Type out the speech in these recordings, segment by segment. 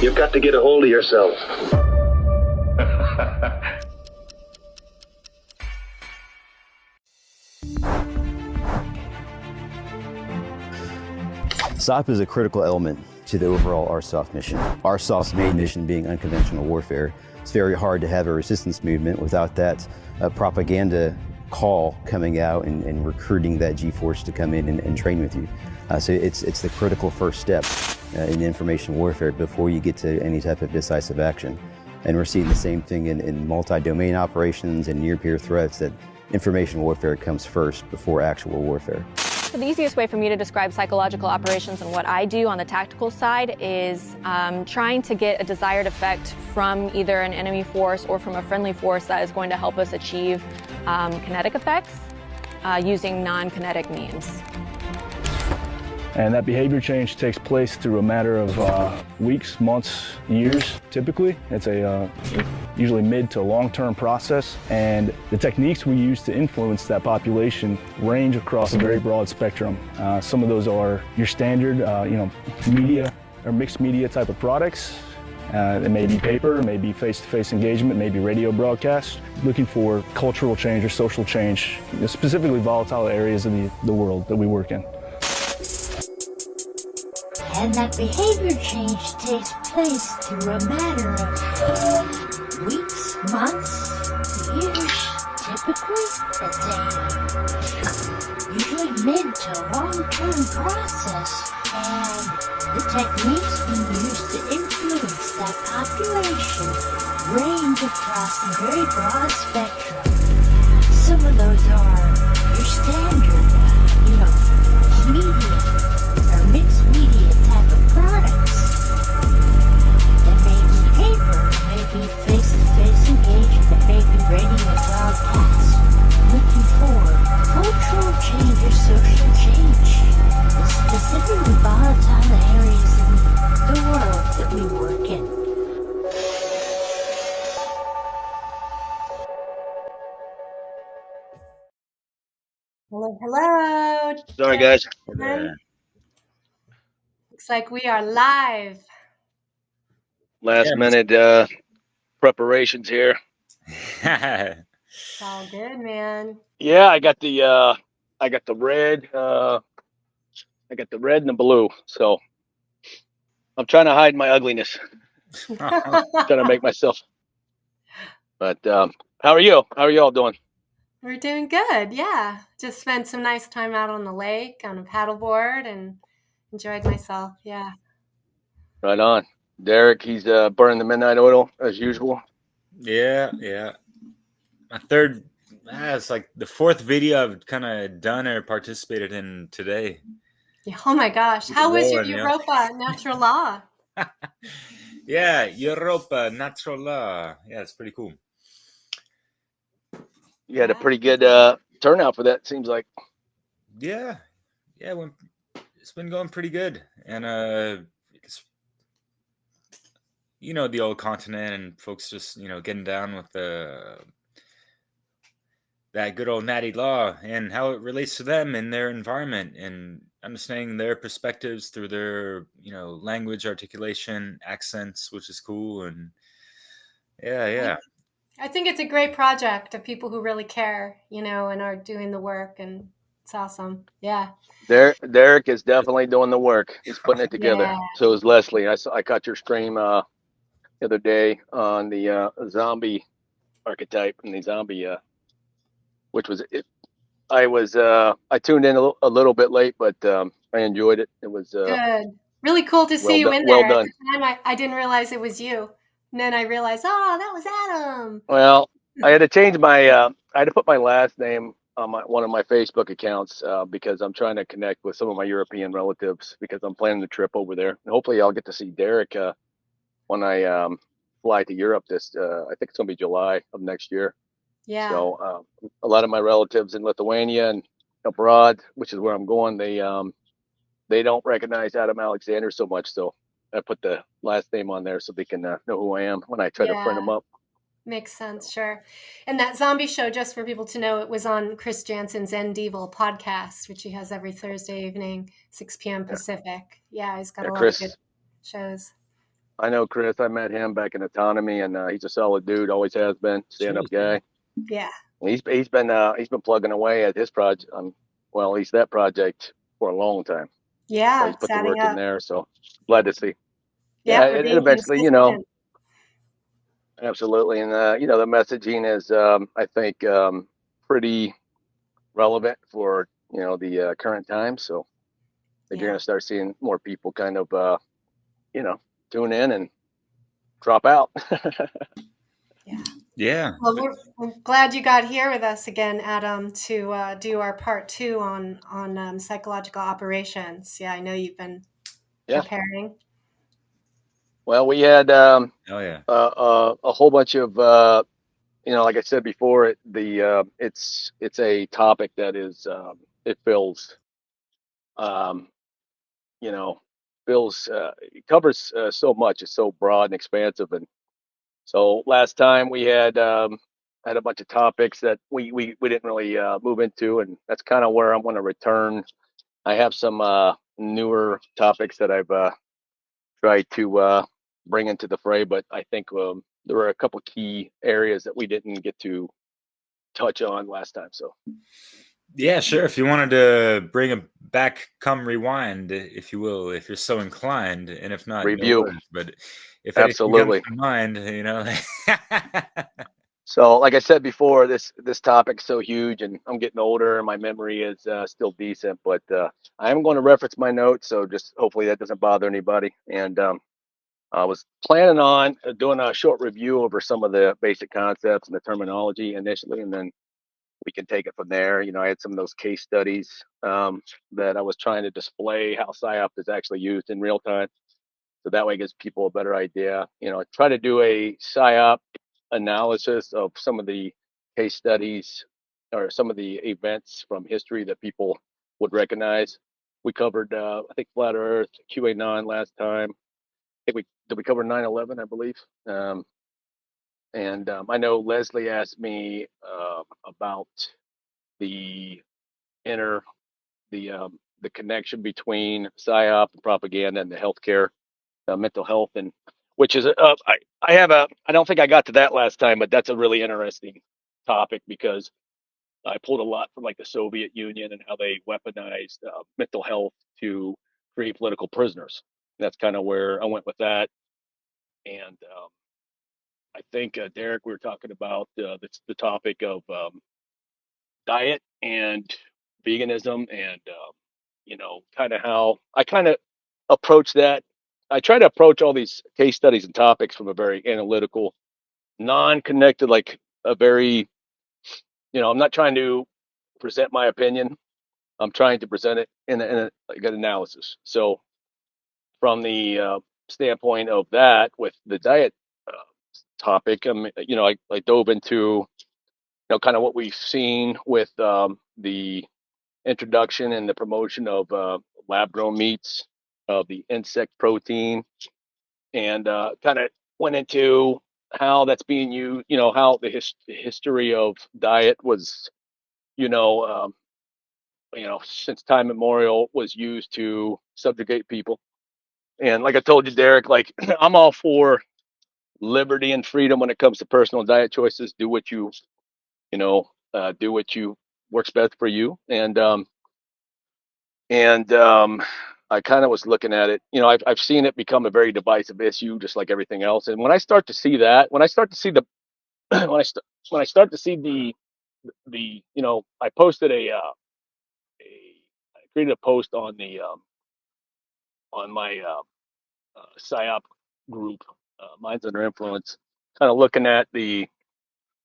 You've got to get a hold of yourself. PSYOP is a critical element to the overall RSOF mission. RSOF's main mission being unconventional warfare. It's very hard to have a resistance movement without that propaganda call coming out and recruiting that G-force to come in and train with you. So it's the critical first step in information warfare before you get to any type of decisive action. And we're seeing the same thing in multi-domain operations and near-peer threats, that information warfare comes first before actual warfare. So the easiest way for me to describe psychological operations and what I do on the tactical side is trying to get a desired effect from either an enemy force or from a friendly force that is going to help us achieve kinetic effects using non-kinetic means. And that behavior change takes place through a matter of weeks, months, years, typically. It's a usually mid to long-term process. And the techniques we use to influence that population range across a very broad spectrum. Some of those are your standard, media or mixed media type of products. It may be paper, it may be face-to-face engagement, it may be radio broadcasts. Looking for cultural change or social change, specifically volatile areas of the world that we work in. And that behavior change takes place through a matter of weeks, months, years, typically. It's a usually mid to long-term process, and the techniques we use to influence that population range across a very broad spectrum. Some of those are your standard, media or mixed media type of products. That may be paper, may be face-to-face engagement, may be radio broadcasts. Looking for cultural change or social change, specifically volatile areas in the world that we work in. Hello. Sorry, guys. Yeah. Looks like we are live. Last minute preparations here. It's all good, man. Yeah, I got the red. I got the red and the blue. So I'm trying to hide my ugliness. Trying to make myself. But how are you? How are y'all doing? We're doing good. Yeah, just spent some nice time out on the lake on a paddleboard and enjoyed myself. Yeah. Right on. Derek, he's burning the midnight oil as usual. Yeah. My third, it's like the fourth video I've kind of done or participated in today. Yeah. Oh my gosh. How was your Europa natural law? Yeah, Europa natural law. Yeah, it's pretty cool. You had a pretty good turnout for that, seems like. Yeah, it's been going pretty good. And it's, the old continent and folks just, getting down with that good old natty law and how it relates to them and their environment and understanding their perspectives through their, language, articulation, accents, which is cool. And yeah. I think it's a great project of people who really care, and are doing the work, and it's awesome. Yeah. Derek is definitely doing the work. He's putting it together. Yeah. So is Leslie. I caught your stream the other day on the zombie archetype and the zombie, which was it. I tuned in a little bit late, but I enjoyed it. It was good. Really cool to see you in there. Well done. At the time, I didn't realize it was you. And then I realized, that was Adam. Well, I had to change I had to put my last name on one of my Facebook accounts because I'm trying to connect with some of my European relatives because I'm planning the trip over there. And hopefully I'll get to see Derek when I fly to Europe I think it's going to be July of next year. Yeah. So a lot of my relatives in Lithuania and abroad, which is where I'm going, they don't recognize Adam Alexander so much. So I put the last name on there so they can know who I am when I try to print them up. Makes sense, sure. And that zombie show, just for people to know, it was on Chris Jansen's End Evil podcast, which he has every Thursday evening, 6 p.m. Pacific. Yeah, he's got a lot of good shows. I know Chris. I met him back in autonomy, and he's a solid dude. Always has been. Stand-up guy. Yeah. He's been plugging away at his project. Well, at least that project for a long time. So Yeah, he's it's put the adding work in up. there. So glad to see. Yeah, Yep, we're and being eventually, consistent. absolutely, and the messaging is, I think, pretty relevant for the current times. So I think you're Yeah. going to start seeing more people kind of you know tune in and drop out. Yeah. Yeah. Well, we're glad you got here with us again, Adam, to do our part 2 on psychological operations. Yeah, I know you've been Yeah. preparing. Well, we had Oh yeah. a whole bunch of like I said before, it's a topic that is it fills um, you know it covers so much. It's so broad and expansive, and so last time we had a bunch of topics that we didn't really move into, and that's kind of where I want to return. I have some newer topics that I've tried to bring into the fray, but I think there were a couple key areas that we didn't get to touch on last time. So Yeah, sure. If you wanted to bring it back, come rewind, if you will, if you're so inclined, and if not, no review, worries. But if anything comes absolutely. to mind, So, like I said before, this topic's so huge, and I'm getting older, and my memory is still decent. But I am going to reference my notes, so just hopefully that doesn't bother anybody. And I was planning on doing a short review over some of the basic concepts and the terminology initially, and then we can take it from there. I had some of those case studies that I was trying to display how PSYOP is actually used in real time. So that way it gives people a better idea. Try to do a PSYOP analysis of some of the case studies or some of the events from history that people would recognize. We covered, I think, Flat Earth, QAnon last time. I think we cover 9/11, I believe. And I know Leslie asked me about the inner the connection between PSYOP and propaganda and the healthcare, mental health, and which is I don't think I got to that last time, but that's a really interesting topic because I pulled a lot from like the Soviet Union and how they weaponized mental health to create political prisoners. That's kind of where I went with that, and I think Derek, we were talking about the topic of diet and veganism, and kind of how I kind of approach that. I try to approach all these case studies and topics from a very analytical, non-connected, like a very, I'm not trying to present my opinion. I'm trying to present it in like an analysis. So from the standpoint of that, with the diet topic, I dove into, kind of what we've seen with the introduction and the promotion of lab-grown meats, of the insect protein, and kind of went into how that's being used. How the history of diet was, you know, um, since time immemorial was used to subjugate people. And like I told you, Derek, like I'm all for liberty and freedom when it comes to personal diet choices. Do what do what you works best for you. And I kind of was looking at it. I've seen it become a very divisive issue, just like everything else. And when I start to see that, when I start to see the, when I start to see I posted I created a post on the on my PSYOP group, Minds Under Influence, kind of looking at the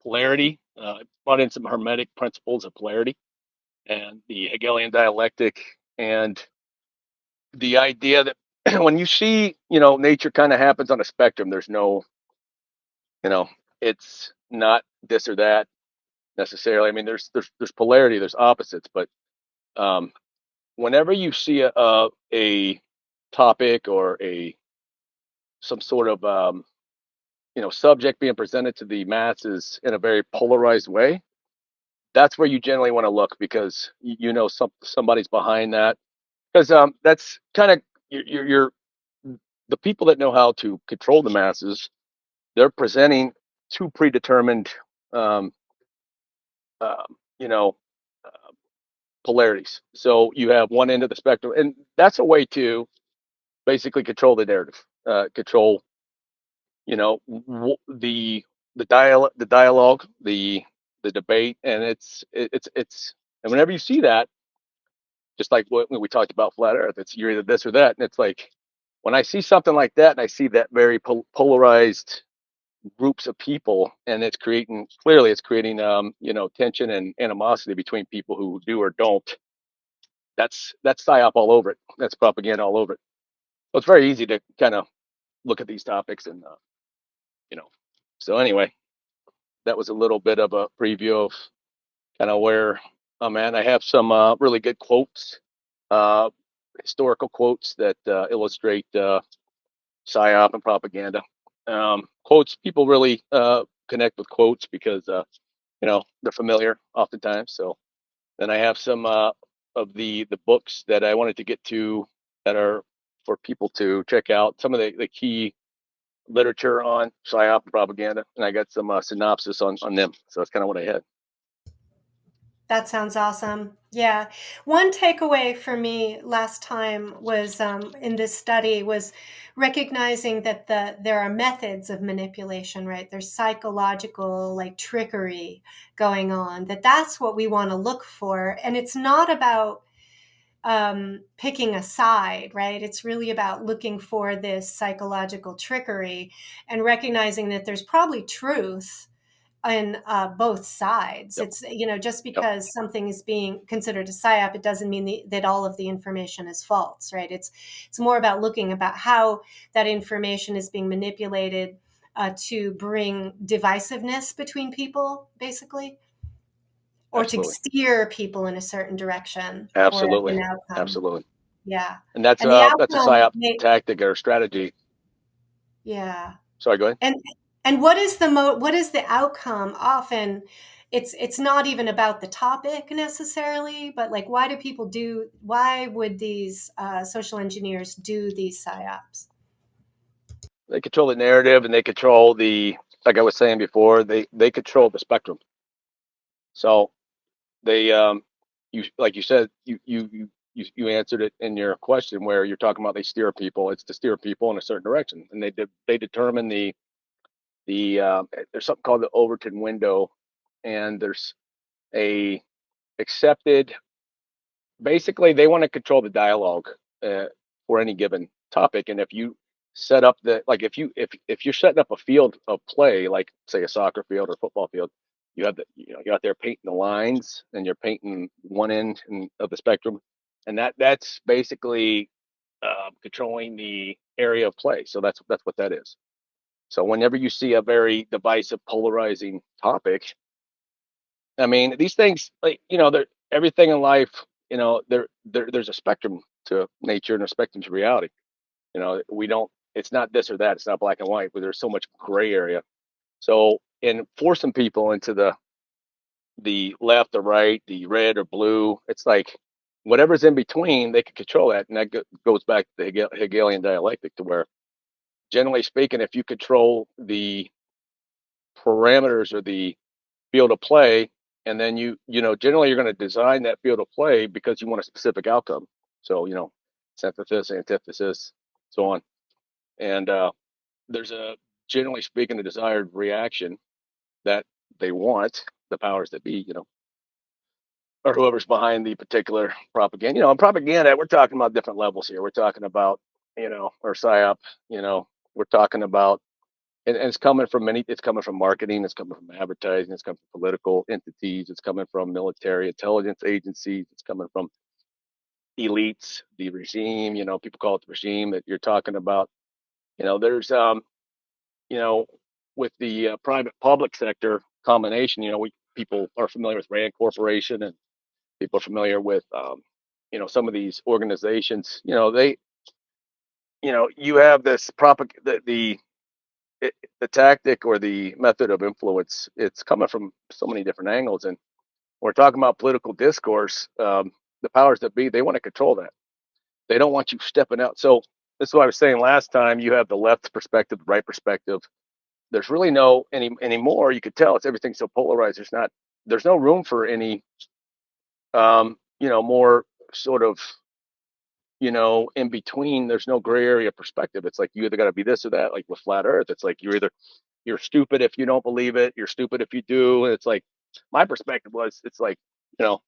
polarity. Brought in some hermetic principles of polarity and the Hegelian dialectic, and the idea that when you see, nature kind of happens on a spectrum. There's no, it's not this or that necessarily. I mean, there's polarity, there's opposites, but um, whenever you see a topic or some sort of subject being presented to the masses in a very polarized way, that's where you generally want to look, because somebody's behind that, because that's kind of you're the people that know how to control the masses, they're presenting two predetermined, um, you know, uh, polarities. So you have one end of the spectrum, and that's a way to basically control the narrative, control, the dialogue, the debate, and it's and whenever you see that, just like what when we talked about flat Earth, it's you're either this or that, and it's like when I see something like that, and I see that very polarized groups of people, and it's creating tension and animosity between people who do or don't. That's psyop all over it. That's propaganda all over it. So it's very easy to kind of look at these topics and you know. So anyway, that was a little bit of a preview of kind of where I'm at. I have some really good quotes, uh, historical quotes that illustrate psyop and propaganda. Quotes, people really connect with quotes because they're familiar oftentimes. So then I have some of the books that I wanted to get to that are for people to check out. Some of the key literature on psyop and propaganda, and I got some synopsis on them. So that's kind of what I had. That sounds awesome. Yeah. One takeaway for me last time was in this study was recognizing that there are methods of manipulation, right? There's psychological like trickery going on, that's what we want to look for. And it's not about picking a side, right? It's really about looking for this psychological trickery and recognizing that there's probably truth on both sides. Yep. It's, just Yep. because something is being considered a psyop, it doesn't mean that all of the information is false, right? It's more about looking about how that information is being manipulated to bring divisiveness between people, basically, or to Absolutely. steer people in a certain direction for Absolutely. an outcome. Absolutely. Yeah. And that's And the that's a outcome, psyop tactic or strategy. yeah. Sorry, go ahead. And what is the outcome? Often it's not even about the topic necessarily, but like why would these social engineers do these psyops? They control the narrative, and they control like I was saying before, they control the spectrum. So they you like you said you answered it in your question where you're talking about they steer people. It's to steer people in a certain direction, and they determine there's something called the Overton window, and there's a accepted. Basically, they want to control the dialogue for any given topic, and if you set up if you're setting up a field of play, like say a soccer field or football field, you're out there painting the lines, and you're painting one end of the spectrum, and that's basically controlling the area of play. So that's what that is. So whenever you see a very divisive, polarizing topic, I mean, these things, like, everything in life, there's a spectrum to nature and a spectrum to reality. We don't, it's not this or that. It's not black and white, but there's so much gray area. So in forcing people into the left or right, the red or blue, it's like whatever's in between, they can control that. And that goes back to the Hegelian dialectic, to where, generally speaking, if you control the parameters or the field of play, and then generally you're going to design that field of play because you want a specific outcome. So synthesis, antithesis, so on, and there's generally speaking, a desired reaction that they want, the powers that be, or whoever's behind the particular propaganda. And propaganda, we're talking about different levels here. We're talking about, or psyop, we're talking about, and it's coming from it's coming from marketing, it's coming from advertising, it's coming from political entities, it's coming from military intelligence agencies, it's coming from elites, the regime, people call it the regime that you're talking about. There's, with the private public sector combination, people are familiar with Rand Corporation, and people are familiar with, some of these organizations, you have this the tactic or the method of influence. It's coming from so many different angles, and we're talking about political discourse. The powers that be, they want to control that. They don't want you stepping out. So is what I was saying last time. You have the left perspective, the right perspective. There's really no anymore. You could tell it's everything's so polarized. There's no room for any more sort of in between. There's no gray area perspective. It's like you either got to be this or that. Like with flat Earth, it's like you're stupid if you don't believe it. You're stupid if you do. And it's like my perspective was, it's like you know,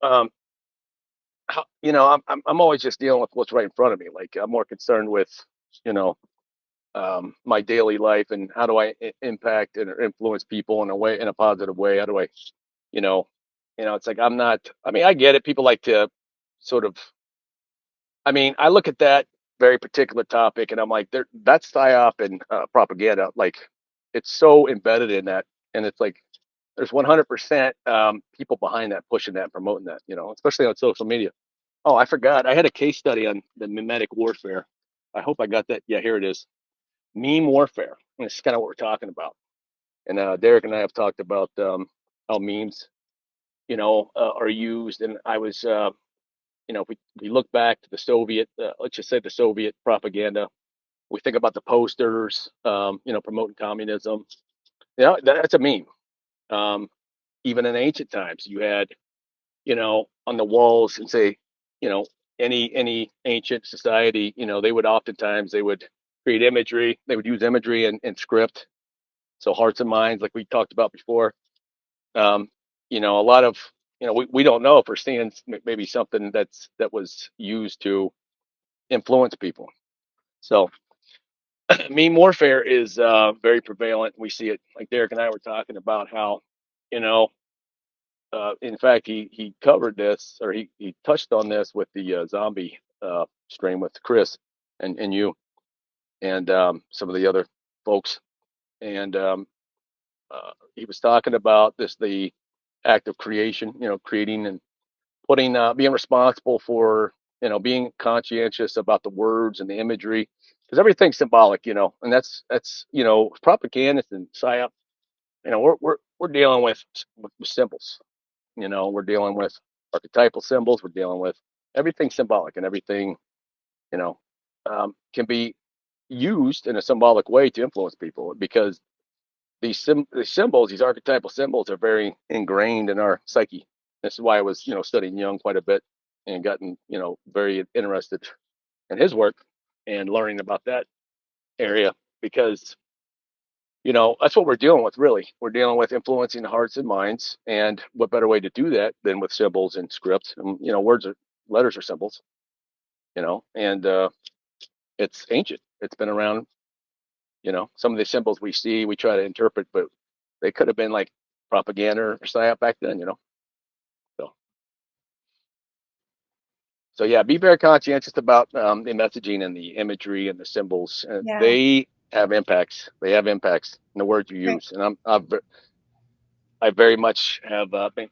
um, I'm always just dealing with what's right in front of me. Like I'm more concerned with you know my daily life and how do I impact and influence people in a positive way. How do I you know it's like I'm not. I mean, I get it. People like to sort of. I mean, I look at that very particular topic and I'm like, that's psyop and propaganda. Like, it's so embedded in that, and it's like there's 100% people behind that, pushing that, promoting that. Especially on social media. Oh, I forgot. I had a case study on the mimetic warfare. I hope I got that. Yeah, here it is. Meme warfare. And this is kind of what we're talking about. And Derek and I have talked about how memes, are used. And I was if we look back to the Soviet, let's just say the Soviet propaganda, we think about the posters, promoting communism. That's a meme. Even in ancient times, you had, on the walls and say, you know, any ancient society, they would create imagery. They would use imagery and script. So hearts and minds, like we talked about before. Um, a lot of, we don't know if we're seeing maybe something that was used to influence people. So meme warfare is very prevalent. We see it, like Derek and I were talking about how, you know, in fact, he covered this, or he touched on this with the zombie stream with Chris and you and some of the other folks. And he was talking about the act of creation, creating and putting, being responsible for, being conscientious about the words and the imagery, because everything's symbolic, and that's propaganda and psyop. We're dealing with symbols. We're dealing with archetypal symbols. We're dealing with everything symbolic, and everything can be used in a symbolic way to influence people, because these symbols, these archetypal symbols, are very ingrained in our psyche. This is why I was, studying Jung quite a bit and gotten, very interested in his work and learning about that area, because, that's what we're dealing with, really. We're dealing with influencing the hearts and minds. And what better way to do that than with symbols and scripts? And, letters are symbols, and it's ancient. It's been around. Some of the symbols we see, we try to interpret, but they could have been like propaganda or psyop back then, So yeah, be very conscientious about the messaging and the imagery and the symbols. Yeah. They have impacts. They have impacts in the words you Right. use. And I very much have been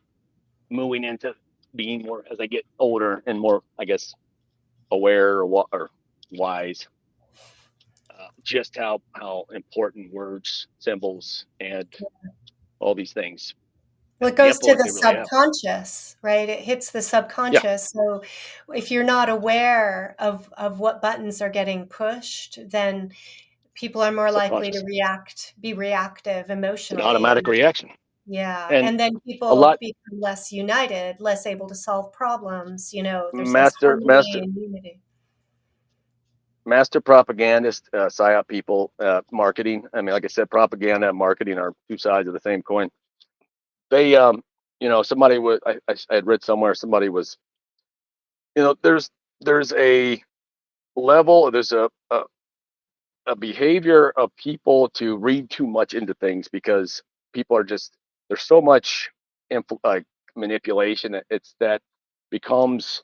moving into being more, as I get older and more, I guess, aware or wise, just how important words, symbols, and all these things, Well, it the goes to influence the they really have. subconscious, right? It hits the Yeah, subconscious. So if you're not aware of what buttons are getting pushed, then people are more likely to subconscious. be reactive It's an emotionally. automatic And reaction. yeah, And and then a people lot become less united, less able to solve problems. There's less master harmony master and unity. master propagandist, psyop people, marketing. I mean, like I said, propaganda and marketing are two sides of the same coin. They, somebody was, I had read somewhere, somebody was, there's a level, there's a behavior of people to read too much into things, because people are just, there's so much like manipulation. It's that becomes,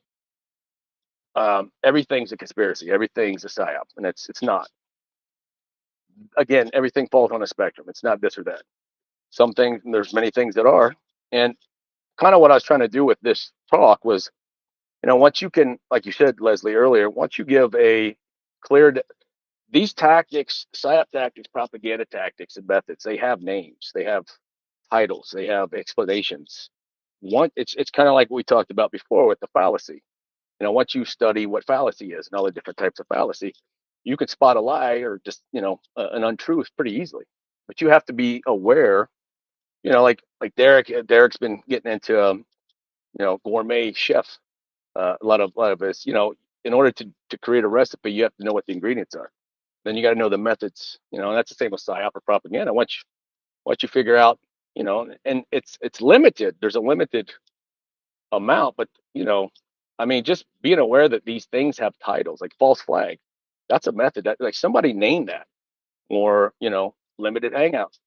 everything's a conspiracy, everything's a psyop, and it's not. Again, everything falls on a spectrum. It's not this or that. Some things, there's many things that are. And kind of what I was trying to do with this talk was, once you can, like you said, Leslie, earlier, once you give a clear, these tactics, psyop tactics, propaganda tactics, and methods, they have names, they have titles, they have explanations. It's kind of like we talked about before with the fallacy. once you study what fallacy is and all the different types of fallacy, you can spot a lie or just, an untruth pretty easily. But you have to be aware, like Derek's been getting into, gourmet chef. A lot of us, in order to create a recipe, you have to know what the ingredients are. Then you got to know the methods, and that's the same with psyop or propaganda. Once you figure out, and it's limited. There's a limited amount, but I mean, just being aware that these things have titles like false flag, that's a method that like somebody named that, or limited hangouts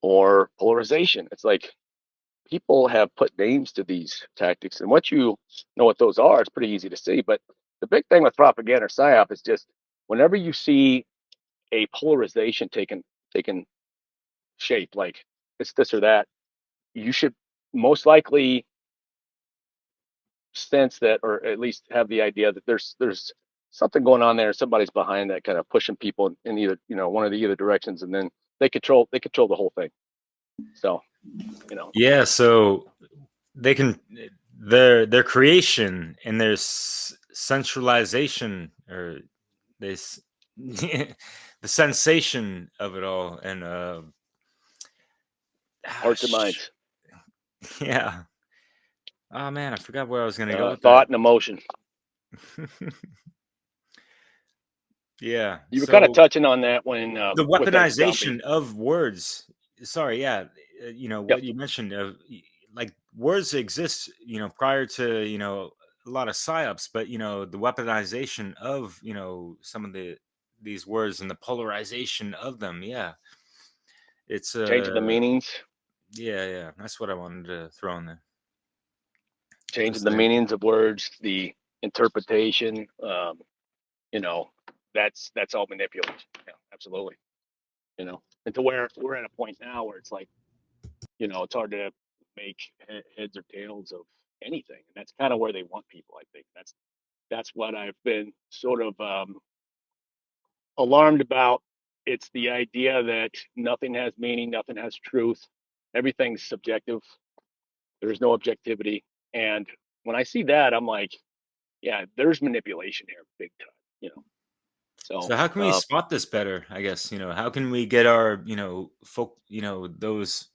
or polarization. It's like people have put names to these tactics, and once you know what those are, it's pretty easy to see. But the big thing with propaganda or psyop is just whenever you see a polarization taken shape, like it's this or that, you should most likely sense that, or at least have the idea that there's something going on there. Somebody's behind that, kind of pushing people in either one of the either directions, and then they control the whole thing. So Yeah, so they can their creation and their centralization, or this the sensation of it all, and hearts and minds, yeah. Oh man, I forgot where I was gonna go with thought and emotion. that. Yeah. You were kind of So touching on that when the with that zombie. weaponization of words. Sorry, yeah. Yep. What you mentioned of like words exist, prior to, a lot of psyops, but the weaponization of, some of these words and the polarization of them. Yeah. It's Changing the meanings, yeah, that's what I wanted to throw in there. changing Just the like, meanings of words, the interpretation. You know, that's all manipulation. Yeah, absolutely. And to where we're at a point now where it's like, it's hard to make heads or tails of anything, and that's kind of where they want people. I think that's what I've been sort of alarmed about. It's the idea that nothing has meaning, nothing has truth, everything's subjective. There's no objectivity, and when I see that, I'm like, yeah, there's manipulation here, big time. So so how can we spot this better? I guess, how can we get our, folk, those,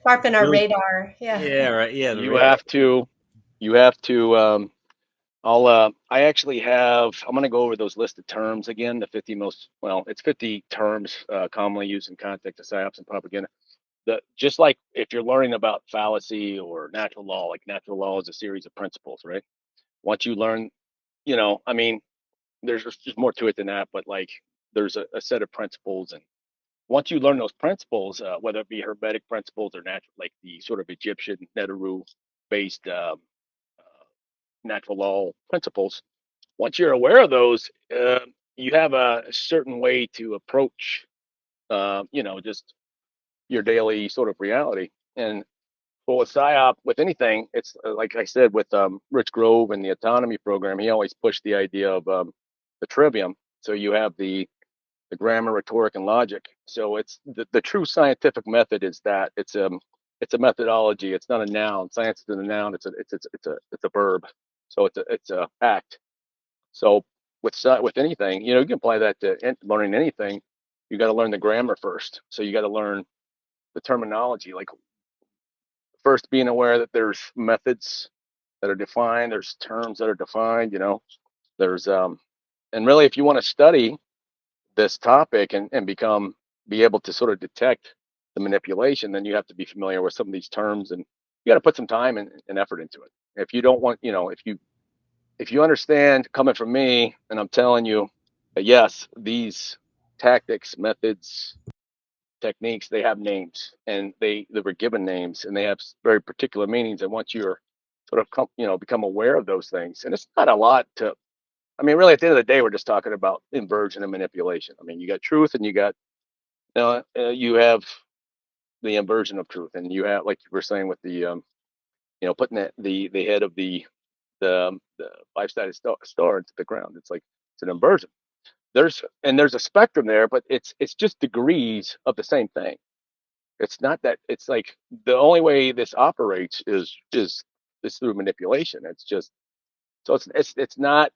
Sharpen our really, radar. Yeah. yeah, right, yeah, the you radar. have to, I actually have, I'm going to go over those listed terms again, the 50 most, well, it's 50 terms commonly used in context of psyops and propaganda. Just like if you're learning about fallacy or natural law, like natural law is a series of principles, right? Once you learn, I mean, there's just more to it than that, but like there's a set of principles. And once you learn those principles, whether it be hermetic principles or natural, like the sort of Egyptian Neteru based natural law principles, once you're aware of those, you have a certain way to approach, just your daily sort of reality. And for with PSYOP, with anything, it's like I said with Rich Grove and the autonomy program, he always pushed the idea of the trivium. So you have the grammar, rhetoric, and logic. So it's the true scientific method is that it's a methodology. It's not a noun. Science is a noun. It's a verb. So it's a act. So with anything, you can apply that to learning anything. You got to learn the grammar first. So you got to learn the terminology. Like first, being aware that there's methods that are defined. There's terms that are defined. There's and really, if you want to study this topic and be able to sort of detect the manipulation, then you have to be familiar with some of these terms, and you got to put some time and effort into it. If you don't want, if you understand coming from me, and I'm telling you that yes, these tactics, methods, techniques, they have names, and they were given names, and they have very particular meanings. And once you're sort of become aware of those things, and it's not a lot to. I mean, really, at the end of the day, we're just talking about inversion and manipulation. I mean, you got truth, and you have the inversion of truth, and you have, like you were saying, with the putting the head of the five-sided star into the ground. It's like it's an inversion. There's a spectrum there, but it's just degrees of the same thing. It's not that. It's like the only way this operates is through manipulation. It's just So it's not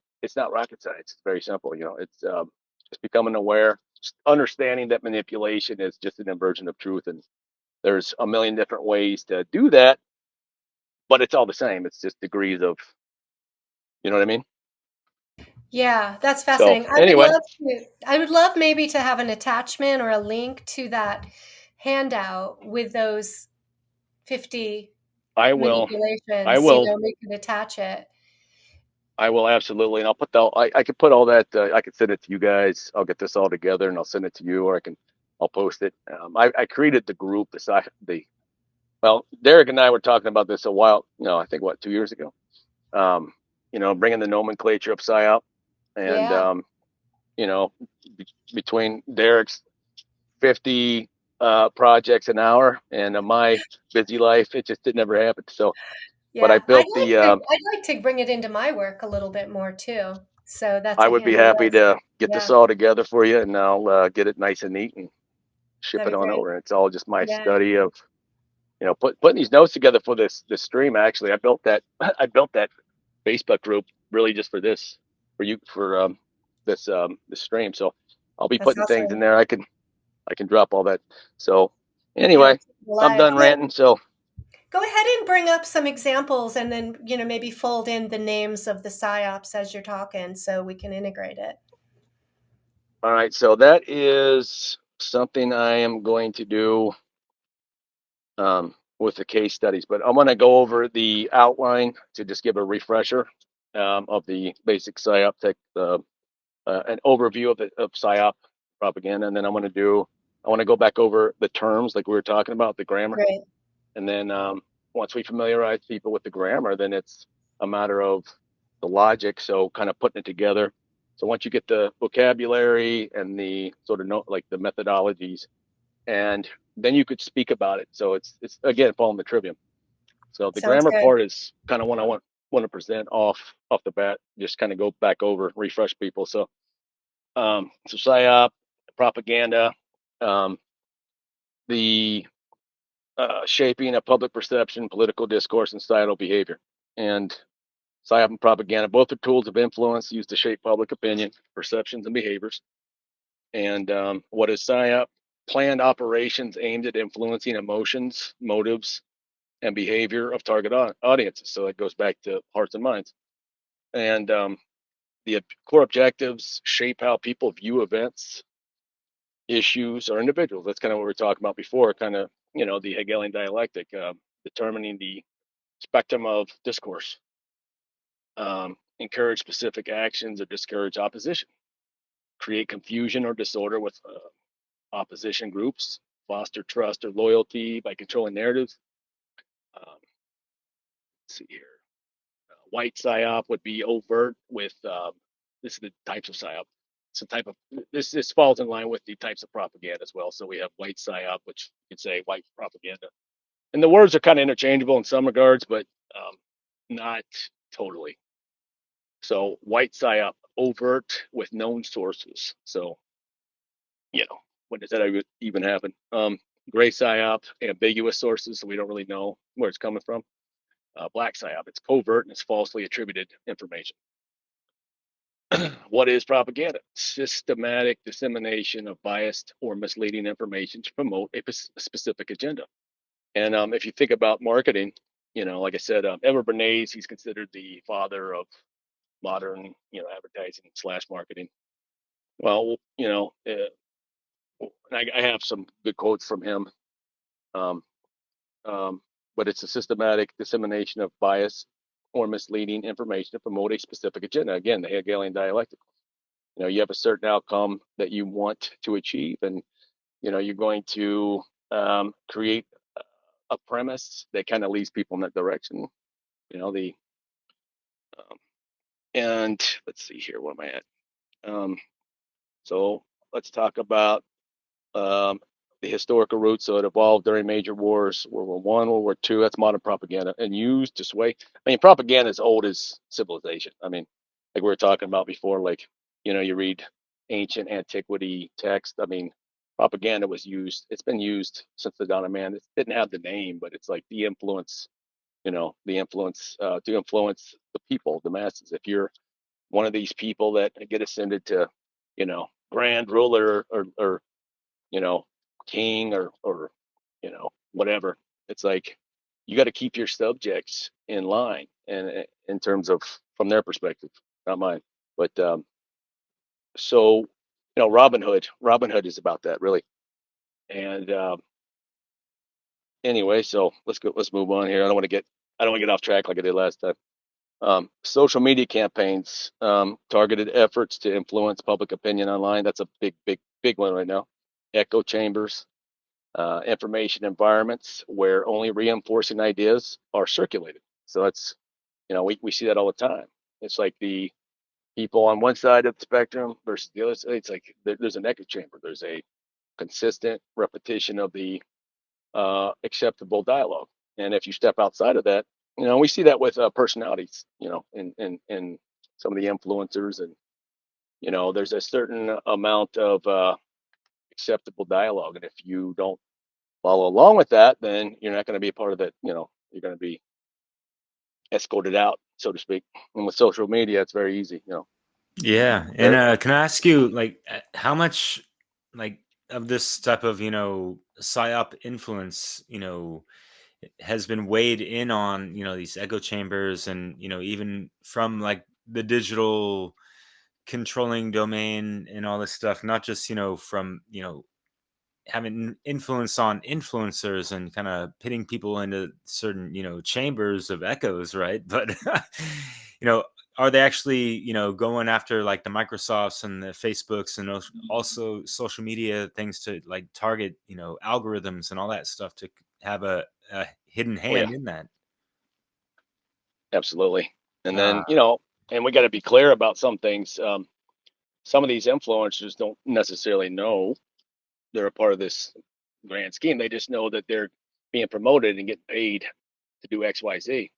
rocket science. It's very simple. It's just becoming aware, just understanding that manipulation is just an inversion of truth, and there's a million different ways to do that, but it's all the same. It's just degrees of, you know what I mean? Yeah, that's So fascinating. anyway, I would love maybe to have an attachment or a link to that handout with those 50 I will, I manipulations, will, we could attach it. I will absolutely, and I'll put I could put all that. I could send it to you guys. I'll get this all together and I'll send it to you, or I'll post it. I created the group, well, Derek and I were talking about this a while, I think 2 years ago. Bringing the nomenclature of PSYOP, and Yeah. you know, between Derek's 50 projects an hour and my busy life, it just did never happen. So, but I Yeah. built the. I'd like to bring it into my work a little bit more too. So that's I a would be handy happy list. to get this Yeah, all together for you, and I'll get it nice and neat and ship that'd it be on great. over. It's all just my Yeah. study of putting these notes together for this stream. Actually, I built that I built that Facebook group really just for this, for you, for this stream. So I'll be That's putting things in awesome. there. I can drop all that. So Yeah, anyway, I'm live. done Yeah. ranting. So Go ahead and bring up some examples and then, maybe fold in the names of the psyops as you're talking so we can integrate it. all right, so that is something I am going to do with the case studies, but I'm going to go over the outline to just give a refresher of the basic PSYOP tech, an overview of PSYOP propaganda, and then I want to go back over the terms like we were talking about, the grammar, Great. and then once we familiarize people with the grammar, then it's a matter of the logic, so kind of putting it together. So once you get the vocabulary and the sort of like the methodologies, and then you could speak about it. So it's again following the trivium. So the Sounds grammar good. part is kind of what I want to present off the bat. Just kind of go back over, refresh people. So PSYOP, propaganda, the shaping of public perception, political discourse, and societal behavior. And PSYOP and propaganda, both are tools of influence used to shape public opinion, perceptions, and behaviors. And what is PSYOP? Planned operations aimed at influencing emotions, motives, and behavior of target audiences. So it goes back to hearts and minds. And the core objectives shape how people view events, issues, or individuals. That's kind of what we were talking about before, kind of, the Hegelian dialectic, determining the spectrum of discourse, encourage specific actions or discourage opposition, create confusion or disorder with opposition groups, foster trust or loyalty by controlling narratives. Let's see here. White PSYOP would be overt with, this is the types of PSYOP. Some type of, this falls in line with the types of propaganda as well. So we have white PSYOP, which you could say white propaganda. And the words are kind of interchangeable in some regards, but not totally. So white PSYOP, overt with known sources. So, when does that even happen? Gray PSYOP, ambiguous sources, so we don't really know where it's coming from. Black PSYOP, it's covert and it's falsely attributed information. What is propaganda? Systematic dissemination of biased or misleading information to promote a specific agenda. And if you think about marketing, like I said, Edward Bernays, he's considered the father of modern, advertising / marketing. Well, I have some good quotes from him. Um, but it's a systematic dissemination of bias or misleading information to promote a specific agenda. Again, the Hegelian dialectic. You have a certain outcome that you want to achieve, and you're going to create a premise that kind of leads people in that direction. The and let's see here, where am I at? So let's talk about um, the historical roots. So it evolved during major wars, World War I, World War II. That's modern propaganda, and used to sway. I mean, propaganda is old as civilization. I mean, like we were talking about before, like, you read ancient antiquity text. I mean, propaganda was used. It's been used since the dawn of man. It didn't have the name, but it's like the influence the influence to influence the people, the masses. If you're one of these people that get ascended to, grand ruler or king or whatever, it's like you got to keep your subjects in line, and in terms of from their perspective, not mine. But so Robin Hood is about that really. And anyway, so let's move on here. I don't want to get off track like I did last time. Social media campaigns, targeted efforts to influence public opinion online. That's a big one right now. Echo chambers, information environments where only reinforcing ideas are circulated. So that's, we see that all the time. It's like the people on one side of the spectrum versus the other side. It's like there's an echo chamber. There's a consistent repetition of the acceptable dialogue. And if you step outside of that, we see that with personalities, in some of the influencers, and there's a certain amount of acceptable dialogue, and if you don't follow along with that, then you're not going to be a part of it. You're going to be escorted out, so to speak. And with social media, it's very easy. Yeah. And can I ask you, like, how much, like, of this type of, psyop influence, has been weighed in on, these echo chambers and, even from like the digital controlling domain and all this stuff, not just, from, having influence on influencers and kind of pitting people into certain, chambers of echoes, right? But, you know, are they actually, going after like the Microsofts and the Facebooks and also social media things to like target, algorithms and all that stuff to have a hidden Oh yeah, hand in that? absolutely. And then, Uh, and we got to be clear about some things. Some of these influencers don't necessarily know they're a part of this grand scheme. They just know that they're being promoted and getting paid to do X, Y, Z.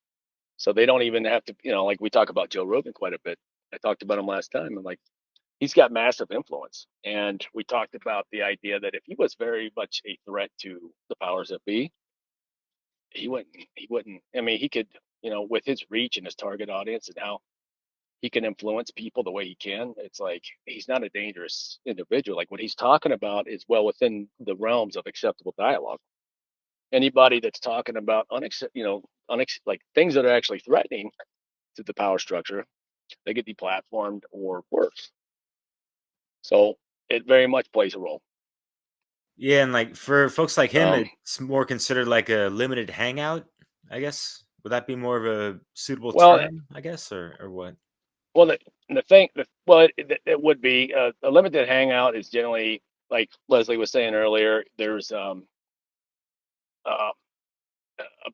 So they don't even have to, like we talk about Joe Rogan quite a bit. I talked about him last time, and like he's got massive influence. And we talked about the idea that if he was very much a threat to the powers that be, he wouldn't. I mean, he could, with his reach and his target audience and how he can influence people the way he can. It's like he's not a dangerous individual. Like what he's talking about is well within the realms of acceptable dialogue. Anybody that's talking about like things that are actually threatening to the power structure, they get deplatformed or worse. So it very much plays a role. yeah, and like for folks like him, Um, it's more considered like a limited hangout, I guess. Would that be more of a suitable well, term, I guess, or what? well, the thing, well, it would be a limited hangout is generally like Leslie was saying earlier. There's uh, a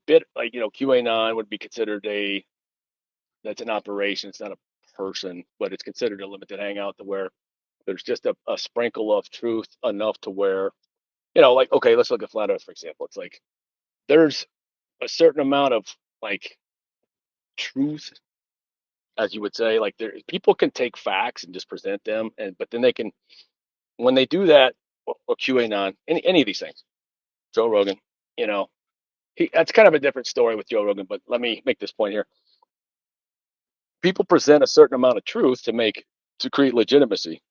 bit like QAnon would be considered that's an operation. It's not a person, but it's considered a limited hangout to where there's just a sprinkle of truth enough to where like okay, let's look at flat Earth for example. It's like there's a certain amount of like truth, as you would say. Like people can take facts and just present them, and but then they can when they do that or QAnon, any of these things, Joe Rogan, you know, that's kind of a different story with Joe Rogan. But let me make this point here: people present a certain amount of truth to create legitimacy,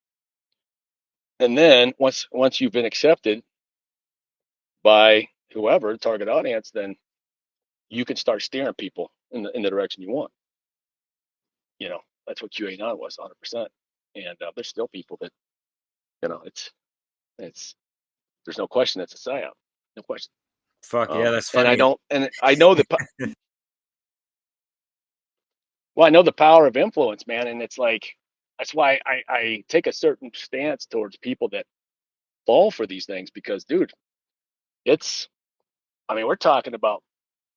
and then once you've been accepted by whoever target audience, then you can start steering people in the direction you want. That's what QAnon was 100%. And there's still people that it's there's no question it's a psyop, no question. Fuck yeah, that's And I funny. don't, and I know well, I know the power of influence, man, and it's like that's why I take a certain stance towards people that fall for these things because, dude, it's. I mean, we're talking about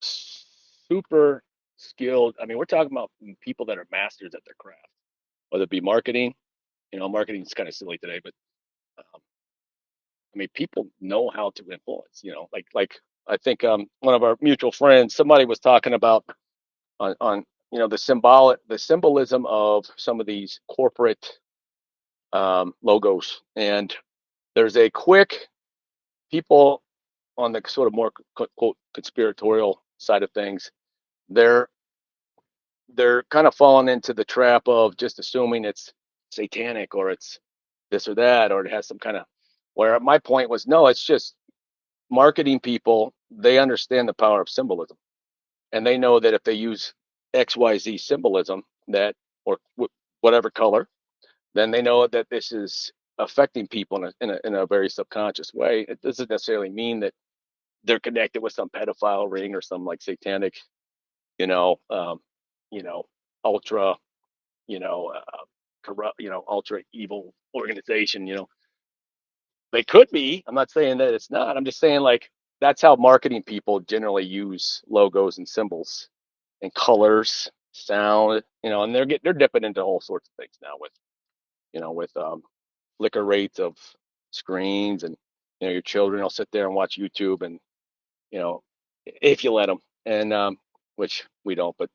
super skilled. I mean, we're talking about people that are masters at their craft, whether it be marketing. Marketing is kind of silly today, but um, I mean, people know how to influence. Like I think one of our mutual friends, somebody was talking about on the symbolism of some of these corporate logos, and there's a quick people on the sort of more quote conspiratorial side of things they're kind of falling into the trap of just assuming it's satanic or it's this or that, or it has some kind of, where my point was, no, it's just marketing people. They understand the power of symbolism, and they know that if they use XYZ symbolism, that, or whatever color, then they know that this is affecting people in a very subconscious way. It doesn't necessarily mean that they're connected with some pedophile ring or some like satanic, you know, you know, ultra, corrupt, ultra evil organization. They could be. I'm not saying that it's not. I'm just saying, like, that's how marketing people generally use logos and symbols and colors, sound, and they're dipping into all sorts of things now with, flicker rates of screens, and your children will sit there and watch YouTube, and you know if you let them, and which we don't, but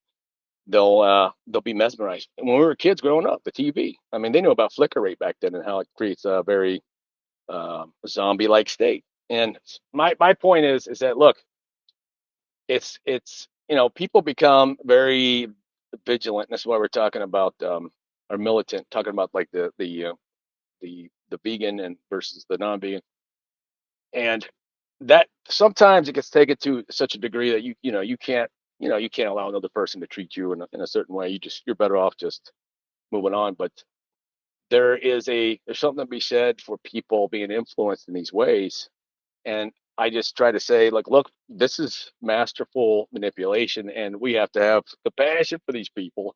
they'll be mesmerized. And when we were kids growing up, the TV, I mean, they knew about flicker rate back then and how it creates a very zombie-like state. And my point is that, look, it's people become very vigilant. And that's why we're talking about or militant, talking about like the vegan and versus the non-vegan, and that sometimes it gets taken to such a degree that you can't allow another person to treat you in a certain way. You're better off just moving on. But there's something to be said for people being influenced in these ways. And I just try to say, like, look, this is masterful manipulation, and we have to have compassion for these people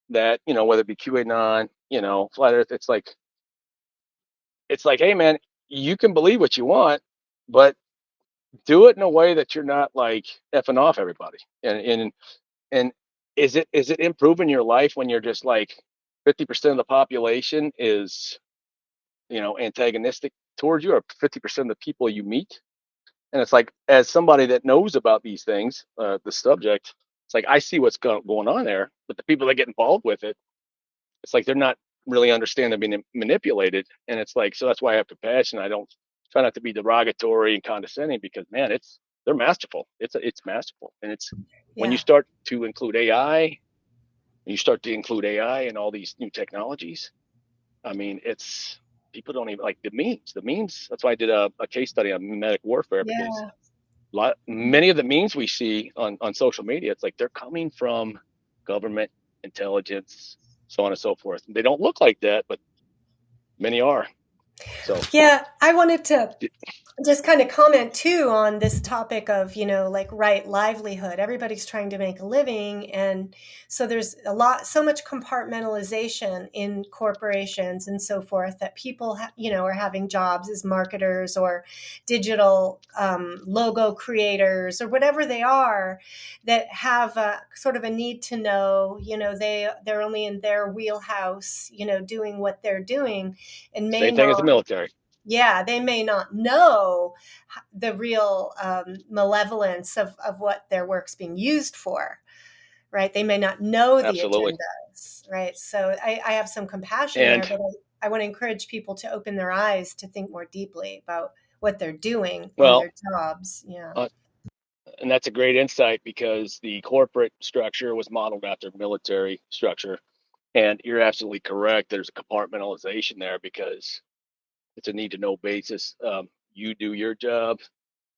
that, whether it be QAnon, flat Earth, it's like, hey man, you can believe what you want, but do it in a way that you're not like effing off everybody. And is it improving your life when you're just like 50% of the population is, antagonistic towards you, or 50% of the people you meet? And it's like, as somebody that knows about these things, the subject, it's like I see what's going on there, but the people that get involved with it, it's like they're not really understand they're being manipulated. And it's like, so that's why I have compassion. I don't try not to be derogatory and condescending, because man, they're masterful. It's masterful. And it's when you Yeah. start to include AI, and all these new technologies. I mean, it's people don't even like the memes. The memes. That's why I did a case study on memetic warfare, because Yeah. many of the memes we see on social media, it's like they're coming from government intelligence, so on and so forth. They don't look like that, but many are. So Yeah, I wanted to just kind of comment too on this topic of, like right livelihood. Everybody's trying to make a living. And so there's so much compartmentalization in corporations and so forth, that people, are having jobs as marketers or digital logo creators or whatever they are, that have a sort of a need to know, they're only in their wheelhouse, doing what they're doing, and may same thing as the not, military. yeah, they may not know the real malevolence of what their work's being used for, right? They may not know the Absolutely. agendas, right? So I have some compassion there, And but I want to encourage people to open their eyes to think more deeply about what they're doing in well, their jobs. Yeah. uh, and that's a great insight, because the corporate structure was modeled after military structure. And you're absolutely correct. There's a compartmentalization there, because it's a need to know basis. You do your job,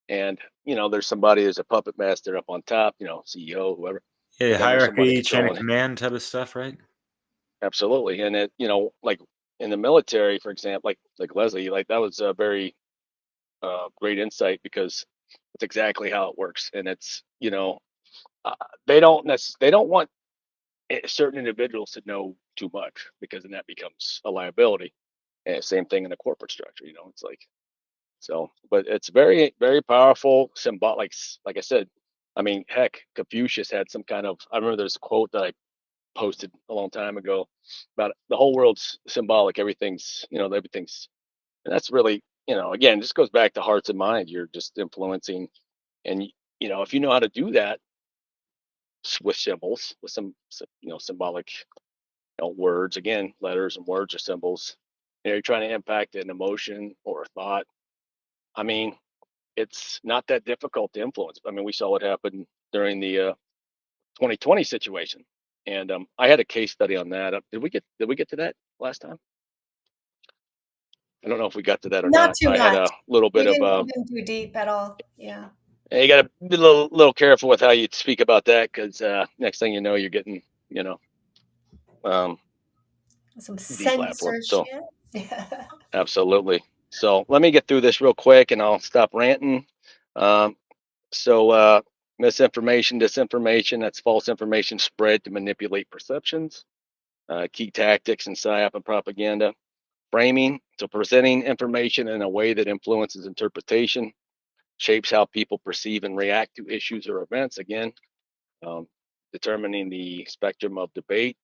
and there's somebody as a puppet master up on top, CEO, whoever, Yeah, but then there's somebody hierarchy, chain of controlling it. command type of stuff, right? Absolutely. And it, like in the military, for example, like Leslie, like that was a very great insight, because it's exactly how it works. And it's, uh, they don't want certain individuals to know too much, because then that becomes a liability. And same thing in the corporate structure, it's like, so, but it's very, very powerful, symbol. Like I said, I mean, heck, Confucius had some kind of. I remember there's a quote that I posted a long time ago about the whole world's symbolic. Everything's, and that's really, again, just goes back to hearts and minds. You're just influencing, and if you know how to do that with symbols, with some, symbolic, words, again, letters and words or symbols. You're trying to impact an emotion or a thought. I mean, it's not that difficult to influence. I mean, we saw what happened during the 2020 situation. And I had a case study on that. Did we get to that last time? I don't know if we got to that or Not not. too I had much. a little bit of We didn't do deep at all. Yeah. you got to be a little careful with how you speak about that, because next thing you know, you're getting um, Some deplatformed. So censorship. Yeah. absolutely. So let me get through this real quick, and I'll stop ranting. Um, so misinformation, disinformation, that's false information spread to manipulate perceptions. Key tactics in PSYOP and propaganda. Framing, so presenting information in a way that influences interpretation, shapes how people perceive and react to issues or events. Again, um, determining the spectrum of debate.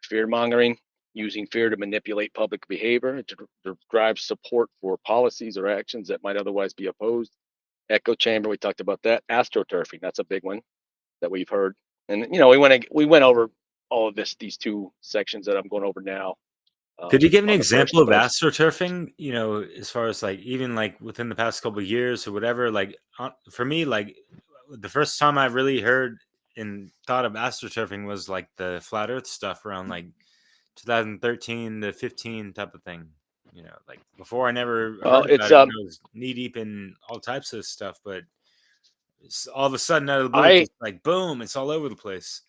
Fear mongering, using fear to manipulate public behavior to drive support for policies or actions that might otherwise be opposed. Echo chamber, we talked about that. Astroturfing, that's a big one that we've heard. And we went over all of these two sections that I'm going over now. Could you give an On the example of first, astroturfing? As far as like even like within the past couple of years or whatever. Like for me, like the first time I really heard and thought of astroturfing was like the flat Earth stuff around like 2013 to 15 type of thing. Like before I never well, heard it's about it. I was knee deep in all types of stuff, but all of a sudden out of the blue, I just like boom, it's all over the place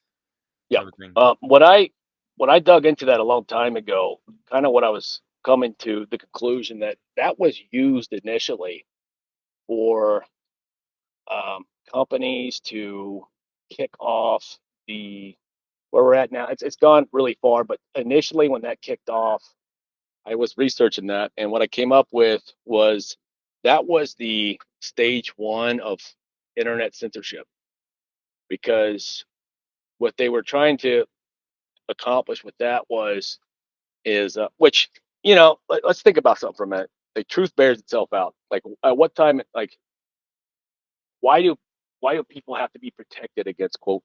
yeah. type of thing. When I dug into that a long time ago, kind of what I was coming to the conclusion that was used initially for companies to kick off the where we're at now. It's gone really far, but initially when that kicked off, I was researching that, and what I came up with was that was the stage one of internet censorship, because what they were trying to accomplish with that is which let's think about something for a minute. The truth bears itself out. Like at what time, like why do people have to be protected against quote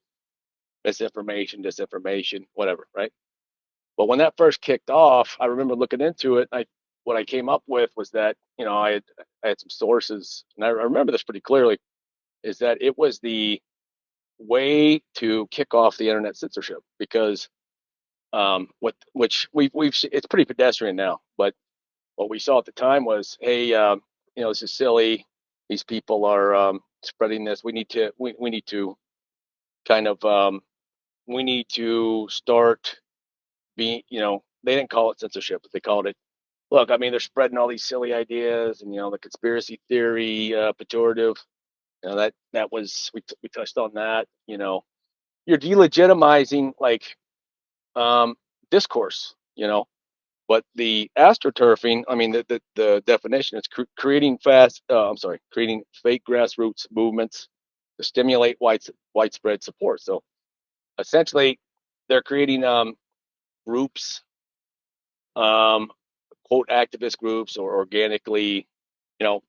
misinformation, disinformation, whatever, right? But when that first kicked off, I remember looking into it. What I came up with was that I had some sources, and I remember this pretty clearly. Is that it was the way to kick off the internet censorship, because which we've it's pretty pedestrian now, but what we saw at the time was, hey, this is silly. These people are spreading this. We need to kind of we need to start being, they didn't call it censorship, but they called it. Look, I mean, they're spreading all these silly ideas, and the conspiracy theory pejorative. That was we touched on that. You're delegitimizing like discourse. But the astroturfing, I mean, the definition is creating creating fake grassroots movements to stimulate widespread support. So essentially, they're creating groups, um, quote activist groups, or organically, you know,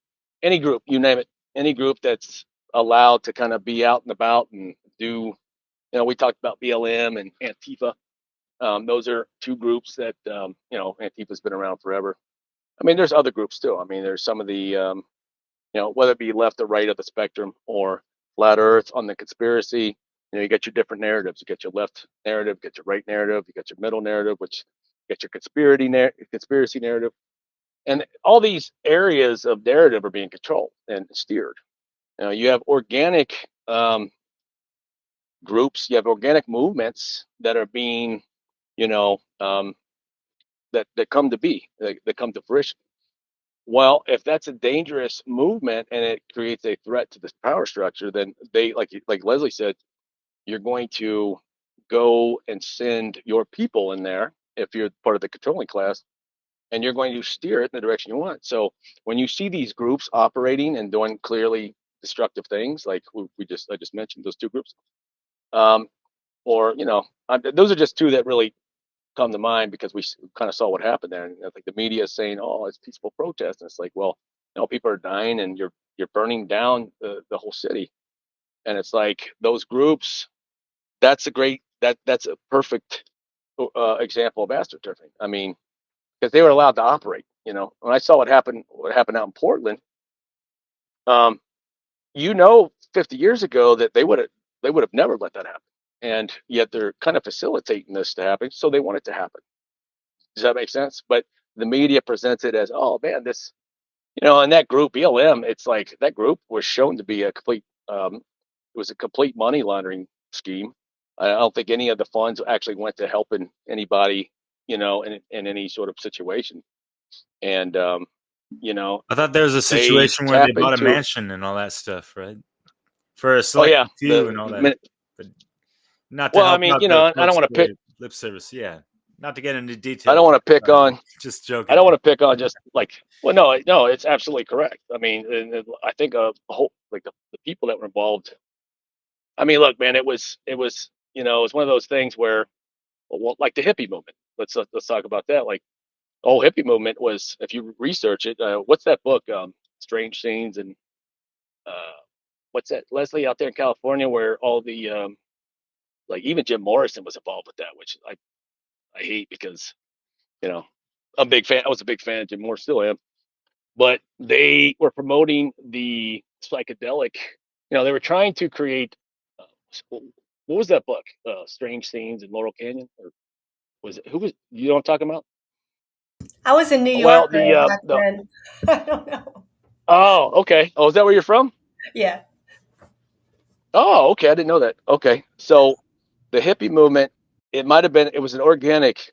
any group, you name it, any group that's allowed to kind of be out and about and do. We talked about BLM and Antifa. Those are two groups that Antifa's been around forever. I mean, there's other groups too. I mean, there's some of the, whether it be left or right of the spectrum, or flat Earth on the conspiracy. You got your different narratives. You got your left narrative, you got your right narrative, you got your middle narrative, which you got your conspiracy narrative, and all these areas of narrative are being controlled and steered. You have organic groups, you have organic movements that are being, that come to be, that come to fruition. Well, if that's a dangerous movement and it creates a threat to this power structure, then they, like Leslie said, you're going to go and send your people in there if you're part of the controlling class, and you're going to steer it in the direction you want. So when you see these groups operating and doing clearly destructive things, like I just mentioned those two groups, um, or those are just two that really come to mind, because we kind of saw what happened there. And like the media is saying, "Oh, it's peaceful protest," and it's like, well, people are dying, and you're burning down the whole city. And it's like those groups. That's a perfect example of astroturfing. I mean, because they were allowed to operate. When I saw what happened out in Portland, um, 50 years ago that they would have never let that happen. And yet they're kind of facilitating this to happen, so they want it to happen. Does that make sense? But the media presents it as, oh man, this, and that group BLM, it's like that group was shown to be a complete, it was a complete money laundering scheme. I don't think any of the funds actually went to helping anybody, in any sort of situation. And I thought there was a they situation where they tap bought a into, mansion and all that stuff, right? For a oh select yeah, few and all that, but not to well, I help mean, out the I don't folks want who to pick, pay lip service. Yeah, not to get into I don't details. want to pick on, Just I joking. don't want to pick on just like, well, no, it's absolutely correct. I mean, and I think the whole, like the people that were involved. I mean, look, man, it was one of those things where, well, like the hippie movement. Let's talk about that. Like, the whole hippie movement was, if you research it, what's that book? Strange Scenes, and uh, what's that, Leslie, out there in California, where all the like even Jim Morrison was involved with that, which I hate because you know I'm a big fan. I was a big fan of Jim Morrison, still am. But they were promoting the psychedelic. They were trying to create. Uh, what was that book? Strange Scenes in Laurel Canyon, or was it? Who was? You know what I'm talking about? I was in New Well, York back the then. I don't know. oh, okay. Oh, is that where you're from? Yeah. Oh, okay. I didn't know that. Okay, so the hippie movement, it was an organic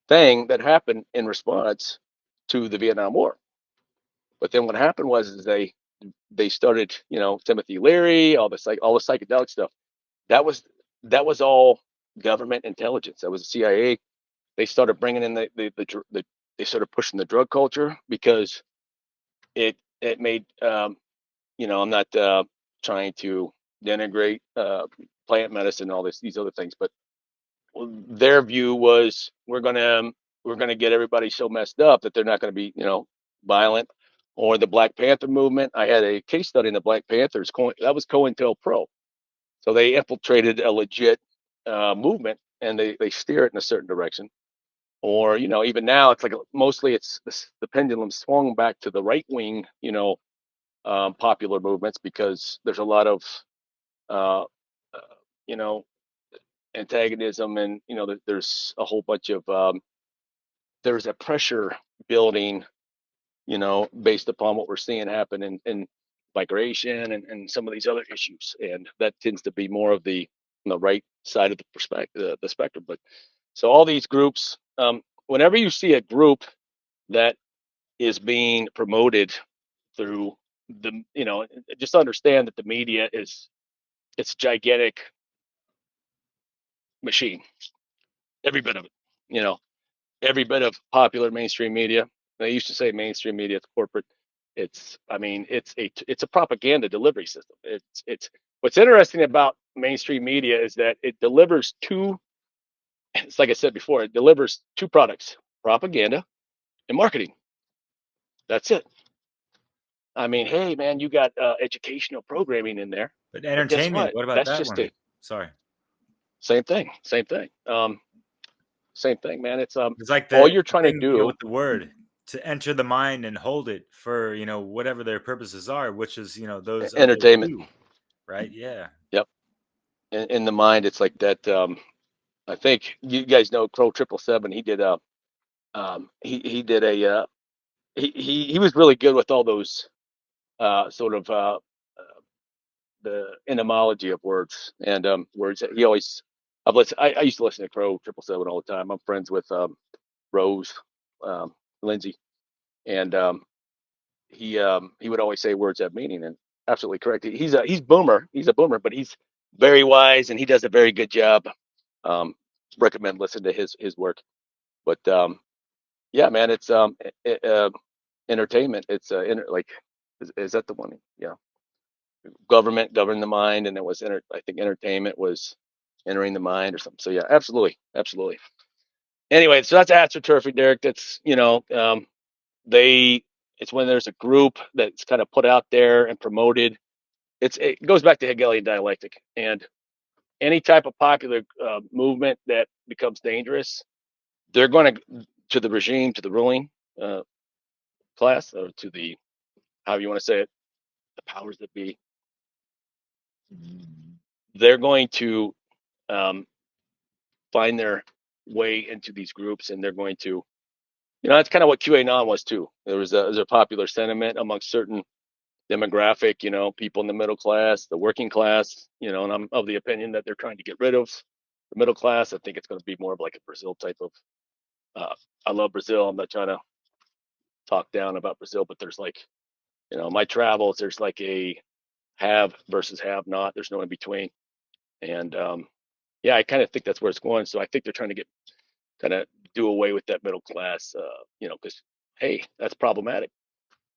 thing that happened in response to the Vietnam War. But then what happened was is they started, Timothy Leary, all the psychedelic stuff. That was that was all government intelligence. That was the CIA. They started bringing in the they started pushing the drug culture because it made I'm not trying to denigrate plant medicine and all these other things, but their view was we're gonna get everybody so messed up that they're not going to be violent. Or the Black Panther movement. I had a case study in the Black Panthers. That was COINTELPRO. So they infiltrated a legit movement and they steer it in a certain direction. Or even now it's like mostly the pendulum swung back to the right wing popular movements because there's a lot of uh, you know antagonism, and there's a whole bunch of there's a pressure building based upon what we're seeing happen in migration and some of these other issues, and that tends to be more of the right side of the perspective, the spectrum. But so all these groups, whenever you see a group that is being promoted through just understand that the media it's a gigantic machine, every bit of it, you know every bit of popular mainstream media. They used to say mainstream media, it's corporate. I mean, it's a propaganda delivery system. It's what's interesting about mainstream media is that it delivers two. It's like I said before, it delivers two products: propaganda and marketing. That's it. I mean, hey man, you got educational programming in there, But but guess entertainment, what? what about That's that just one? it. Sorry. Same thing. Same thing. Same thing, man. It's It's like all the you're trying to thing, do. with the word to enter the mind and hold it for, whatever their purposes are, which is, those other Entertainment. two, right? Yeah. Yep. In the mind, it's like that. I think you guys know Crow 777. He did a he did a he was really good with all those sort of the etymology of words and words that he always. I used to listen to Crow 777 all the time. I'm friends with Rose Lindsay, and he would always say words have meaning, and absolutely correct. He's boomer. He's a boomer, but he's very wise and he does a very good job. Um, Recommend listen to his work. But yeah, man, it's entertainment. It's like is that the one? Yeah, government govern the mind, and it was I think entertainment was entering the mind or something. So yeah, absolutely, absolutely. Anyway, so that's astroturfing, Derek. That's they. It's when there's a group that's kind of put out there and promoted. It goes back to Hegelian dialectic, and any type of popular movement that becomes dangerous, they're going to the regime, to the ruling uh, class, or to the however you want to say it, the powers that be. they're going to find their way into these groups, and they're going to, that's kind of what QAnon was too. There's a popular sentiment amongst certain demographic, people in the middle class, the working class, and I'm of the opinion that they're trying to get rid of the middle class. I think it's going to be more of like a Brazil type of, I love Brazil. I'm not trying to talk down about Brazil, but there's like, my travels, there's like a have versus have not. There's no in between. And yeah, I kind of think that's where it's going. So I think they're trying to kind of do away with that middle class, because, hey, that's problematic.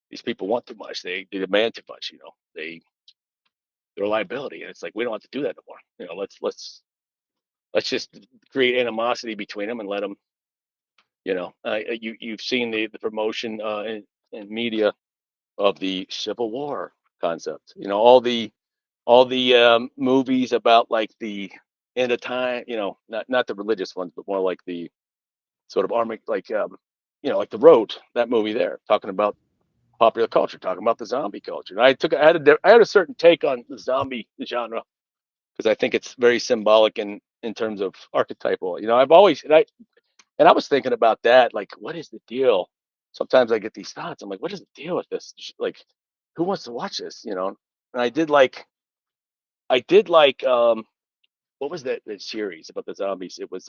These people want too much. They demand too much, they're a liability. And it's like, we don't have to do that no more. Let's just create animosity between them and let them, you've seen the promotion in media of the Civil War concept. All the movies about like the end of time. Not the religious ones, but more like the sort of army, like like The Road, that movie there, talking about popular culture, talking about the zombie culture. And I had a certain take on the zombie genre because I think it's very symbolic in terms of archetypal. I've always and I was thinking about that, like, what is the deal? Sometimes I get these thoughts. I'm like, what is the deal with this? Like, who wants to watch this? And I did like what was that series about the zombies? It was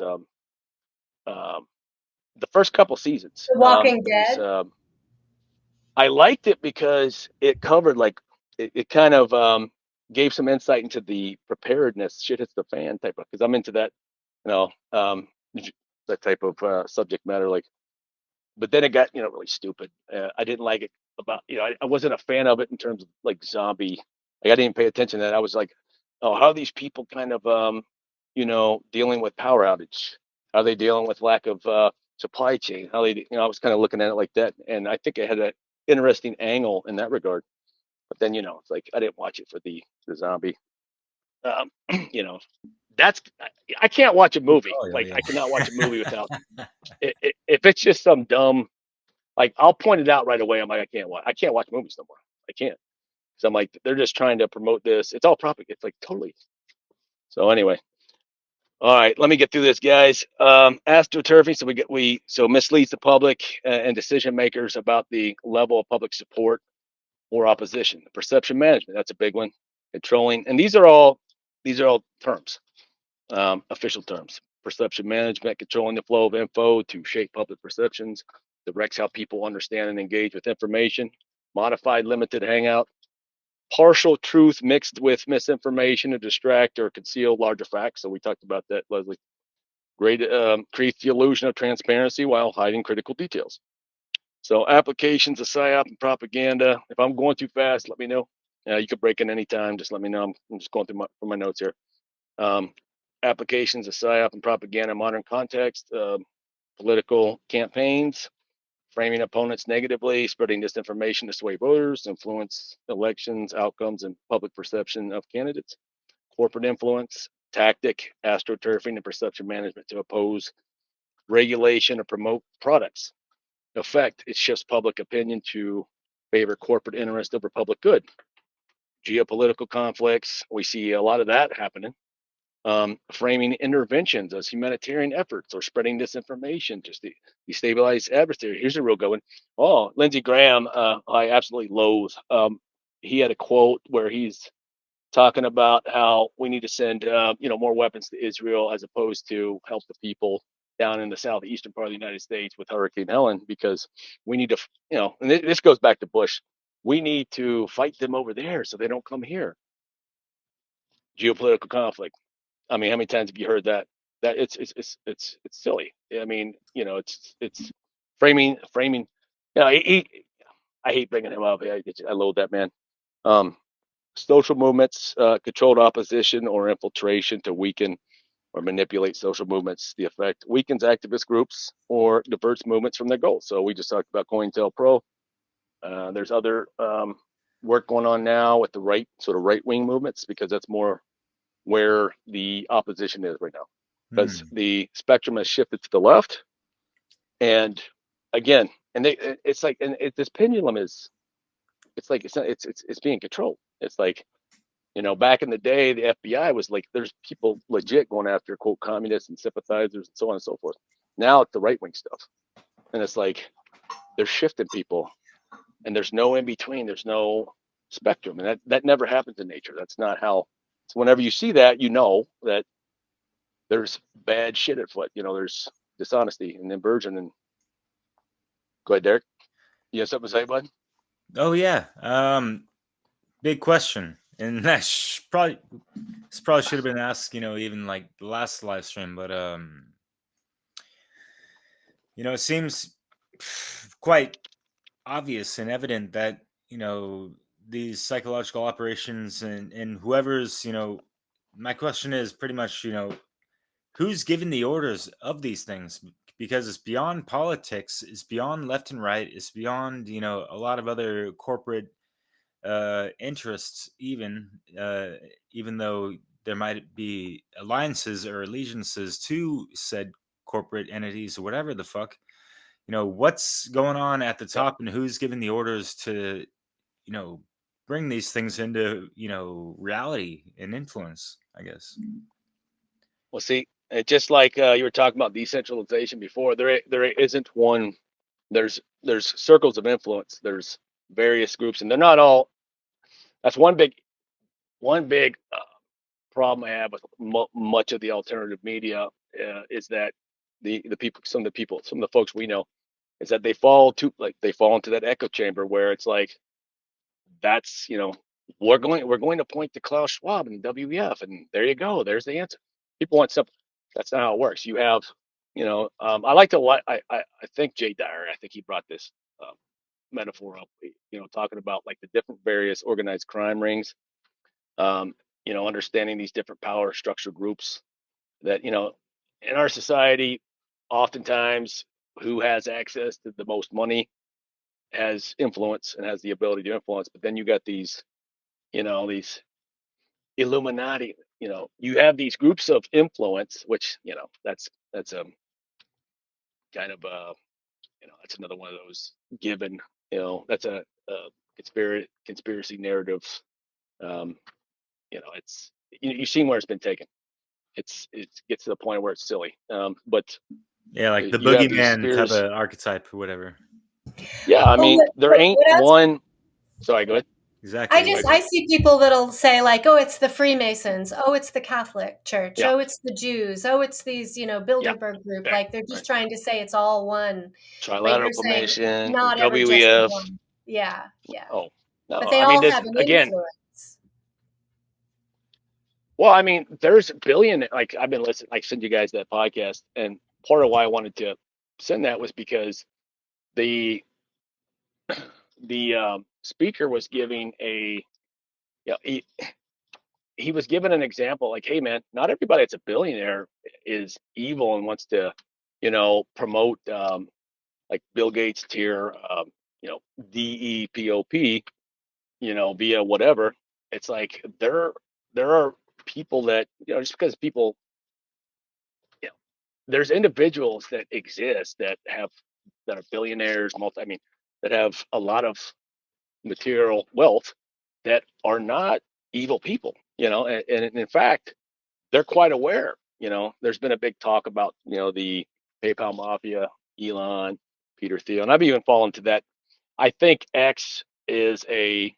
the first couple seasons. The Walking It was Dead. I liked it because it covered like it kind of gave some insight into the preparedness, shit hits the fan type of, because I'm into that, you know, um, that type of subject matter. Like, but then it got really stupid. I didn't like it about I wasn't a fan of it in terms of like zombie. Like I didn't pay attention to that. I was like, oh, how are these people kind of dealing with power outage? How are they dealing with lack of supply chain? How they I was kind of looking at it like that, and I think it had an interesting angle in that regard. But then it's like I didn't watch it for the zombie. Um, you know, that's I can't watch a movie. Oh, Like I cannot watch a movie yeah. without if it's just some dumb, like I'll point it out right away. I'm like I can't watch movies no more. I can't. So I'm like they're just trying to promote this. It's all propaganda. It's like totally. So anyway, all right, let me get through this, guys. Astroturfing. So misleads the public and decision makers about the level of public support or opposition. Perception management. That's a big one. Controlling, and these are all terms, official terms. Perception management, controlling the flow of info to shape public perceptions, directs how people understand and engage with information. Modified limited hangout, partial truth mixed with misinformation to distract or conceal larger facts. So we talked about that, Leslie. Great creates the illusion of transparency while hiding critical details. So applications of PSYOP and propaganda. If I'm going too fast, let me know. You can break in anytime. Just let me know. I'm just going through my notes here. Applications of PSYOP and propaganda in modern context. Political campaigns, framing opponents negatively, spreading disinformation to sway voters, influence elections, outcomes, and public perception of candidates. Corporate influence, tactic, astroturfing, and perception management to oppose regulation or promote products. Effect, it shifts public opinion to favor corporate interest over public good. Geopolitical conflicts, we see a lot of that happening. Framing interventions as humanitarian efforts or spreading disinformation to destabilize adversary. Here's a real good one. Oh, Lindsey Graham, I absolutely loathe. He had a quote where he's talking about how we need to send more weapons to Israel as opposed to help the people down in the southeastern part of the United States with Hurricane Helen, because we need to, and this goes back to Bush. We need to fight them over there so they don't come here. Geopolitical conflict. I mean, how many times have you heard that? That it's silly. I mean, it's framing. I hate bringing him up. I loathe that man. Um, Social movements, controlled opposition or infiltration to weaken or manipulate social movements. The effect weakens activist groups or diverts movements from their goals. So we just talked about COINTELPRO. There's other work going on now with the right wing movements, because that's more where the opposition is right now, because the spectrum has shifted to the left. And again, it's like, this pendulum is, it's like it's being controlled. It's like, Back in the day, the FBI was like, there's people legit going after quote communists and sympathizers and so on and so forth. Now it's the right wing stuff, and it's like they're shifting people, and there's no in between. There's no spectrum, and that never happens in nature. That's not how. So whenever you see that, that there's bad shit at foot. There's dishonesty and inversion. And go ahead, Derek. You have something to say, bud? Oh yeah. Big question, and this probably should have been asked, even like the last live stream, but it seems quite obvious and evident that these psychological operations and whoever's my question is pretty much who's giving the orders of these things, because it's beyond politics, it's beyond left and right, it's beyond a lot of other corporate interests, even though there might be alliances or allegiances to said corporate entities or whatever the fuck. What's going on at the top, and who's giving the orders to bring these things into reality and influence, I guess. Well, see, just like you were talking about decentralization before, there isn't one. There's circles of influence. There's various groups, and they're not all. That's one big problem I have with much of the alternative media, is that the people, some of the folks we know, is that they fall into that echo chamber where it's like, that's we're going to point to Klaus Schwab and WEF, and there you go, there's the answer. People want something. That's not how it works. You have I like to I think Jay Dyer, I think he brought this metaphor up, talking about like the different various organized crime rings, understanding these different power structure groups that in our society, oftentimes who has access to the most money has influence and has the ability to influence. But then you got these these Illuminati, you have these groups of influence, which that's kind of that's another one of those given, that's a conspiracy narrative. It's you've seen where it's been taken. It gets to the point where it's silly. But yeah, like the you have these boogeyman type spheres. of archetype or whatever. Yeah, I mean, there ain't one. Sorry, go ahead. Exactly. I see people that'll say like, oh, it's the Freemasons, oh, it's the Catholic Church, Yeah. oh, it's the Jews, oh, it's these, Bilderberg group. Right, Like they're just trying to say it's all one. But Trilateral you're saying Commission, not ever just the WEF. one. Yeah, yeah. Oh no, But they I mean, all this have an again. influence. Well, I mean, there's a billion. Like I've been listening, like send you guys that podcast, and part of why I wanted to send that was because the speaker was giving he was given an example, like, hey man, not everybody that's a billionaire is evil and wants to promote like Bill Gates tier, DEPOP, via whatever. It's like there are people that just because people, there's individuals that exist that are billionaires, that have a lot of material wealth that are not evil people, and in fact, they're quite aware. There's been a big talk about, the PayPal mafia, Elon, Peter Thiel, and I've even fallen to that. I think X is a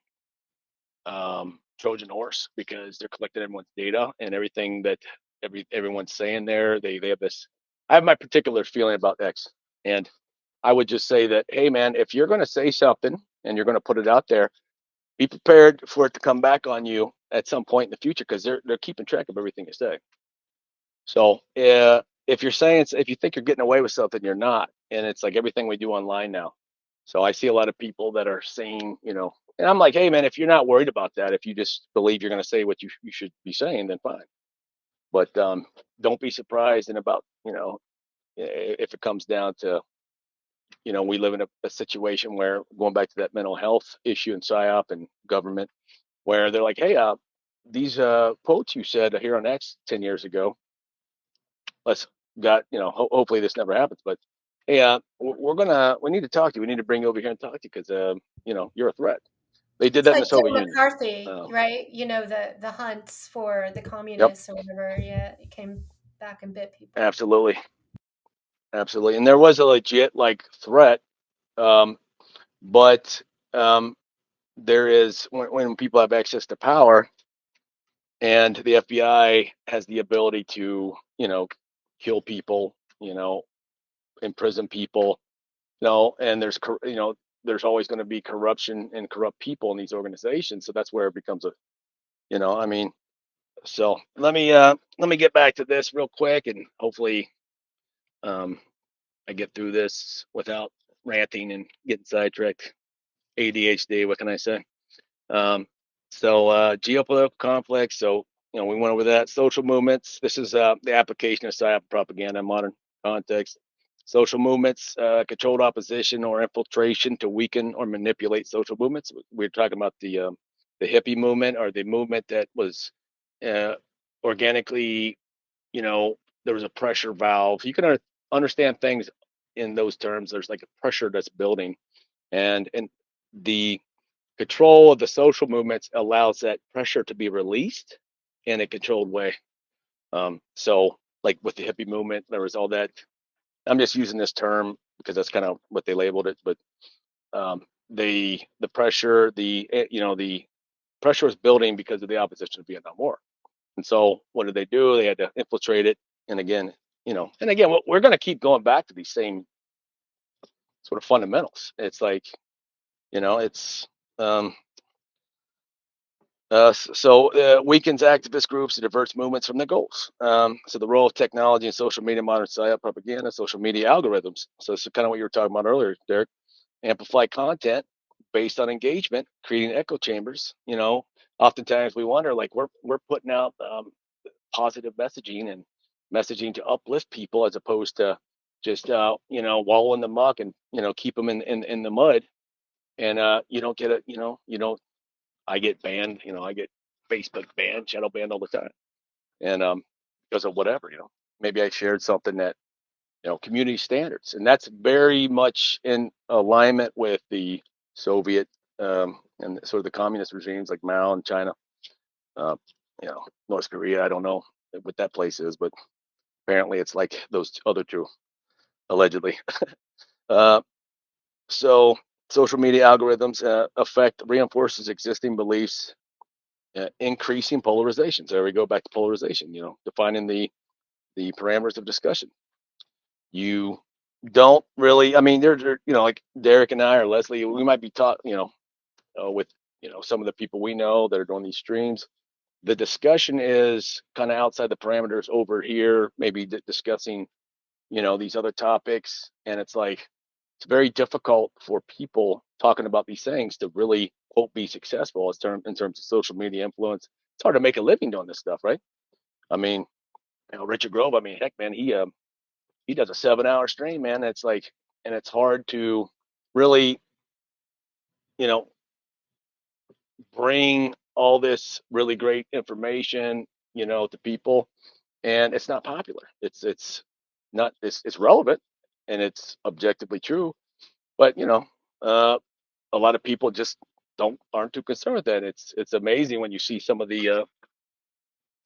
Trojan horse because they're collecting everyone's data and everything that everyone's saying there. They have this. I have my particular feeling about X, and I would just say that, hey man, if you're going to say something and you're going to put it out there, be prepared for it to come back on you at some point in the future, because they're keeping track of everything you say. So if you're saying, if you think you're getting away with something, you're not. And it's like everything we do online now. So I see a lot of people that are saying, and I'm like, hey man, if you're not worried about that, if you just believe you're going to say what you should be saying, then fine. But don't be surprised in about, if it comes down to, we live in a situation where, going back to that mental health issue in PSYOP and government, where they're like, hey, these quotes you said here on X 10 years ago, hopefully this never happens, but hey, we need to talk to you. We need to bring you over here and talk to you because, you're a threat. They did It's that in like the Joe Soviet Union. McCarthy, Oh, right? You know, the hunts for the yep, communists or whatever. Yeah, it came back and bit people. absolutely, absolutely. And there was a legit like threat, um, but um, there is when people have access to power, and the FBI has the ability to, kill people, imprison people, and there's always going to be corruption and corrupt people in these organizations. So that's where it becomes I mean, so let me get back to this real quick, and hopefully um, I get through this without ranting and getting sidetracked. ADHD, what can I say? Um, geopolitical conflicts. So, we went over that. Social movements. This is the application of PSYOP propaganda in modern context. Social movements, controlled opposition or infiltration to weaken or manipulate social movements. We're talking about the hippie movement, or the movement that was uh, organically, there was a pressure valve. You can understand things in those terms. There's like a pressure that's building, and the control of the social movements allows that pressure to be released in a controlled way. So, like with the hippie movement, there was all that. I'm just using this term because that's kind of what they labeled it. But the pressure, the pressure was building because of the opposition to the Vietnam War. And so, what did they do? They had to infiltrate it. And again, we're going to keep going back to these same sort of fundamentals. It's like, it's um, weakens activist groups and diverts movements from their goals. So the role of technology and social media, modern psyop propaganda, social media algorithms. So it's kind of what you were talking about earlier, Derek. Amplify content based on engagement, creating echo chambers. Oftentimes we wonder, like we're putting out positive messaging and messaging to uplift people as opposed to just wallow in the muck and keep them in the mud. And you don't get it. You don't. I get banned. I get Facebook banned, shadow banned all the time, and because of whatever. Maybe I shared something that community standards, and that's very much in alignment with the Soviet and sort of the communist regimes like Mao and China. Uh, North Korea. I don't know what that place is, but apparently it's like those other two, allegedly. Uh, so social media algorithms reinforces existing beliefs, increasing polarization. So there we go, back to polarization. Defining the parameters of discussion. You don't really. I mean, there's like Derek and I or Leslie, we might be taught with some of the people we know that are doing these streams. The discussion is kind of outside the parameters over here, maybe discussing these other topics, and it's like it's very difficult for people talking about these things to really quote be successful in terms of social media influence. It's hard to make a living doing this stuff, right? I mean, Richard Grove. I mean, heck, man, he does a 7-hour stream, man. It's like, and it's hard to really, you know, bring all this really great information, to people, and it's not popular. It's not. It's relevant and it's objectively true, but uh, a lot of people just aren't too concerned with that. It's amazing when you see some of the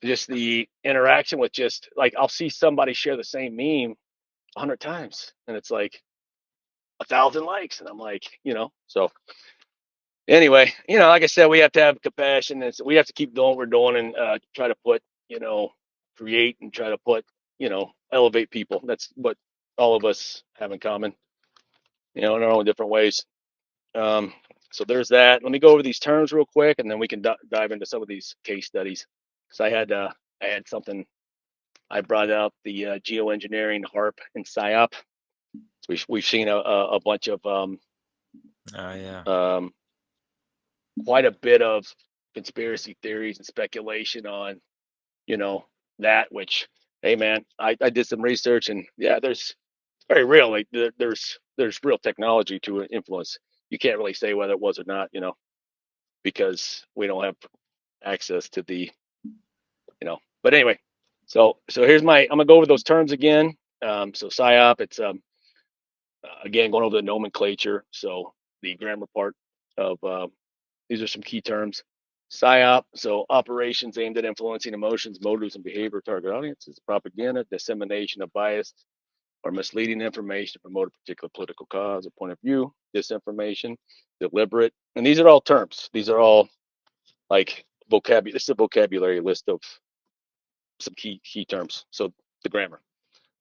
just the interaction with, just like, I'll see somebody share the same meme 100 times and it's like 1,000 likes, and I'm like, so anyway, like I said, we have to have compassion, and so we have to keep doing what we're doing, and try to put, create and try to put, elevate people. That's what all of us have in common, in our own different ways. Um, so there's that. Let me go over these terms real quick, and then we can dive into some of these case studies. Because I had something I brought out, the geoengineering, HARP, and PSYOP. So we've seen a bunch of Yeah. quite a bit of conspiracy theories and speculation on that. Which, hey man, I did some research, and yeah, there's very real. Like there's real technology to influence. You can't really say whether it was or not, because we don't have access to the, But anyway, so here's I'm gonna go over those terms again. So PSYOP, it's again going over the nomenclature. So the grammar part of These are some key terms. PSYOP, so operations aimed at influencing emotions, motives, and behavior of target audiences. Propaganda, dissemination of biased or misleading information to promote a particular political cause or point of view. Disinformation, deliberate, and these are all terms. These are all like vocabulary. This is a vocabulary list of some key terms. So the grammar.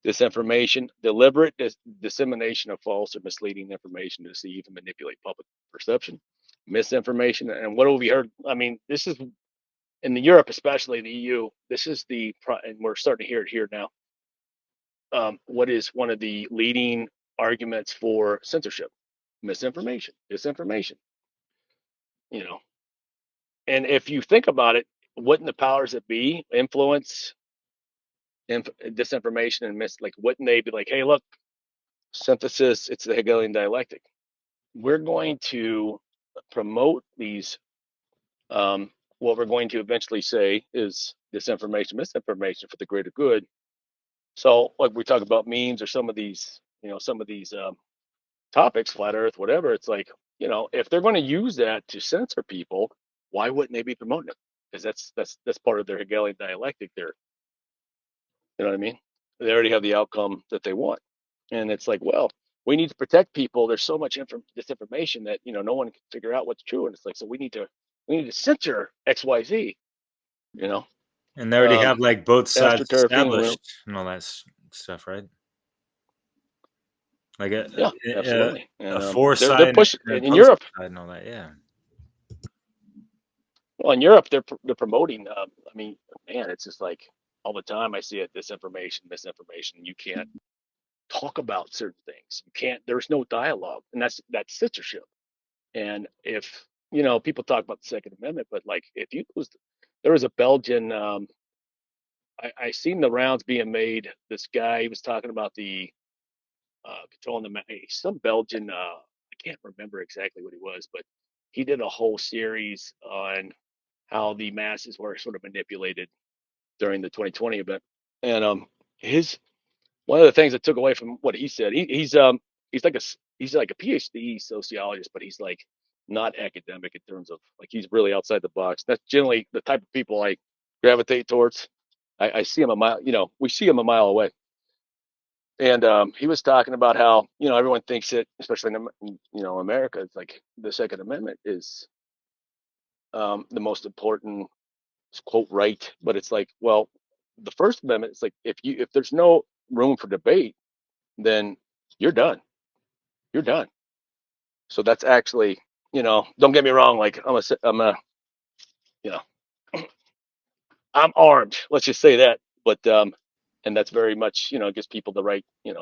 Disinformation, deliberate dissemination of false or misleading information to deceive and manipulate public perception. Misinformation, and what have we heard? I mean, this is in Europe, especially the EU. This is and we're starting to hear it here now. What is one of the leading arguments for censorship? Misinformation, disinformation. You know, and if you think about it, wouldn't the powers that be influence disinformation and wouldn't they be like, hey, look, synthesis, it's the Hegelian dialectic. We're going to promote these. What we're going to eventually say is disinformation, misinformation for the greater good. So, like we talk about memes or some of these, topics, flat Earth, whatever. It's like, if they're going to use that to censor people, why wouldn't they be promoting it? Because that's part of their Hegelian dialectic. There, you know what I mean? They already have the outcome that they want, and it's like, well, we need to protect people. There's so much disinformation that no one can figure out what's true, and it's like, so we need to censor XYZ. And they already have like both sides astroturfing, established and all that stuff, right? Like absolutely. a And foresight they're pushing and a in Europe. and all that, yeah. Well, in Europe, they're promoting. I mean, man, it's just like all the time I see it. Misinformation. You can't talk about certain things. You can't. There's no dialogue, and that's censorship. And if people talk about the Second Amendment, but like if you lose, there was a Belgian. I seen the rounds being made. This guy, he was talking about the controlling some Belgian. I can't remember exactly what he was, but he did a whole series on how the masses were sort of manipulated during the 2020 event. And his one of the things I took away from what he said, he's like a PhD sociologist, but he's like not academic in terms of like he's really outside the box. That's generally the type of people I gravitate towards. I see him a mile, we see him a mile away. And he was talking about how everyone thinks it, especially in America, it's like the Second Amendment is the most important quote right, but it's like, well, the First Amendment, it's like if there's no room for debate, then you're done. You're done. So that's actually, don't get me wrong, like I'm armed. Let's just say that, but and that's very much it gives people the right, the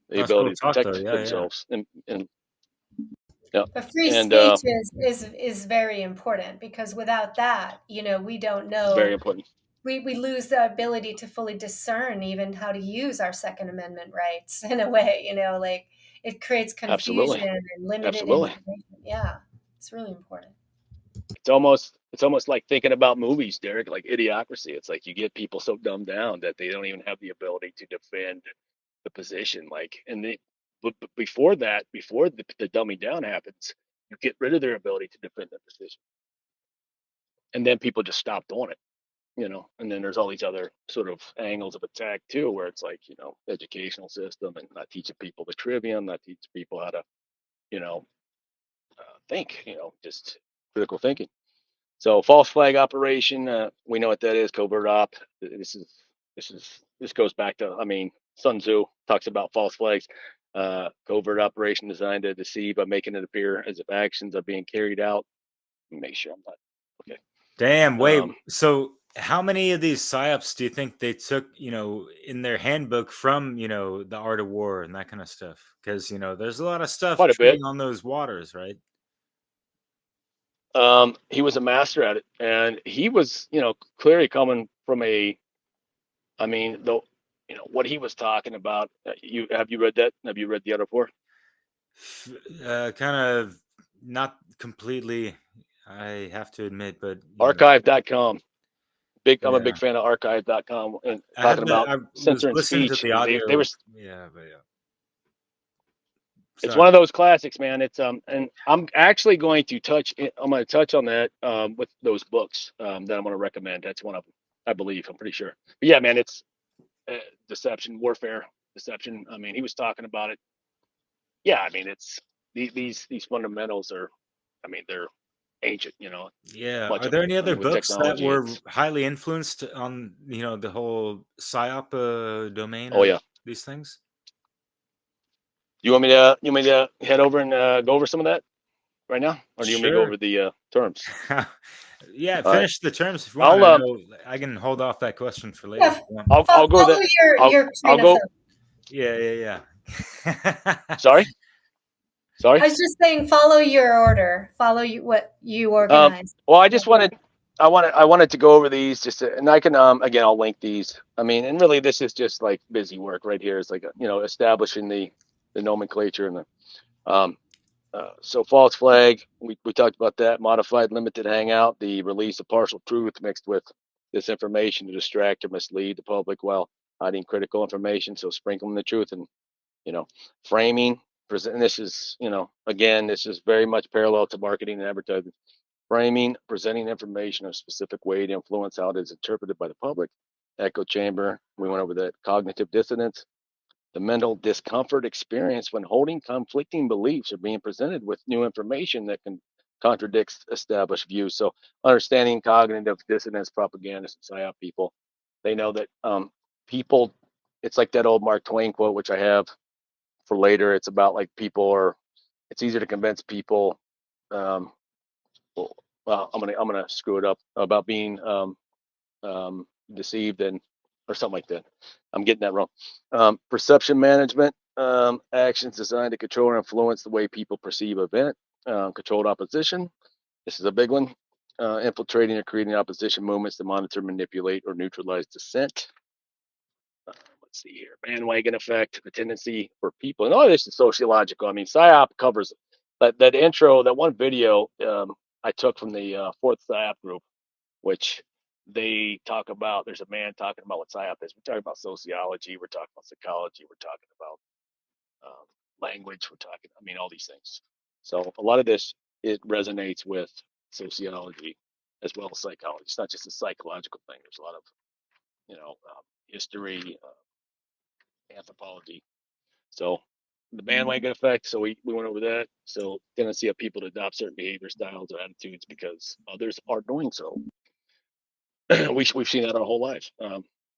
That's cool ability to talk though. protect Yeah, yeah. themselves and yeah. But free And speech is very important, because without that, we don't it's very know. important. We lose the ability to fully discern even how to use our Second Amendment rights in a way, like it creates Absolutely. confusion and limited Absolutely. information. Yeah, it's really important. It's almost like thinking about movies, Derek, like Idiocracy. It's like you get people so dumbed down that they don't even have the ability to defend the position. But before that, before the dumbing down happens, you get rid of their ability to defend the position, and then people just stop doing it. And then there's all these other sort of angles of attack too, where it's like educational system and not teaching people the trivium, not teaching people how to think, just critical thinking. So false flag operation, we know what that is. Covert op. This goes back to, Sun Tzu talks about false flags. Covert operation designed to deceive by making it appear as if actions are being carried out. Make sure I'm not okay. Damn. Wait. So how many of these psyops do you think they took, in their handbook from, the art of war and that kind of stuff? Because there's a lot of stuff Quite a bit. treading on those waters, right? He was a master at it, and he was, clearly coming from what he was talking about. Have you read that? Have you read the Art of War? Kind of not completely, I have to admit, but archive.com. I'm a big fan of archive.com and talking about censoring speech. To the audio. They were, yeah, but yeah. It's So one of those classics, man. It's and I'm actually going to touch. I'm going to touch on that with those books that I'm going to recommend. That's one of them, I believe. I'm pretty sure. But yeah, man, it's deception, warfare, deception. I mean, he was talking about it. Yeah, I mean, it's these fundamentals are. I mean, they're ancient. You know, yeah, much are of there them. any I other mean, with books that technology, were it's. highly influenced on the whole psyop domain Oh of yeah. these things? You want me to head over and go over some of that right now, or do you want me to go Sure. over the terms? Yeah, All right. finish the terms if you want. I'll I can hold off that question for later if Yeah, you want. I'll go follow that. your I'll your I'll train of go. thought. Yeah, yeah, yeah. Sorry. I Sorry. was just saying, follow your order. Follow what you Um, organize. well, I wanted to go over these just to, and I can again I'll link these. I mean, and really this is just like busy work right here. It's like establishing the nomenclature and the so false flag. We talked about that. Modified limited hangout. The release of partial truth mixed with disinformation to distract or mislead the public while hiding critical information. So sprinkling the truth and you know framing. And this is again this is very much parallel to marketing and advertising. Framing, presenting information in a specific way to influence how it is interpreted by the public. Echo chamber, we went over that. Cognitive dissonance, the mental discomfort experience when holding conflicting beliefs or being presented with new information that can contradict established views. So, understanding cognitive dissonance, propagandists, and psyop people, they know that people, it's like that old Mark Twain quote, which I have for later. It's about like it's easier to convince people. Um, well, I'm gonna screw it up about being deceived and or something like that. I'm getting that wrong. Perception management actions designed to control or influence the way people perceive event. Controlled opposition. This is a big one. Infiltrating or creating opposition movements to monitor, manipulate, or neutralize dissent. Let's see here. Bandwagon effect, the tendency for people, and all this is sociological. I mean, PSYOP covers that intro, that one video I took from the fourth PSYOP group, which they talk about. There's a man talking about what PSYOP is. We're talking about sociology. We're talking about psychology. We're talking about language. We're talking, I mean, all these things. So a lot of this, it resonates with sociology as well as psychology. It's not just a psychological thing. There's a lot of, history, anthropology. So the bandwagon effect. So we went over that. So tendency of people to adopt certain behavior styles or attitudes because others are doing so. We've seen that our whole lives.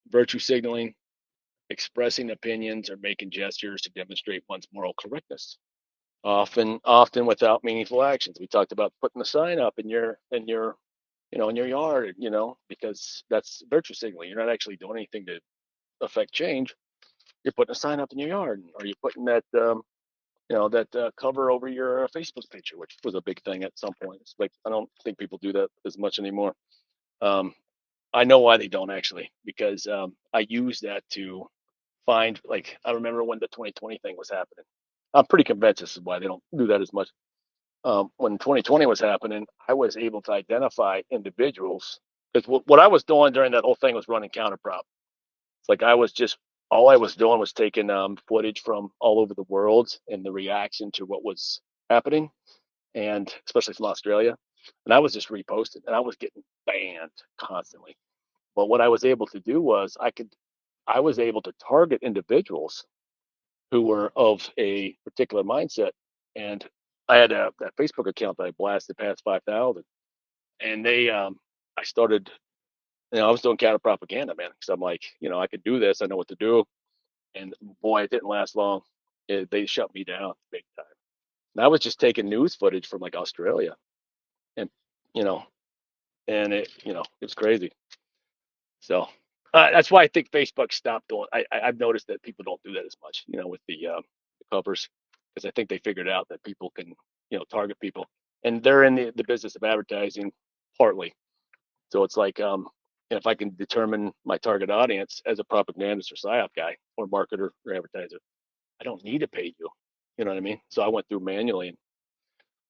Virtue signaling, expressing opinions, or making gestures to demonstrate one's moral correctness. Often without meaningful actions. We talked about putting a sign up in your yard, because that's virtue signaling. You're not actually doing anything to affect change. You're putting a sign up in your yard, or you're putting that cover over your Facebook picture, which was a big thing at some point. It's like I don't think people do that as much anymore. I know why they don't actually, because I use that to find, like, I remember when the 2020 thing was happening. I'm pretty convinced this is why they don't do that as much. When 2020 was happening, I was able to identify individuals because what I was doing during that whole thing was running counterprop. It's like all I was doing was taking footage from all over the world and the reaction to what was happening, and especially from Australia. And I was just reposting, and I was getting banned constantly. But what I was able to do was I was able to target individuals who were of a particular mindset. And I had that Facebook account that I blasted past 5,000. And I started, I was doing counter propaganda, man, because I'm like, I could do this. I know what to do. And boy, it didn't last long. They shut me down big time. And I was just taking news footage from like Australia, and you know, and it was crazy. So that's why I think Facebook stopped doing. I've noticed that people don't do that as much, with the covers, because I think they figured out that people can, target people, and they're in the business of advertising partly. So it's like, if I can determine my target audience as a propagandist or psyop guy or marketer or advertiser, I don't need to pay you. You know what I mean? So I went through manually, and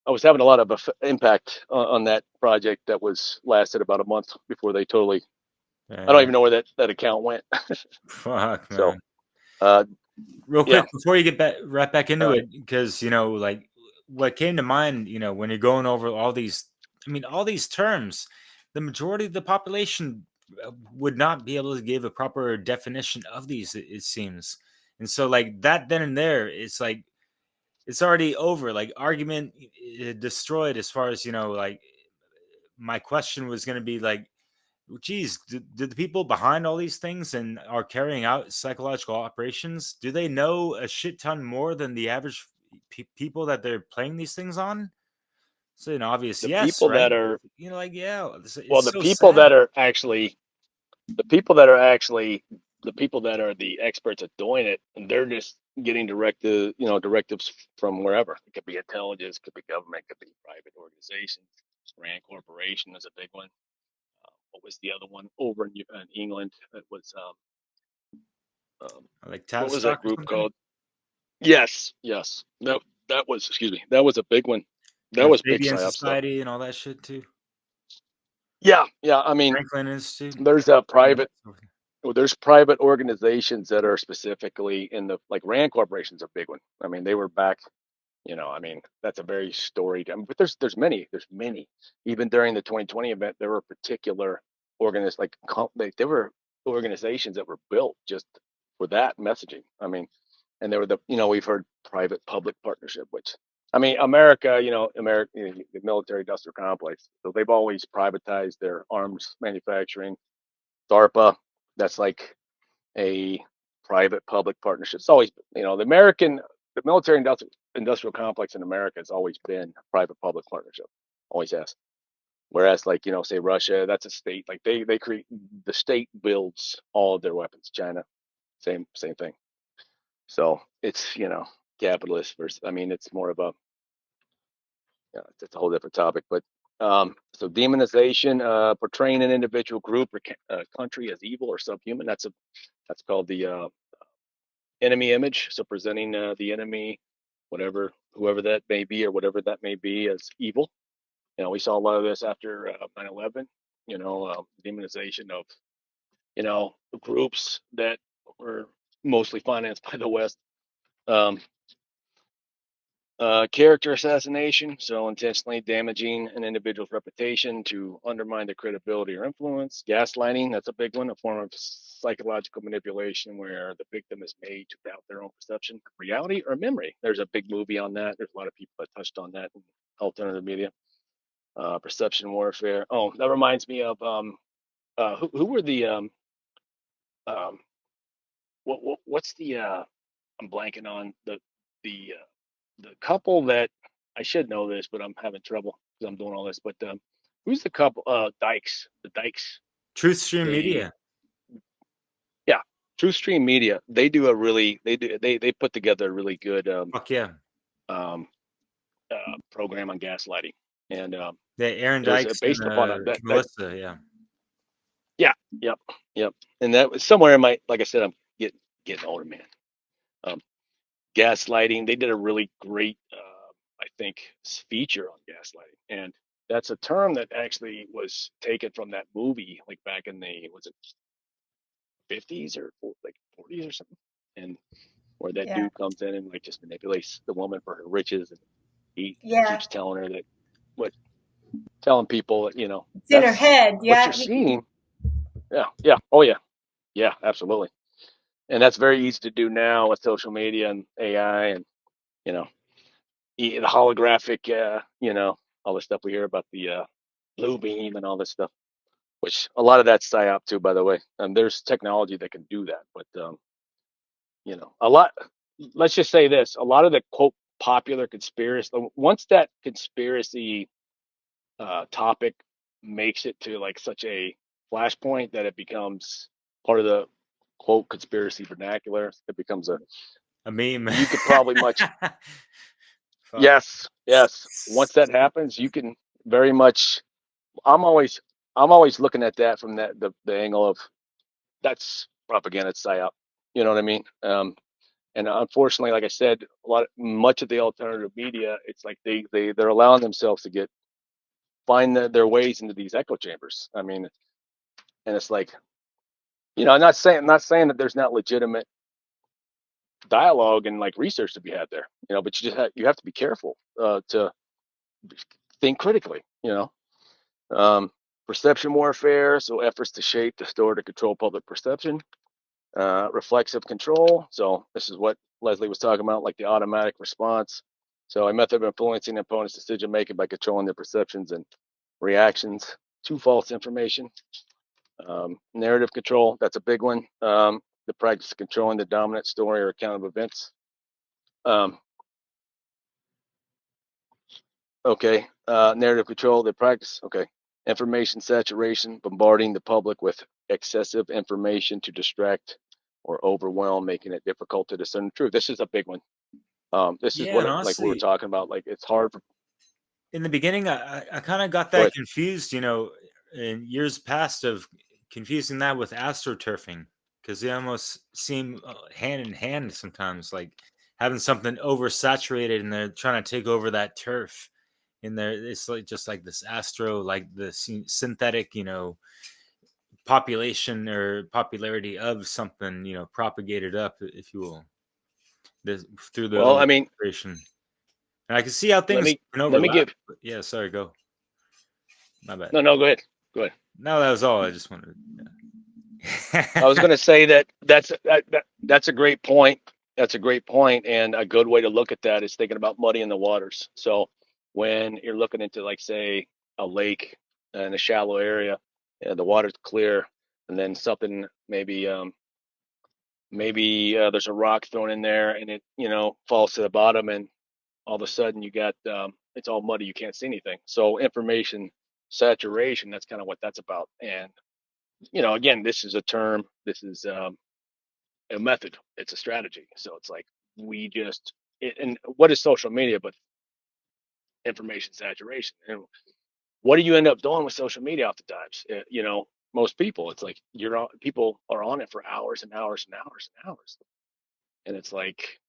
I was having a lot of impact on that project that was lasted about a month before they totally. I don't Yeah. even know where that account went. Fuck, So man. uh, Real Yeah. quick before you get right back into Uh, it, because like what came to mind, when you're going over all these, all these terms, the majority of the population would not be able to give a proper definition of these. It seems, and so like that then and there, it's like it's already over. Like argument destroyed. As far as like my question was going to be like, geez, do the people behind all these things and are carrying out psychological operations, do they know a shit ton more than the average people that they're playing these things on? So an obvious the yes, people right? that are Like, yeah, well, it's the so people sad. that are actually the people that are actually the people that are the experts at doing it, and they're just getting directives from wherever. It could be intelligence, could be government, could be private organizations. Rand Corporation is a big one. What was the other one over in England? It was Like what was that Tavistock or group something. called? Yes, yes. That was, excuse me, that was a big one. That The was big Fabian psyop stuff. Society and all that shit too. Yeah, yeah. I mean, Franklin Institute. there's a private well, there's private organizations that are specifically in the like Rand Corporation's a big one. I mean, they were back, that's a very storied. But there's many. Even during the 2020 event, there were particular there were organizations that were built just for that messaging. I mean, and there were we've heard private public partnership, which America, the military industrial complex. So they've always privatized their arms manufacturing. DARPA, that's like a private public partnership. It's always, the military industrial complex in America has always been private public partnership, always has. Whereas, like, say Russia, that's a state. Like they create the state builds all of their weapons. China, same thing. So it's capitalist versus. It's more of a it's a whole different topic. But so demonization, portraying an individual group or country as evil or subhuman. That's called the enemy image. So presenting the enemy, whoever that may be or whatever that may be, as evil. We saw a lot of this after 9/11. Demonization of groups that were mostly financed by the West. Um, Character assassination, so intentionally damaging an individual's reputation to undermine their credibility or influence. Gaslighting, that's a big one, a form of psychological manipulation where the victim is made to doubt their own perception of reality or memory. There's a big movie on that. There's a lot of people that touched on that in alternative media. Perception warfare. Oh, that reminds me of who were the um, what's the I'm blanking on the couple that I should know this, but I'm having trouble because I'm doing all this. But who's the couple? Dykes. The Dykes. Truth Stream They Media. yeah, True Stream Media. They put together a really good Fuck yeah. um, program on gaslighting, and Yeah, Aaron it was Dykes and based upon that. Melissa. Yeah. Yeah, yep. And that was somewhere in my, like I said, I'm getting older, man. Um, Gaslighting. They did a really great, I think, feature on gaslighting, and that's a term that actually was taken from that movie, like back in the was it 50s or like 40s or something, and where that Yeah. dude comes in and like just manipulates the woman for her riches, and he Yeah. keeps telling her that telling people that It's in her that's head. what Yeah. you're seeing. Yeah, oh yeah, absolutely. And that's very easy to do now with social media and AI and you know the holographic, all the stuff we hear about the blue beam and all this stuff, which a lot of that's psyop too, by the way. And there's technology that can do that, but a lot. Let's just say this: a lot of the quote popular conspiracy, once that conspiracy topic makes it to like such a flashpoint that it becomes part of the quote conspiracy vernacular, it becomes A meme. you could probably much. Fuck. Yes, yes. Once that happens, you can very much. I'm always looking at that from the angle of that's propaganda, it's psyop. You know what I mean? And unfortunately, like I said, much of the alternative media, it's like they're allowing themselves to find their ways into these echo chambers. And it's like, I'm not saying that there's not legitimate dialogue and like research to be had there, but you have to be careful to think critically, perception warfare, so efforts to shape, distort, or control public perception. Reflexive control, so this is what Leslie was talking about, like the automatic response. So a method of influencing opponents' decision making by controlling their perceptions and reactions to false information. Narrative control, that's a big one. The practice of controlling the dominant story or account of events. Okay, narrative control, the practice. Okay, information saturation, bombarding the public with excessive information to distract or overwhelm, making it difficult to discern the truth. This is a big one. This is Yeah, and like we were honestly, talking about. Like it's hard. in the beginning, I kind of got Go that ahead. confused, in years past of confusing that with astroturfing, because they almost seem hand in hand sometimes, like having something oversaturated and they're trying to take over that turf. In there, it's like just like this astro, like the synthetic, population or popularity of something, propagated up, if you will, this, through the Well, I mean, administration. And I can see how let things me can let me overlap. give. But yeah, sorry, go. My bad. No, go ahead. Go ahead. No, that was all. I just wanted. I was going to say that's a great point. That's a great point, and a good way to look at that is thinking about muddying the waters. So when you're looking into, like, say, a lake in a shallow area, and the water's clear, and then something maybe there's a rock thrown in there, and it falls to the bottom, and all of a sudden you got it's all muddy, you can't see anything. So information saturation, that's kind of what that's about. And again, this is a term. This is a method. It's a strategy. So it's like and what is social media but information saturation? And what do you end up doing with social media oftentimes? Most people, it's like people are on it for hours and hours and hours and hours, and it's like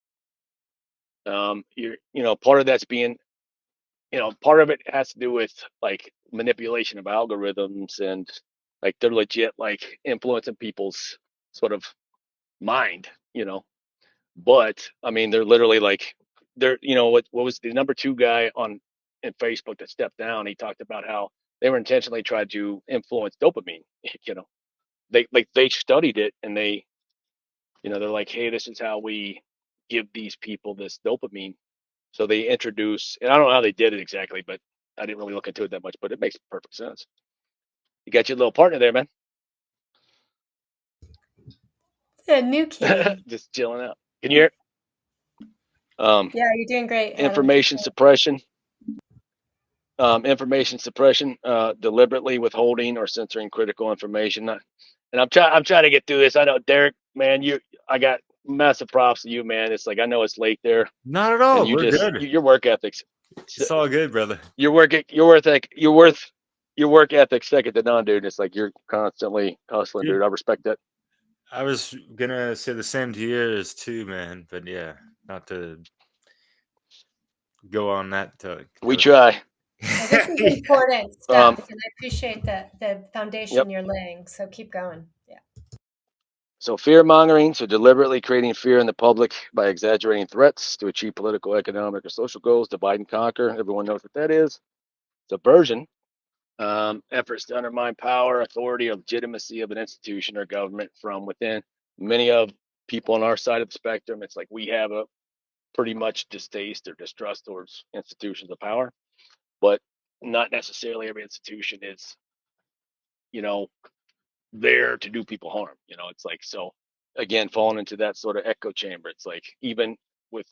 part of that's being part of it has to do with like manipulation of algorithms, and like they're legit like influencing people's sort of mind, but I mean they're literally like what was the number 2 guy in Facebook that stepped down? He talked about how they were intentionally trying to influence dopamine. you know they studied it, and they're like, hey, this is how we give these people this dopamine. So they introduce, and I don't know how they did it exactly, but I didn't really look into it that much, but it makes perfect sense. You got your little partner there, man. A new kitty. Just chilling out. Can you hear? Yeah, you're doing great, Adam. Information suppression. Deliberately withholding or censoring critical information. And I'm trying to get through this. I know, Derek, man, I got massive props to you, man. It's like, I know it's late there, Not at all. and We're good. your work ethics. It's all good, brother. Your work ethic second to none, dude. It's like you're constantly hustling, dude. I respect that. I was gonna say the same to yours too, man. But yeah, not to go on that. We try. Well, this is important stuff, and I appreciate the foundation you're laying. So keep going. Yeah. So fear mongering, so deliberately creating fear in the public by exaggerating threats to achieve political, economic, or social goals. Divide and conquer. Everyone knows what that is. Subversion. Efforts to undermine power, authority, or legitimacy of an institution or government from within. Many of people on our side of the spectrum, it's like we have a pretty much distaste or distrust towards institutions of power, but not necessarily every institution is, there to do people harm. It's like, so again, falling into that sort of echo chamber. It's like, even with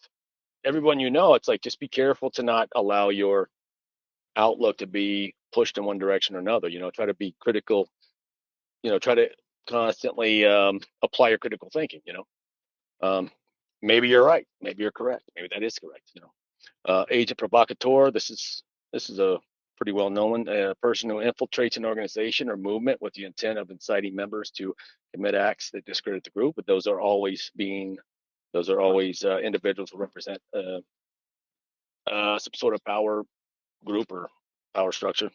everyone, it's like, just be careful to not allow your outlook to be pushed in one direction or another. Try to be critical, try to constantly apply your critical thinking. Maybe you're right, maybe you're correct, maybe that is correct. Agent provocateur, this is a pretty well known one. A person who infiltrates an organization or movement with the intent of inciting members to commit acts that discredit the group. But those are always individuals who represent some sort of power group or power structure.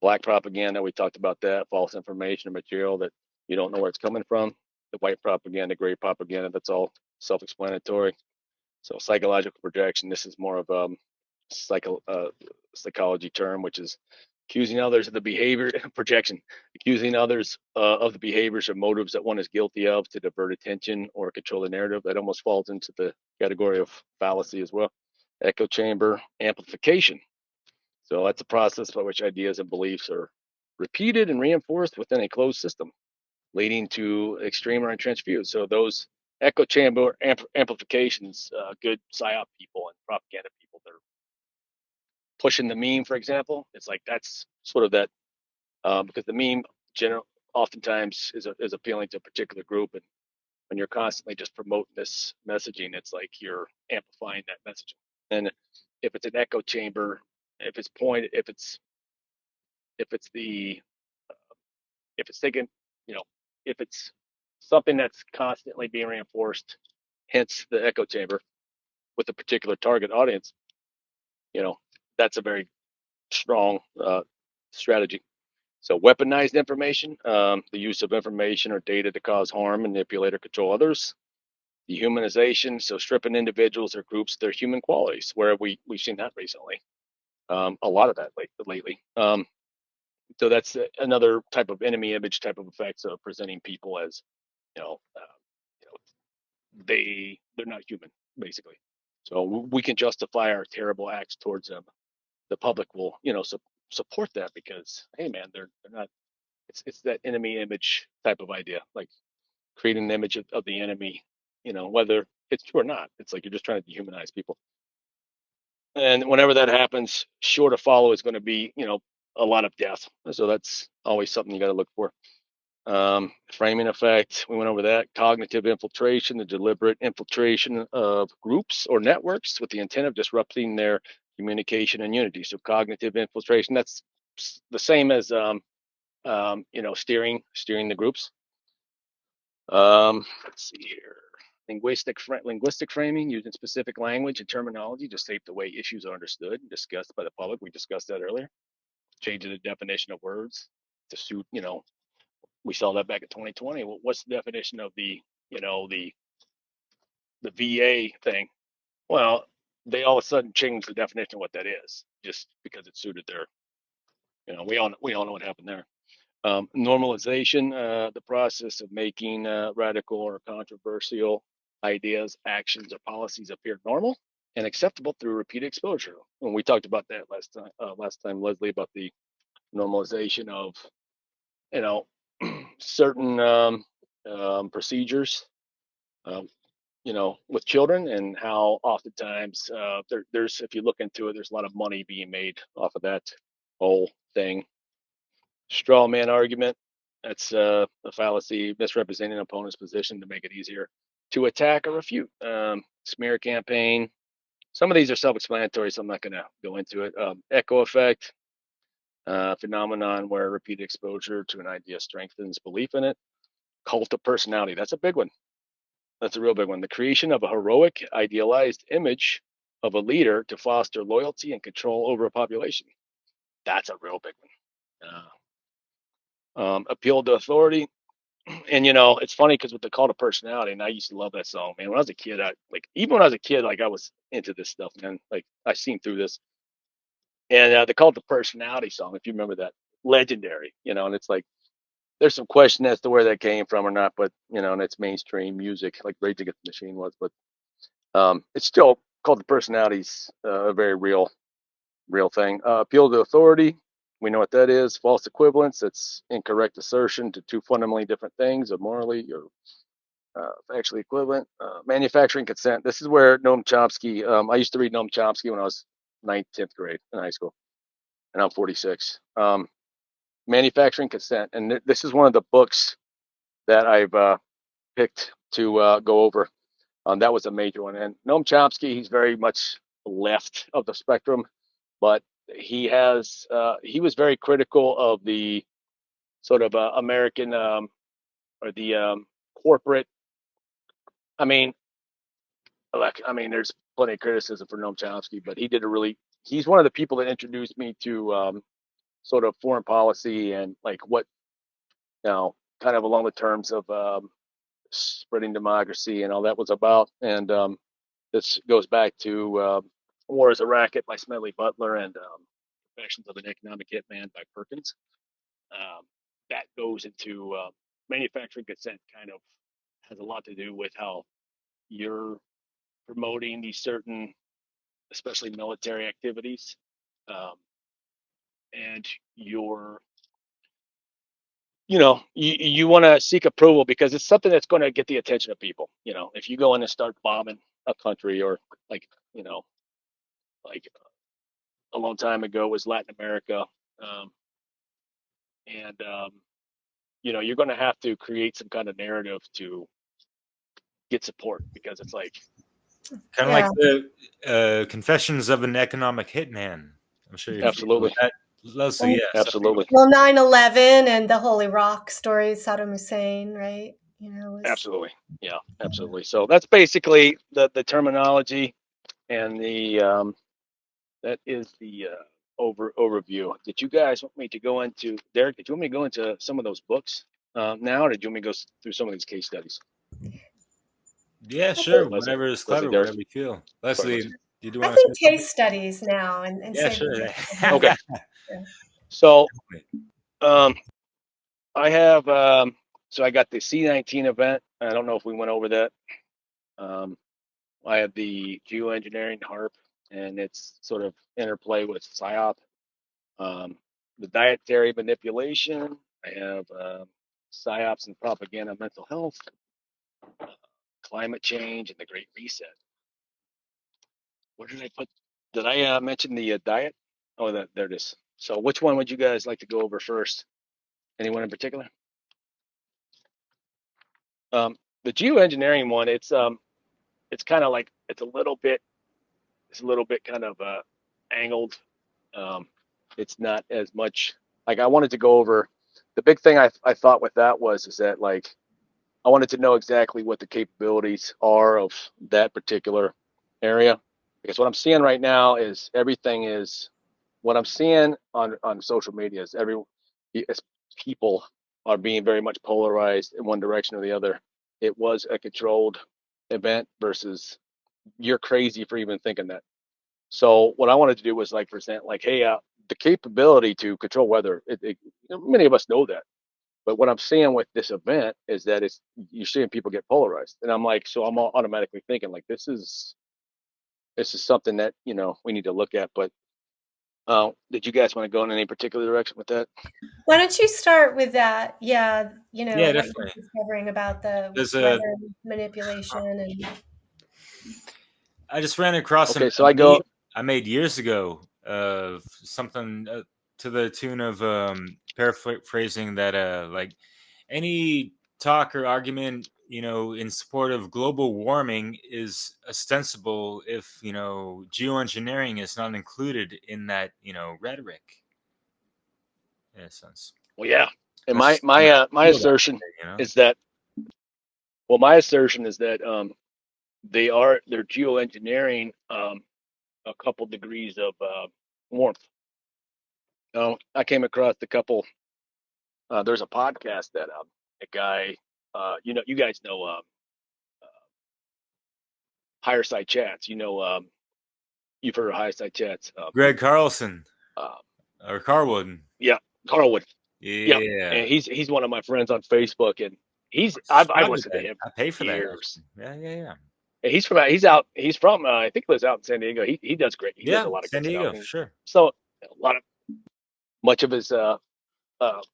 Black propaganda, we talked about that. False information or material that you don't know where it's coming from. The white propaganda, gray propaganda, that's all self-explanatory. So psychological projection, this is more of psychology term, which is accusing others of the behavior projection, accusing others of the behaviors or motives that one is guilty of to divert attention or control the narrative. That almost falls into the category of fallacy as well. Echo chamber amplification. So that's a process by which ideas and beliefs are repeated and reinforced within a closed system, leading to extreme or entrenched views. So those echo chamber amplifications, good PSYOP people and propaganda people, they're pushing the meme, for example. It's like that's sort of that because the meme oftentimes is appealing to a particular group, and when you're constantly just promoting this messaging, it's like you're amplifying that messaging. And if it's an echo chamber, if it's the if it's taken, you know, if it's something that's constantly being reinforced, hence the echo chamber with a particular target audience, you know, that's a very strong strategy. So weaponized information, the use of information or data to cause harm, manipulate, or control others. Dehumanization, so stripping individuals or groups their human qualities, where we've seen that recently. A lot of that lately. So that's another type of enemy image type of effects of presenting people as, you know, they're not human, basically. So we can justify our terrible acts towards them. The public will, support that because, hey, man, they're not. It's that enemy image type of idea, like creating an image of the enemy, whether it's true or not. It's like you're just trying to dehumanize people. And whenever that happens, sure to follow is going to be, a lot of death. So that's always something you got to look for. Framing effect, we went over that. Cognitive infiltration, the deliberate infiltration of groups or networks with the intent of disrupting their communication and unity. So cognitive infiltration, that's the same as steering the groups. Let's see here. Linguistic framing, using specific language and terminology to shape the way issues are understood and discussed by the public. We discussed that earlier. Changing the definition of words to suit, we saw that back in 2020. Well, what's the definition of the VA thing? Well, they all of a sudden changed the definition of what that is just because it suited their, we all know what happened there. Normalization, the process of making radical or controversial ideas, actions, or policies appear normal and acceptable through repeated exposure. And we talked about that last time, Leslie, about the normalization of, certain procedures, with children, and how oftentimes there's, if you look into it, there's a lot of money being made off of that whole thing. Straw man argument, that's a fallacy, misrepresenting an opponent's position to make it easier to attack or refute. Smear campaign, some of these are self-explanatory, so I'm not going to go into it. Echo effect, phenomenon where repeated exposure to an idea strengthens belief in it. Cult of personality, that's a big one. That's a real big one. The creation of a heroic, idealized image of a leader to foster loyalty and control over a population. That's a real big one. Appeal to authority. And it's funny because with the cult of personality, and I used to love that song, man. When I was a kid, I was into this stuff, man. Like I seen through this. And the cult of personality song, if you remember that, legendary, and it's like there's some question as to where that came from or not, but and it's mainstream music, like Rage Against the Machine was, but it's still called the personalities, a very real thing. Appeal to authority, we know what that is. False equivalence, it's incorrect assertion to two fundamentally different things, or morally or factually equivalent. Manufacturing consent, this is where Noam Chomsky, I used to read Noam Chomsky when I was 9th, 10th grade in high school, and I'm 46. Manufacturing consent, and this is one of the books that I've picked to go over. That was a major one. And Noam Chomsky, he's very much left of the spectrum, but he was very critical of the sort of American or the corporate. There's plenty of criticism for Noam Chomsky, but he's one of the people that introduced me to sort of foreign policy and like what, kind of along the terms of spreading democracy and all that was about. And this goes back to War is a Racket by Smedley Butler and Confessions of an Economic Hitman by Perkins. That goes into manufacturing consent, kind of has a lot to do with how you're promoting these certain, especially military activities, and you want to seek approval because it's something that's going to get the attention of people. If you go in and start bombing a country, or like you know like a long time ago was Latin America, and you're going to have to create some kind of narrative to get support, because it's like Kind of Yeah. like the Confessions of an Economic Hitman. I'm sure you're familiar with absolutely, that, Leslie. Yeah, so absolutely, Well, 9/11 and the Holy Rock story, Saddam Hussein, right? Was absolutely, yeah, absolutely. So that's basically the terminology and the that is the overview. Did you guys want me to go into, Derek? Did you want me to go into some of those books now, or did you want me to go through some of these case studies? yeah, sure. Leslie, Whatever is Leslie, clever, Derek. whatever you feel. Sorry, Leslie, Leslie. did you I want to think say something? case studies now and Yeah, save sure. the Okay. Yeah. So I have so I got the C19 event. I don't know if we went over that. I have the geoengineering HARP and its sort of interplay with PSYOP. The dietary manipulation. I have PSYOPs and propaganda, mental health, climate change, and the Great Reset. Where did I put? Did I mention the diet? Oh, there it is. So, which one would you guys like to go over first? Anyone in particular? The geoengineering one. It's kind of like it's a little bit kind of angled. Um, it's not as much like I wanted to go over. The big thing I thought with that is that like I wanted to know exactly what the capabilities are of that particular area, because what I'm seeing right now is everything is what I'm seeing on social media is people are being very much polarized in one direction or the other. It was a controlled event versus you're crazy for even thinking that. So what I wanted to do was like present like, hey, the capability to control weather. Many of us know that, but what I'm seeing with this event is that you're seeing people get polarized, and I'm like, so I'm automatically thinking like this is something that we need to look at. But did you guys want to go in any particular direction with that? Why don't you start with that? Yeah, Yeah, what definitely. you're discovering about the There's a. weather manipulation and I just ran across Okay, a so I meme go. I made years ago of something to the tune of paraphrasing that like any talk or argument in support of global warming is ostensible if geoengineering is not included in that rhetoric, in a sense. Well, yeah, and That's my just something my I uh, my feel that assertion way. is that my assertion is that they're geoengineering a couple degrees of warmth. I came across a couple. There's a podcast that a guy, you guys know Higher Side Chats. You've heard of Higher Side Chats. Greg Carlson Uh, or Carwood. yeah, Carlwood. Yep, Yeah. and he's one of my friends on Facebook, and I've Subscribe to listened to that. him I pay for for that, years. actually. Yeah, yeah, yeah. And he's from I think he lives out in San Diego. He does great. He does Yeah, a lot of San good stuff. Diego, for And sure. so a lot of much of his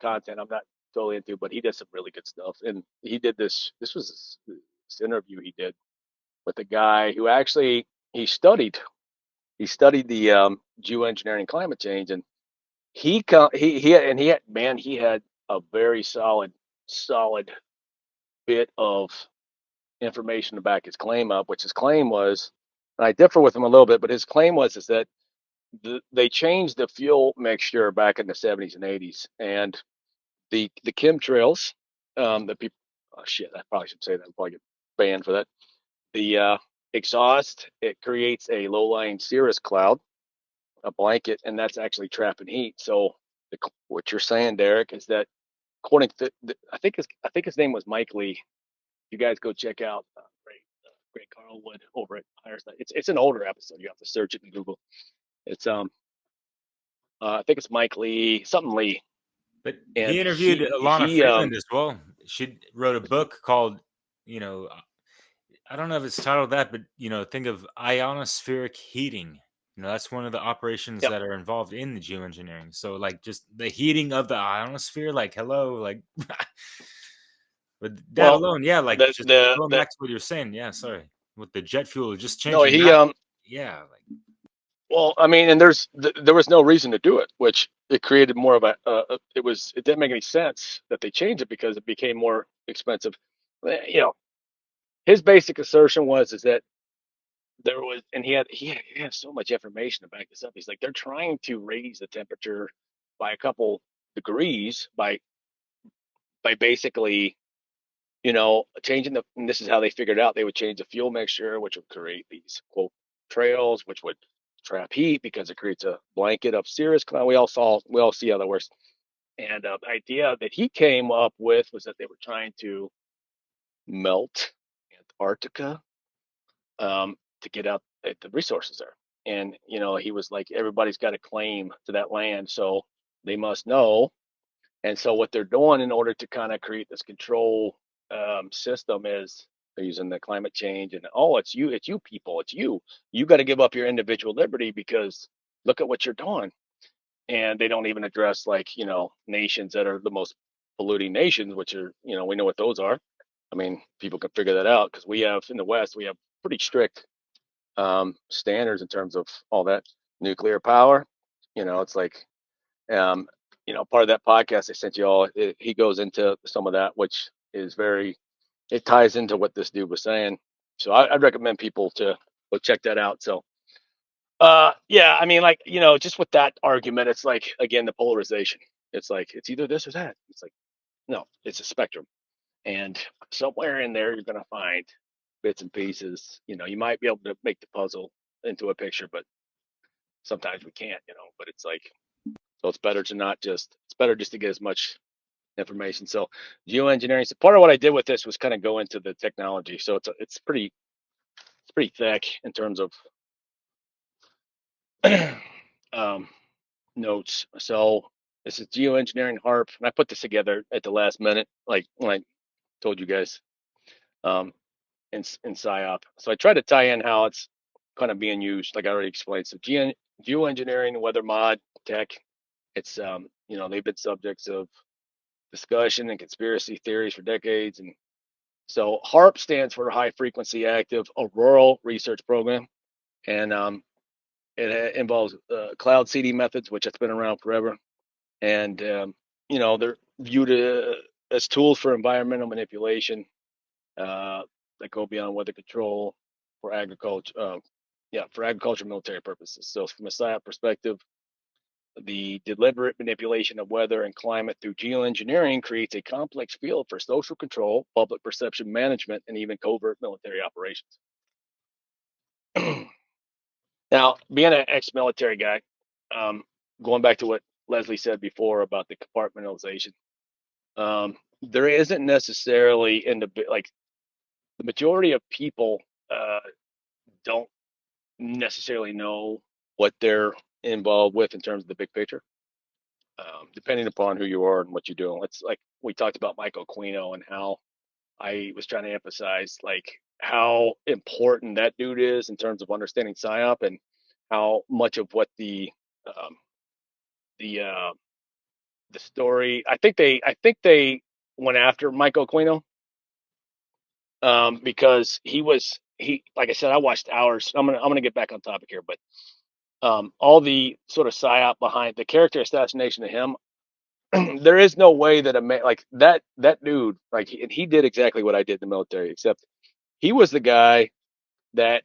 content I'm not totally into, but he does some really good stuff. And he did this. This was this interview he did with a guy who actually he studied the geoengineering climate change, and he had a very solid bit of information to back his claim up, which his claim was, and I differ with him a little bit, but his claim is that they changed the fuel mixture back in the 70s and 80s, and the chemtrails, the people, oh shit, I probably should say that. I'll probably get banned for that. The exhaust, it creates a low-lying cirrus cloud, a blanket, and that's actually trapping heat. So what you're saying, Derek, is that according to I think his name was Mike Lee. You guys go check out great Carl Wood over at Higher Side. It's an older episode. You have to search it in Google. It's I think it's Mike Lee, something Lee, But and he interviewed Alana he Freeland as well. She wrote a book called, you know, I don't know if it's titled that, but think of ionospheric heating. That's one of the operations yep. that are involved in the geoengineering. So like just the heating of the ionosphere, like hello, like but that Well, alone, yeah, like just going the back to what you're saying, yeah, sorry. With the jet fuel just no changing he that, yeah, like well, I mean, and there was no reason to do it, which it created more of it didn't make any sense that they changed it because it became more expensive. His basic assertion is that there was, and he had so much information to back this up. He's like, they're trying to raise the temperature by a couple degrees by basically, changing and this is how they figured out they would change the fuel mixture, which would create these quote trails, which would trap heat because it creates a blanket of cirrus cloud. We all see how that works. And the idea that he came up with was that they were trying to melt Antarctica to get out at the resources there. And he was like, everybody's got a claim to that land, so they must know. And so what they're doing in order to kind of create this control system is they're using the climate change and it's you people, it's you. You got to give up your individual liberty because look at what you're doing. And they don't even address nations that are the most polluting nations, which are we know what those are. I mean, people can figure that out because we have in the West we have pretty strict standards in terms of all that nuclear power. It's like part of that podcast I sent you all, he goes into some of that, which is it ties into what this dude was saying. So I'd recommend people to go check that out. So, yeah, I mean, just with that argument, it's like, again, the polarization. It's like, it's either this or that. It's like, no, it's a spectrum. And somewhere in there, you're going to find bits and pieces. You might be able to make the puzzle into a picture, but sometimes we can't, but it's like, so it's better just to get as much information. So geoengineering. So part of what I did with this was kind of go into the technology. So it's pretty thick in terms of notes. So this is geoengineering HARP, and I put this together at the last minute, like when I told you guys, in PSYOP. So I tried to tie in how it's kind of being used, like I already explained. So geoengineering, weather mod tech. It's they've been subjects of discussion and conspiracy theories for decades. And so HARP stands for High Frequency Active Auroral Research Program. And it involves cloud seeding methods, which has been around forever. And, they're viewed as tools for environmental manipulation that go beyond weather control for agriculture. For agriculture military purposes. So from a PSYOP perspective, the deliberate manipulation of weather and climate through geoengineering creates a complex field for social control, public perception management, and even covert military operations. Now, being an ex-military guy, going back to what Leslie said before about the compartmentalization, there isn't necessarily the majority of people don't necessarily know what they're involved with in terms of the big picture. Depending upon who you are and what you're doing. It's like we talked about Michael Aquino and how I was trying to emphasize how important that dude is in terms of understanding PSYOP and how much of what the story. I think they went after Michael Aquino because he like I said, I watched hours. I'm gonna get back on topic here, but all the sort of PSYOP behind the character assassination of him. There is no way that a man like that dude, he did exactly what I did in the military, except he was the guy that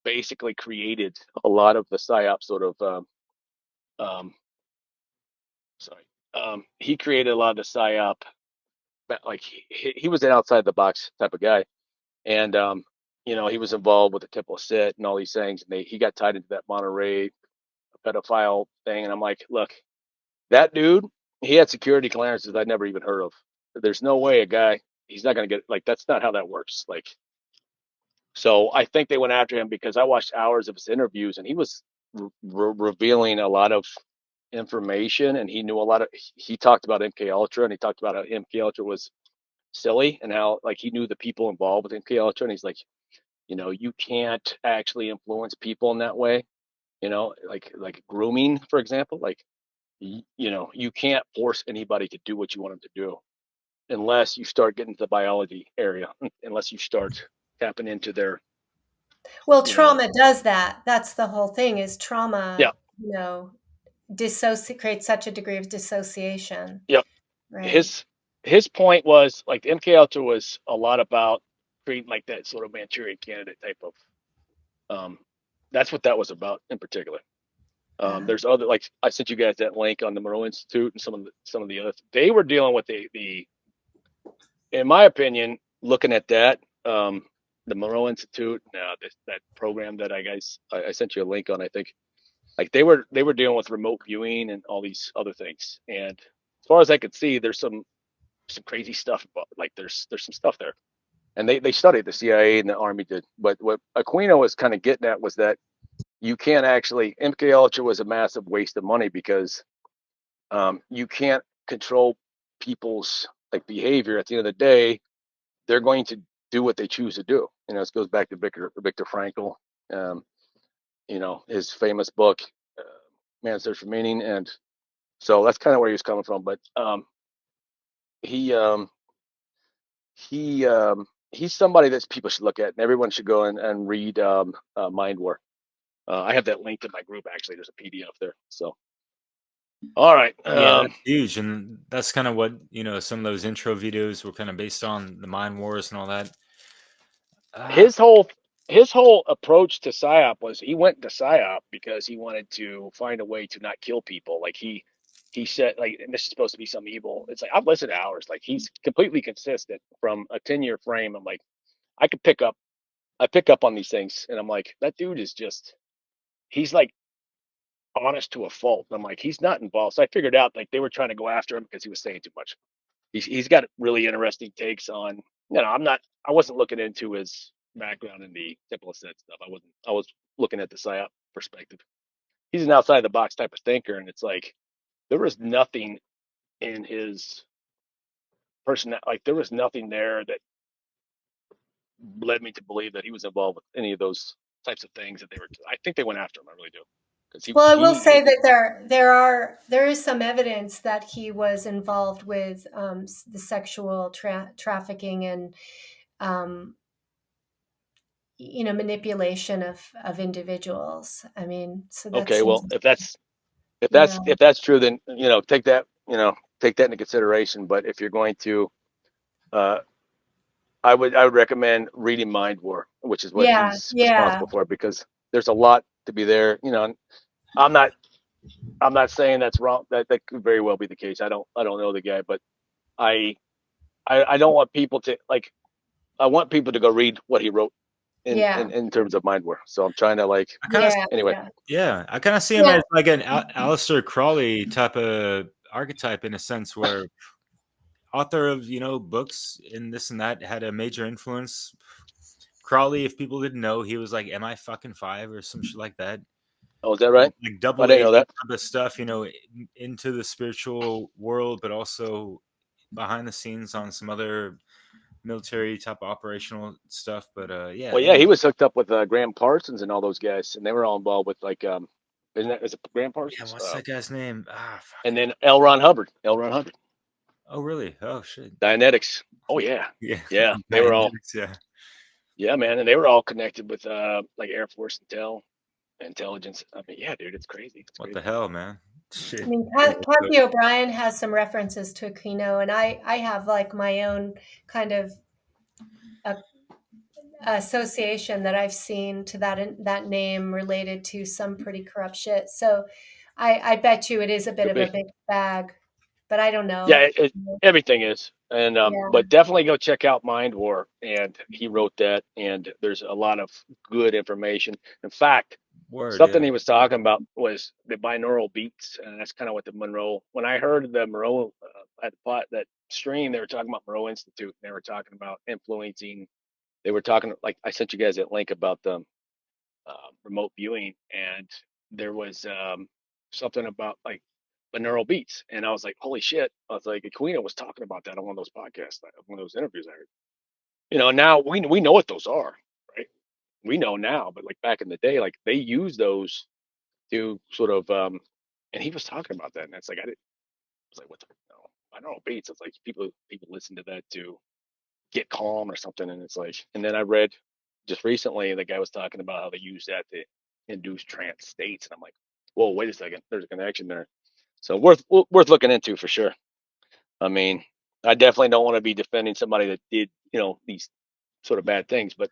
basically created a lot of the PSYOP sort of he created a lot of the PSYOP, he was an outside the box type of guy. And he was involved with the Temple of Sit and all these things, and he got tied into that Monterey pedophile thing. And I'm like, look, that dude, he had security clearances I'd never even heard of. There's no way a guy, he's not going to get, like, that's not how that works. Like, so I think they went after him because I watched hours of his interviews, and he was revealing a lot of information, and he knew a lot of, he talked about MK Ultra, and he talked about how MK Ultra was silly, and how, like, he knew the people involved with MK Ultra, and he's like, you can't actually influence people in that way, like grooming, for example. Like, you can't force anybody to do what you want them to do unless you start getting to the biology area, unless you start tapping into their, Well, you know, trauma does that. That's the whole thing, is yeah, trauma, creates such a degree of dissociation, yeah. right? His point was, like, the MK Ultra was a lot about creating like that sort of Manchurian candidate type of, that's what that was about in particular. There's other, like, I sent you guys that link on the Monroe Institute and some of the other, they were dealing with the in my opinion, looking at that, the Monroe Institute, that program that I sent you a link on, I think, like, they were dealing with remote viewing and all these other things. And as far as I could see, there's some crazy stuff about, like, there's some stuff there. And they studied, the CIA and the Army did. But what Aquino was kind of getting at was that you can't actually, MK Ultra was a massive waste of money because you can't control people's, like, behavior. At the end of the day, they're going to do what they choose to do. This goes back to Viktor Frankl, his famous book, Man's Search for Meaning. And so that's kind of where he was coming from. But he he he's somebody that people should look at, and everyone should go and read Mind War. I have that linked in my group. Actually, there's a PDF there. So, all right. Yeah, that's huge, and that's kind of what some of those intro videos were kind of based on, the mind wars and all that. His whole approach to PSYOP was, he went to PSYOP because he wanted to find a way to not kill people. Like, he said, like, and this is supposed to be some evil. It's like, I've listened to hours. Like, he's completely consistent from a 10-year frame. I'm like, I pick up on these things, and I'm like, that dude is just, he's like honest to a fault. And I'm like, he's not involved. So I figured out, like, they were trying to go after him because he was saying too much. He's got really interesting takes on, I wasn't looking into his background in the typical set stuff. I was looking at the PSYOP perspective. He's an outside the box type of thinker, and it's like, there was nothing in his person, like, there was nothing there that led me to believe that he was involved with any of those types of things that they were. I think they went after him. I really do. Because Well, I will say that there is some evidence that he was involved with the sexual trafficking and manipulation of individuals. I mean, so that okay, seems, well, if that's yeah, true, then take that into consideration. But if you're going to, I would recommend reading Mind War, which is what yeah, he's yeah, responsible for, because there's a lot to be there. I'm not saying that's wrong. That could very well be the case. I don't know the guy, but I don't want people to, like, I want people to go read what he wrote yeah, in terms of Mind War. So I'm trying to, like, I kind of yeah, anyway. yeah. Yeah, I kind of see him Well, as like an Aleister Crowley type of archetype, in a sense, where author of books and this and that, had a major influence. Crowley, if people didn't know, he was like MI5 or some shit like that. Oh, is that right? Like I double didn't know agent that. type of stuff, into the spiritual world, but also behind the scenes on some other military type operational stuff. But yeah, Well, yeah, he was hooked up with Graham Parsons and all those guys, and they were all involved with, like, is it Graham yeah. Parsons? What's that guy's name? And Fuck. then L. Ron Hubbard. L. Ron Hubbard. Oh, really? Oh, shit. Dianetics. Oh yeah, Yeah. yeah. They were all, Dynamics, yeah. yeah, man, and they were all connected with like Air Force intelligence. I mean, yeah, dude, it's crazy. It's What the crazy. hell, man? Shit. I mean, But Kathy O'Brien has some references to Aquino, and I have like my own kind of a, association that I've seen to that name related to some pretty corrupt shit. So I bet you it is a bit Could of a be. big bag, but I don't Yeah, know. everything is. And Yeah, but definitely go check out Mind War, and he wrote that, and there's a lot of good information. In fact, Word, Something yeah. he was talking about was the binaural beats, and that's kind of what the Monroe. When I heard the Monroe at the pot that stream, they were talking about Monroe Institute. And they were talking about influencing. They were talking like I sent you guys that link about the remote viewing, and there was something about like binaural beats, and I was like, holy shit! I was like, Aquino was talking about that on one of those podcasts, one of those interviews I heard. Now we know what those are, right? We know now, but like back in the day, like they use those to sort of and he was talking about that, and it's like was like, what the no, I don't know beats. It's like people listen to that to get calm or something, and it's like, and then I read just recently the guy was talking about how they use that to induce trance states, and I'm like, whoa, wait a second, there's a connection there. So worth looking into for sure. I mean, I definitely don't want to be defending somebody that did these sort of bad things, but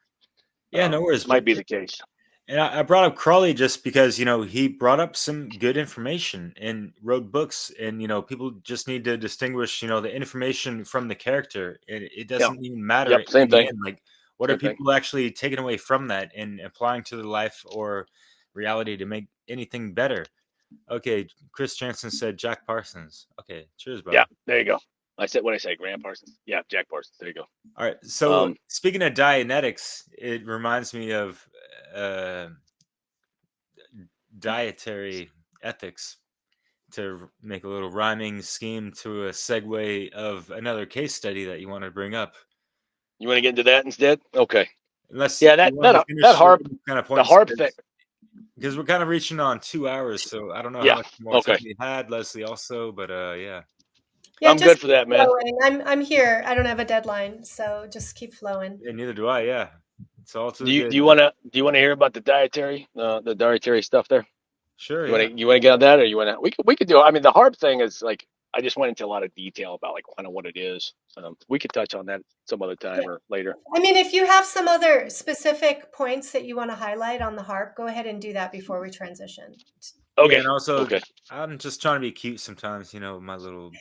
Yeah, no worries. might be the case. And I brought up Crawley just because, he brought up some good information and wrote books. And, people just need to distinguish, the information from the character. It Yeah. doesn't even matter Yep. Same in the thing. end. Like, what are Same thing. people actually taking away from that and applying to their life or reality to make anything better? Okay. Chris Jansen said Jack Parsons. Okay. Cheers, brother. Yeah. There you go. I said what I say, Graham Parsons. Yeah, Jack Parsons. There you go. All right. So speaking of Dianetics, it reminds me of dietary ethics, to make a little rhyming scheme to a segue of another case study that you want to bring up. You want to get into that instead? Okay. Unless Yeah, you want to finish harp kind of the points, harp thing. because we're kind of reaching on 2 hours, so I don't know Yeah. how much more Okay. time you had, Leslie, also, but yeah. Yeah, I'm just good for that, keep man. flowing. I'm here. I don't have a deadline, so just keep flowing. Yeah, neither do I. Yeah, it's all too Do good. you want to hear about the dietary stuff there? Sure. You Yeah. want to get on that, or you want to? We could do. I mean, the harp thing is like I just went into a lot of detail about like kind of what it is. We could touch on that some other time or later. I mean, if you have some other specific points that you want to highlight on the harp, go ahead and do that before we transition. Okay. Yeah, and also, okay. I'm just trying to be cute sometimes, my little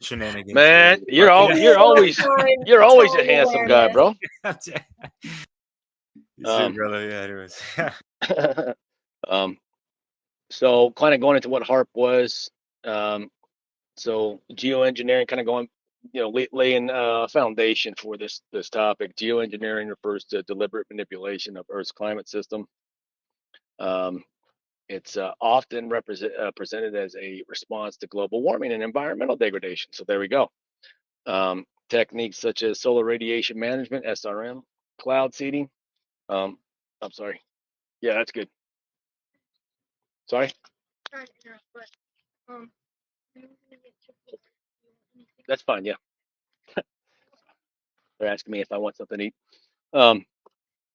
shenanigans. Man, you're always a handsome guy, bro. You see, brother. Yeah. Anyways. So kind of going into what HARP was. So geoengineering, kind of going, laying a foundation for this topic. Geoengineering refers to deliberate manipulation of Earth's climate system. It's often presented as a response to global warming and environmental degradation. So there we go. Techniques such as solar radiation management, SRM, cloud seeding. I'm sorry. Yeah, that's good. Sorry. That's fine. Yeah. They're asking me if I want something to eat.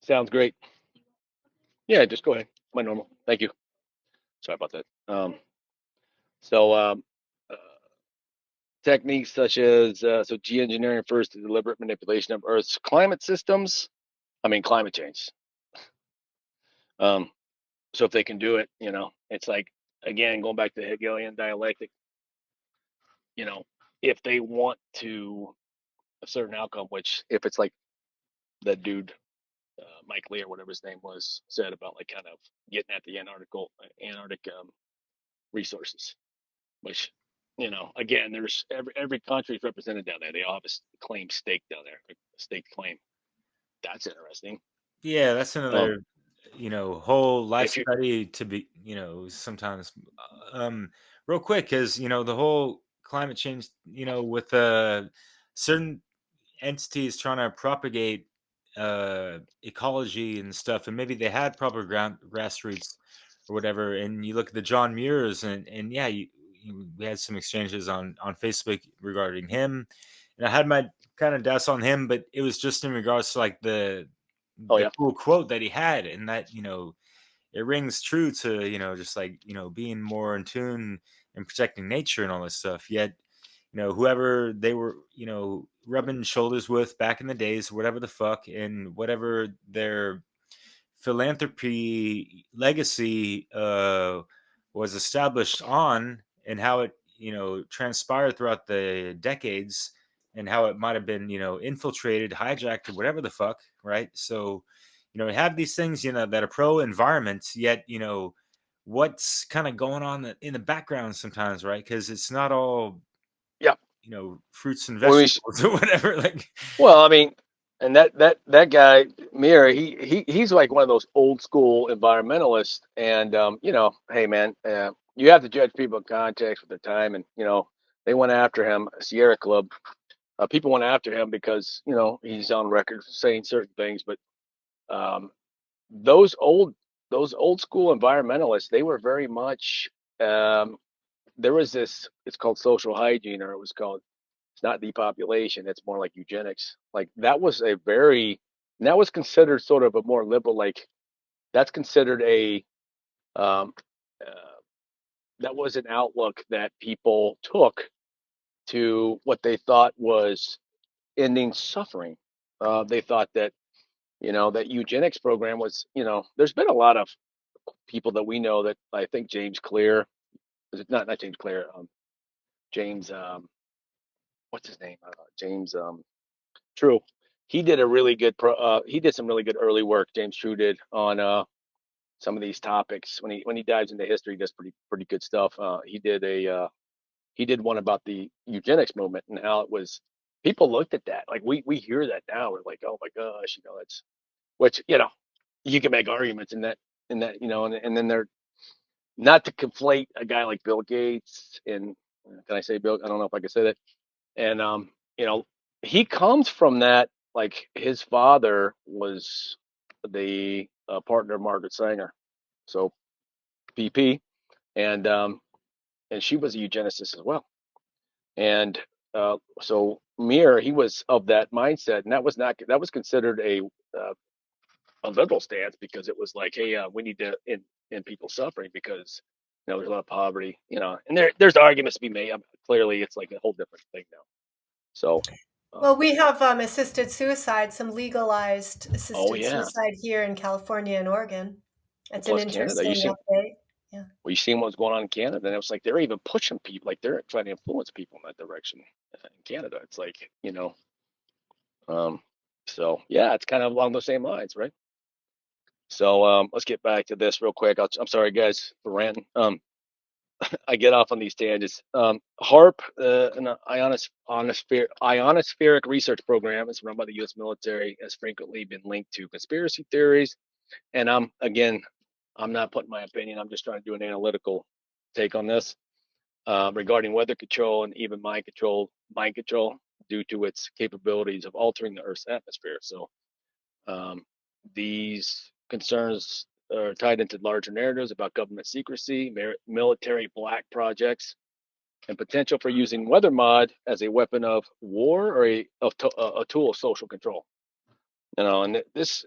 Sounds great. Yeah, just go ahead. My normal. Thank you. Sorry about that. Techniques such as geoengineering refers to deliberate manipulation of Earth's climate systems. I mean, climate change. So if they can do it, it's like, again, going back to the Hegelian dialectic, if they want to a certain outcome, which if it's like that dude, Mike Lee or whatever his name was, said about like kind of getting at the Antarctic resources, which, again, there's every country is represented down there. They all have a claim stake down there, a stake claim. That's interesting. Yeah, that's another, whole life If you- study to be, sometimes, real quick, because, the whole climate change, with certain entities trying to propagate ecology and stuff, and maybe they had proper grassroots or whatever. And you look at the John Muirs, and yeah, we had some exchanges on Facebook regarding him, and I had my kind of doubts on him, but it was just in regards to like the cool quote that he had, and that it rings true to just like being more in tune and protecting nature and all this stuff. Yet whoever they were rubbing shoulders with back in the days, whatever the fuck, and whatever their philanthropy legacy was established on, and how it transpired throughout the decades, and how it might have been infiltrated, hijacked, or whatever the fuck, right? So have these things, that are pro environment, yet, what's kind of going on in the background sometimes, right? Because it's not all, Yeah. fruits and When we, vegetables or whatever. Like, well, I mean, and that guy Mir, he's like one of those old school environmentalists, and hey man, you have to judge people in context with their time, and they went after him, Sierra Club. People went after him because he's on record saying certain things, but um, those old school environmentalists, they were very much there was this, it's called social hygiene, or it was called, it's not depopulation, it's more like eugenics. Like that was and that was considered sort of a more liberal, like that's considered a um uh, that was an outlook that people took to what they thought was ending suffering. They thought that that eugenics program was, there's been a lot of people that we know, that I think James Clear, is it not James Clear, James, what's his name, James True. He did a really good he did some really good early work. James True did on some of these topics. When he dives into history, he does pretty good stuff. He did one about the eugenics movement and how it was, people looked at that like we hear that now, we're like, oh my gosh, that's, which you can make arguments in that and then they're, not to conflate a guy like Bill Gates and, can I say Bill? I don't know if I can say that. And you know, he comes from that. Like his father was the partner of Margaret Sanger, so PP, and she was a eugenicist as well. And so Mir, he was of that mindset, and that was considered a liberal stance, because it was like, hey, we need to end people suffering, because there's a lot of poverty, and there's arguments to be made. Clearly, it's like a whole different thing now. So, Well, we have assisted suicide, some legalized oh assisted yeah, suicide here in California and Oregon. That's an plus Canada. interesting update. Yeah. You seen what's going on in Canada, and it was like they're even pushing people, like they're trying to influence people in that direction in Canada. It's like um, so yeah, it's kind of along those same lines, right? So let's get back to this real quick. I'm sorry, guys, for ranting. I get off on these tangents. HARP, an ionospheric research program, is run by the U.S. military, has frequently been linked to conspiracy theories. And I'm not putting my opinion. I'm just trying to do an analytical take on this regarding weather control and even mind control due to its capabilities of altering the Earth's atmosphere. So these concerns are tied into larger narratives about government secrecy, military black projects, and potential for using weather mod as a weapon of war or a tool of social control. And this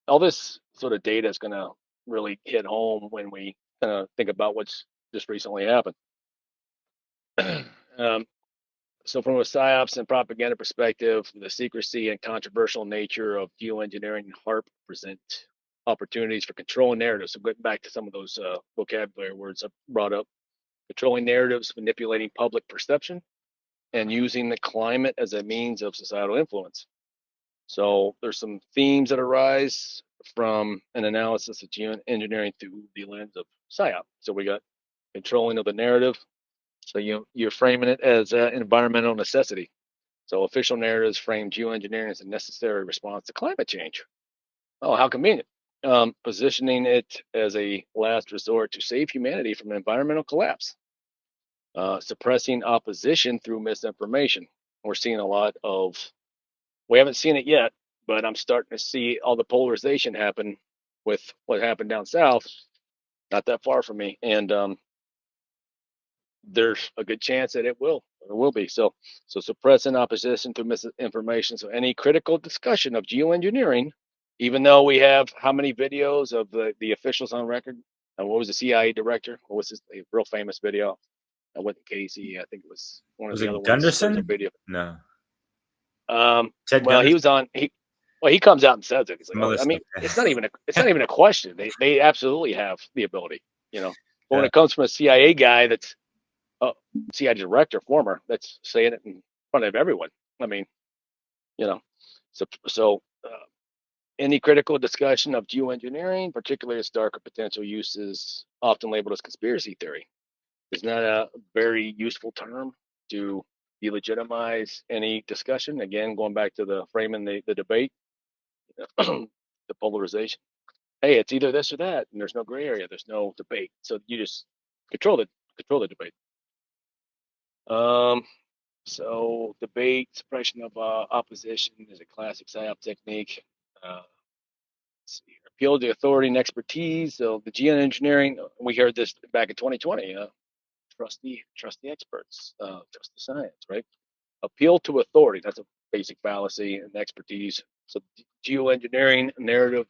all this sort of data is going to really hit home when we kind of think about what's just recently happened. um, so from a psyops and propaganda perspective, the secrecy and controversial nature of geoengineering and HARP present opportunities for controlling narratives. So getting back to some of those vocabulary words I brought up, controlling narratives, manipulating public perception, and using the climate as a means of societal influence. So there's some themes that arise from an analysis of geoengineering through the lens of PSYOP. So we got controlling of the narrative. So you're framing it as an environmental necessity. So official narratives frame geoengineering as a necessary response to climate change. Oh, how convenient. Positioning it as a last resort to save humanity from environmental collapse. Suppressing opposition through misinformation. We're seeing a lot of, we haven't seen it yet, but I'm starting to see all the polarization happen with what happened down south, not that far from me. And there's a good chance that it will be. So suppressing opposition through misinformation. So any critical discussion of geoengineering, even though we have how many videos of the officials on record? What was the CIA director? What was his real famous video? I went to Casey. I think it was one of was the it other ones. There's a Gunderson? video. No. Well, Gunderson? he was on. He comes out and says it. He's like, Some other I mean, stuff, yeah. it's not even a question. They absolutely have the ability, But when Yeah. it comes from a CIA guy that's CIA director, former, that's saying it in front of everyone. I mean, so Any critical discussion of geoengineering, particularly its darker potential uses, often labeled as conspiracy theory, is not a very useful term to delegitimize any discussion. Again, going back to the framing the debate, the polarization. Hey, it's either this or that, and there's no gray area. There's no debate. So you just control the debate. So debate, suppression of opposition is a classic PSYOP technique. Let's see here. Appeal to authority and expertise. So the geoengineering, we heard this back in 2020. Trust the experts. Trust the science, right? Appeal to authority. That's a basic fallacy, and expertise. So geoengineering narrative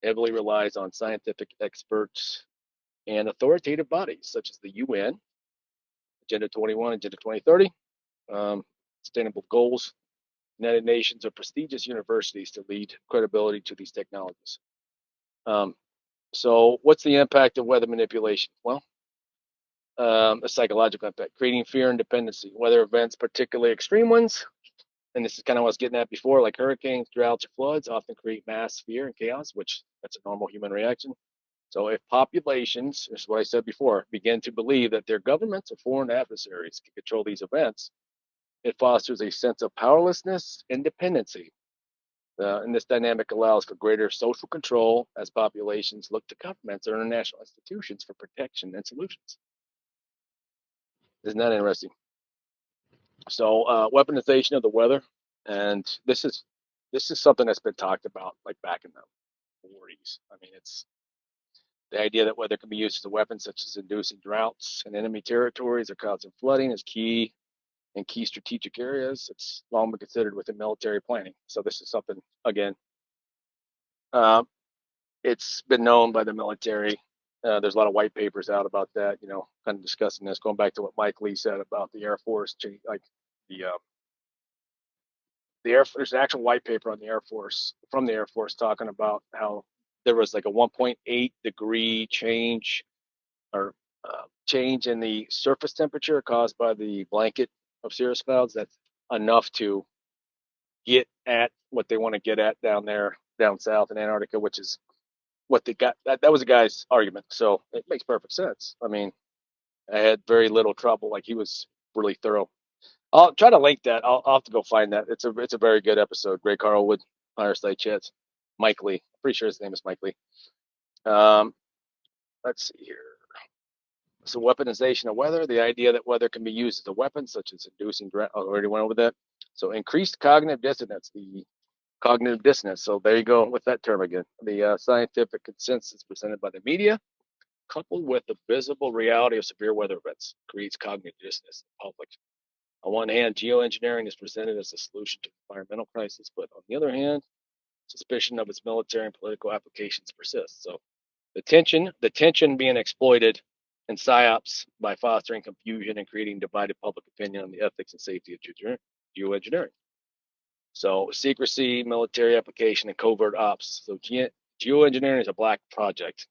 heavily relies on scientific experts and authoritative bodies such as the UN, Agenda 21, Agenda 2030, Sustainable Goals, United Nations, or prestigious universities to lead credibility to these technologies. So what's the impact of weather manipulation? Well, a psychological impact, creating fear and dependency. Weather events, particularly extreme ones, and this is kind of what I was getting at before, like hurricanes, droughts, or floods, often create mass fear and chaos, which that's a normal human reaction. So if populations, this is what I said before, begin to believe that their governments or foreign adversaries can control these events, it fosters a sense of powerlessness and dependency. And this dynamic allows for greater social control as populations look to governments or international institutions for protection and solutions. Isn't that interesting? So weaponization of the weather, and this is something that's been talked about like back in the 40s. I mean, it's the idea that weather can be used as a weapon, such as inducing droughts in enemy territories or causing flooding, is key in key strategic areas. It's long been considered within military planning. So this is something, again, it's been known by the military. There's a lot of white papers out about that, kind of discussing this, going back to what Mike Lee said about the Air Force, like there's an actual white paper on the Air Force, from the Air Force, talking about how there was like a 1.8 degree change or change in the surface temperature caused by the blanket of cirrus clouds. That's enough to get at what they want to get at down south in Antarctica, which is what they got. That was a guy's argument. So it makes perfect sense. I mean, I had very little trouble. Like, he was really thorough. I'll try to link that. I'll have to go find that. It's a very good episode. Ray Carlwood, Fireside Chats. Mike Lee. I'm pretty sure his name is Mike Lee. Let's see here. So weaponization of weather, the idea that weather can be used as a weapon, such as inducing drought. I already went over that. So increased cognitive dissonance, the cognitive dissonance. So there you go with that term again. The scientific consensus presented by the media, coupled with the visible reality of severe weather events, creates cognitive dissonance in the public. On one hand, geoengineering is presented as a solution to the environmental crisis, but on the other hand, suspicion of its military and political applications persists. So the tension being exploited in PSYOPs by fostering confusion and creating divided public opinion on the ethics and safety of geoengineering. So secrecy, military application, and covert ops. So geoengineering is a black project.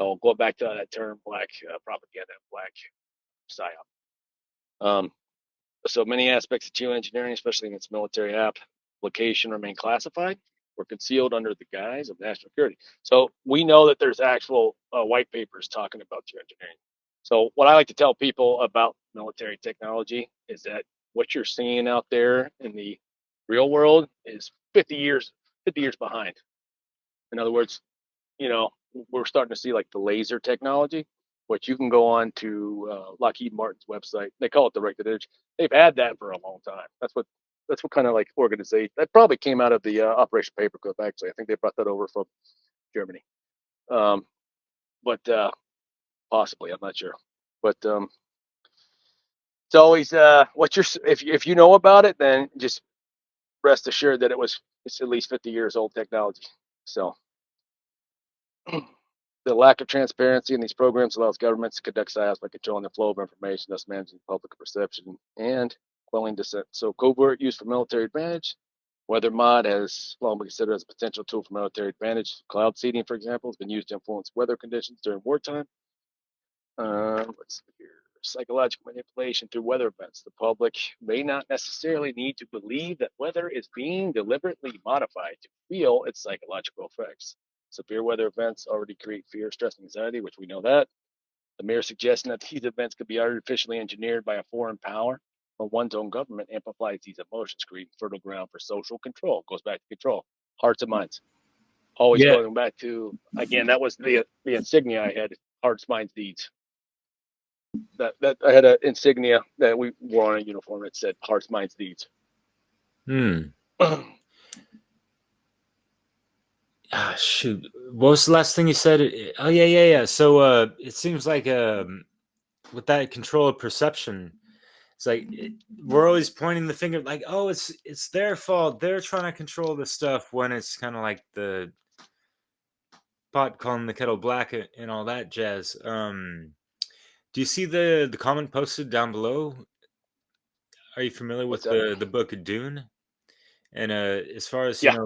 So going back to that term, black propaganda, black PSYOP. So many aspects of geoengineering, especially in its military application, remain classified or concealed under the guise of national security. So we know that there's actual white papers talking about geoengineering. So what I like to tell people about military technology is that what you're seeing out there in the real world is 50 years behind. In other words, we're starting to see like the laser technology, which you can go on to Lockheed Martin's website. They call it directed edge. They've had that for a long time. That's what kind of like organization that probably came out of the Operation Paperclip. Actually, I think they brought that over from Germany, but possibly, I'm not sure. But it's always if you know about it, then just rest assured that it's at least 50 years old technology. So the lack of transparency in these programs allows governments to conduct PSYOPs by controlling the flow of information, thus managing public perception and quelling dissent. So covert use for military advantage. Weather mod has long been considered as a potential tool for military advantage. Cloud seeding, for example, has been used to influence weather conditions during wartime. Let's see here. psychological manipulation through weather events. The public may not necessarily need to believe that weather is being deliberately modified to feel its psychological effects. Severe weather events already create fear, stress, and anxiety, which we know that. The mere suggestion that these events could be artificially engineered by a foreign power or one's own government amplifies these emotions, creating fertile ground for social control. Goes back to control, hearts and minds. Always Yeah. going back to, again, that was the insignia I had: hearts, minds, deeds. That I had an insignia that we wore on a uniform that said hearts, minds, deeds. Shoot, what was the last thing you said? Oh yeah. So it seems like with that control of perception, it's like we're always pointing the finger, like, oh, it's their fault. They're trying to control this stuff, when it's kind of like the pot calling the kettle black and all that jazz. Do you see the comment posted down below? Are you familiar with What's that? the book Dune? And as far as Yeah.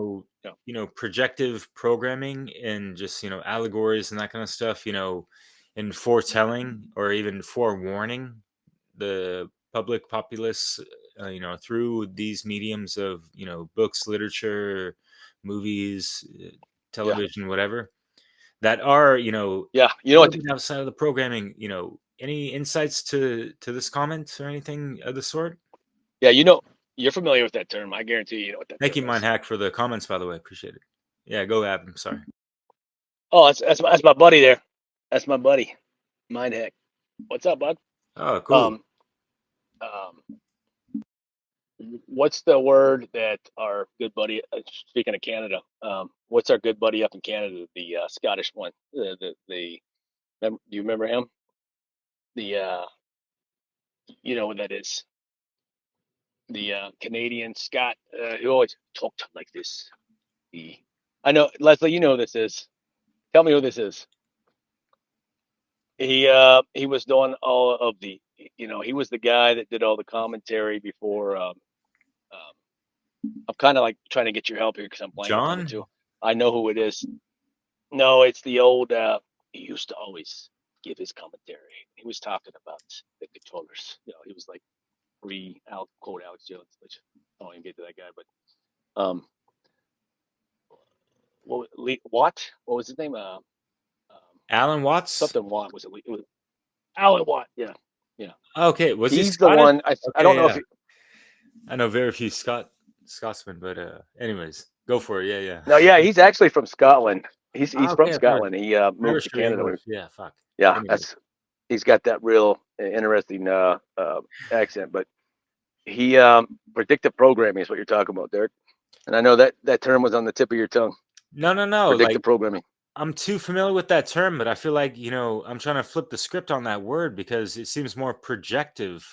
projective programming and just allegories and that kind of stuff, and foretelling or even forewarning the public populace, through these mediums of books, literature, movies, Yeah. television, whatever, that are Yeah. a little bit outside of the programming. Any insights to this comment or anything of the sort? Yeah. You're familiar with that term. I guarantee you know what that Thank term you, is. Mindhack, for the comments, by the way. Appreciate it. Yeah, go, Ab. I'm sorry. Oh, that's my buddy there. That's my buddy, Mindhack. What's up, bud? Oh, cool. What's the word that our good buddy, speaking of Canada, what's our good buddy up in Canada, the Scottish one? Do you remember him? The you know what that is? The Canadian Scot who always talked like this. I know, Leslie, you know who this is. Tell me who this is. He was doing all of the, he was the guy that did all the commentary before. I'm kind of like trying to get your help here because I'm blanking on it John? too. I know who it is. No, it's the old. He used to always give his commentary. He was talking about the controllers. He was like quote Alex Jones, which I don't even get to that guy. But Watt? What was his name? Alan Watts? Something Watt was it? It was Alan Watt. Yeah, yeah. Okay, was he He's the Scottish? one. I don't know if yeah. I know very few Scotsmen, but anyways, go for it. Yeah. No, yeah, he's actually from Scotland. He's from Okay, I've heard Scotland. He moved Irish to or Canada. English. Yeah, fuck. Yeah, Anyways. he's got that real interesting accent. But he predictive programming is what you're talking about, Derek. And I know that term was on the tip of your tongue. No. Predictive Like, programming. I'm too familiar with that term, but I feel like, I'm trying to flip the script on that word because it seems more projective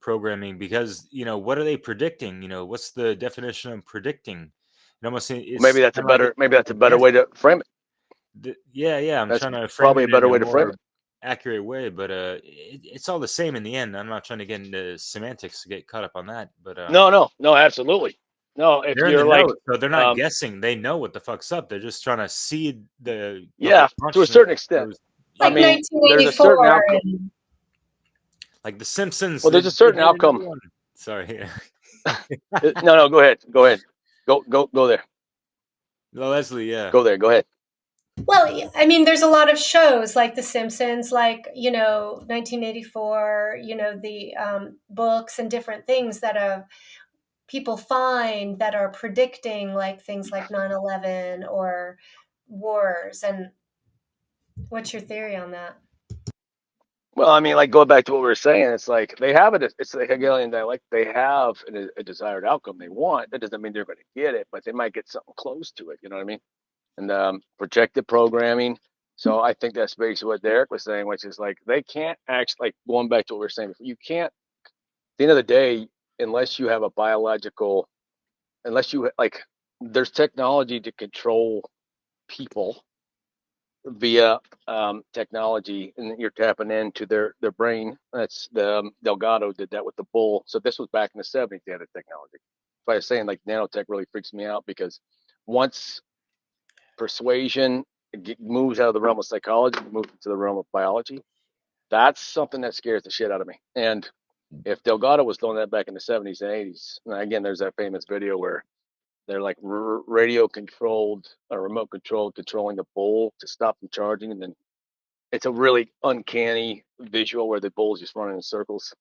programming. Because, what are they predicting? What's the definition of predicting? It almost it's Maybe that's a better way to frame it. Yeah. I'm That's trying to frame probably it a better in a way to frame more it. accurate way, but it's all the same in the end. I'm not trying to get into semantics to get caught up on that, but No, absolutely. No, if they're in the you're like, know, so they're not guessing. They know what the fuck's up. They're just trying to seed the public to a consciousness. certain extent. Like I mean, there's a certain 1984 outcome. Like The Simpsons. Well, there's a certain they did another outcome. one. Sorry. No, go ahead. Go there. No, Leslie, yeah. Go there. Go ahead. Well, I mean, there's a lot of shows like The Simpsons, like, 1984, the books and different things that people find that are predicting like things like 9/11 or wars. And what's your theory on that? Well, I mean, like going back to what we were saying, it's like they have it. It's the Hegelian dialectic. They have a desired outcome they want. That doesn't mean they're going to get it, but they might get something close to it. You know what I mean? And projected programming. So I think that's basically what Derek was saying, which is like they can't actually, like going back to what we were saying before, you can't. At the end of the day, unless you have a biological, unless you like, there's technology to control people via technology, and you're tapping into their brain. That's the Delgado did that with the bull. So this was back in the 70s. They had a technology. So I was saying like nanotech really freaks me out because once persuasion moves out of the realm of psychology, moves into the realm of biology, That's something that scares the shit out of me. And if Delgado was doing that back in the 70s and 80s, and again, there's that famous video where they're like radio controlled or remote controlled, controlling the bull to stop them charging, and then it's a really uncanny visual where the bull's just running in circles.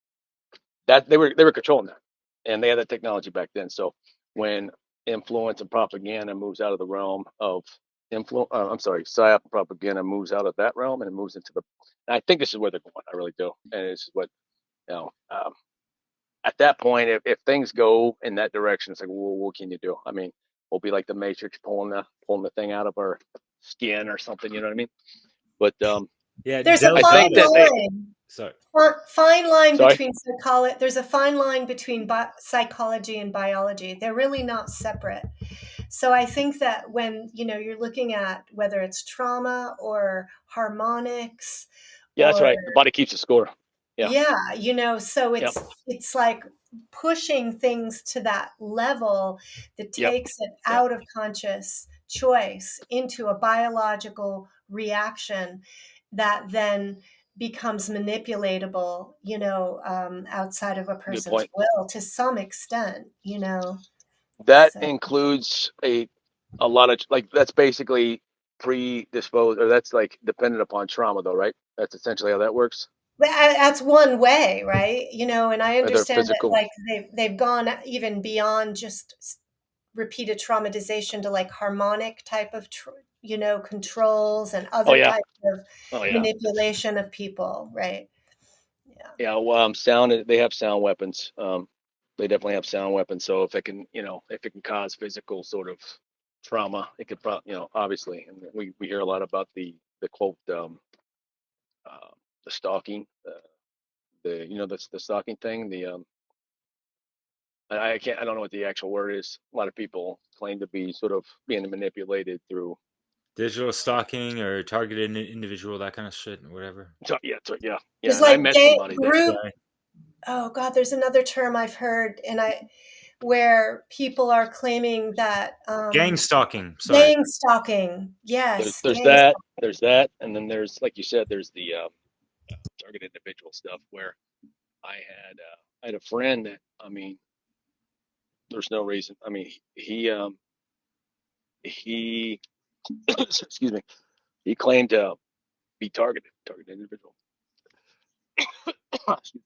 That they were controlling that, and they had that technology back then. So when influence and propaganda moves out of the realm of PSYOP propaganda moves out of that realm and it moves into the. And I think this is where they're going. I really do, and this is what at that point, if things go in that direction, it's like, well, what can you do? I mean, we'll be like the Matrix pulling the thing out of our skin or something. You know what I mean? But yeah, There's a I fine think that line. Sorry. Fine line Sorry? between psychology. There's a fine line between psychology and biology. They're really not separate. So I think that when you're looking at whether it's trauma or harmonics, That's or right. The body keeps the score. Yeah. so Yep. it's like pushing things to that level that Yep. takes it out of conscious choice into a biological reaction that then becomes manipulatable, outside of a Good person's point. will to some extent, That So includes a lot of like that's basically predisposed or that's like dependent upon trauma though, right? That's essentially how that works. that's one way, right? And I Or their understand that physical. like they've gone even beyond just repeated traumatization to like harmonic type of controls and Oh other yeah. types of Oh yeah. manipulation of people, right? Yeah. Yeah. Well, sound. They have sound weapons. They definitely have sound weapons. So if it can, if it can cause physical sort of trauma, it could probably, obviously. And we hear a lot about the quote, the stalking, the stalking thing. I don't know what the actual word is. A lot of people claim to be sort of being manipulated through. Digital stalking or targeted individual, that kind of shit, or whatever. Yeah. There's And I like met somebody that. group. Sorry. Oh God, there's another term I've heard, where people are claiming that Gang stalking. Sorry. gang stalking. Yes, There's gang that. stalking. There's that, and then there's like you said, there's the target individual stuff where I had a friend that there's no reason. He excuse me. He claimed to be targeted individual.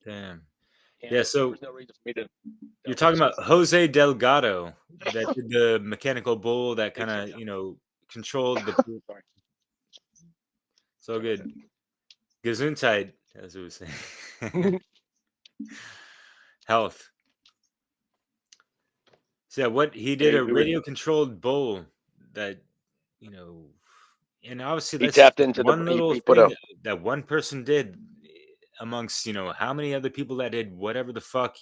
Damn. And Yeah, so there's no reason for me to. you're talking about Jose Delgado that did the mechanical bull that kind of, controlled the bull. Sorry. So good. Gesundheit, as we were saying. Health. So yeah, what he did a radio controlled bull that, and obviously He that's just tapped into one little he put thing a that one person did amongst, how many other people that did whatever the fuck,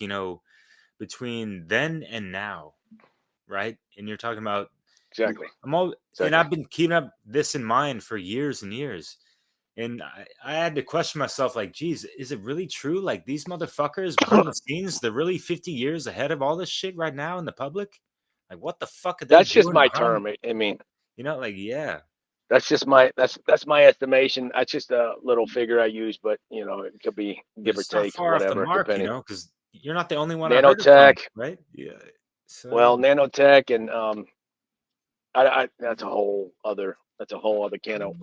between then and now, right? And you're talking about exactly. and I've been keeping up this in mind for years and years. And I had to question myself, like, geez, is it really true? Like these motherfuckers behind the scenes, they're really 50 years ahead of all this shit right now in the public? Like, what the fuck are they That's just doing my behind? term. I mean, Like, yeah. that's just that's my estimation. That's just a little figure I use, but it could be But give or it's not take, far off the whatever, mark, depending. because you're not the only one I heard it from, Nanotech, right? Yeah. So well, nanotech, and that's a whole other can of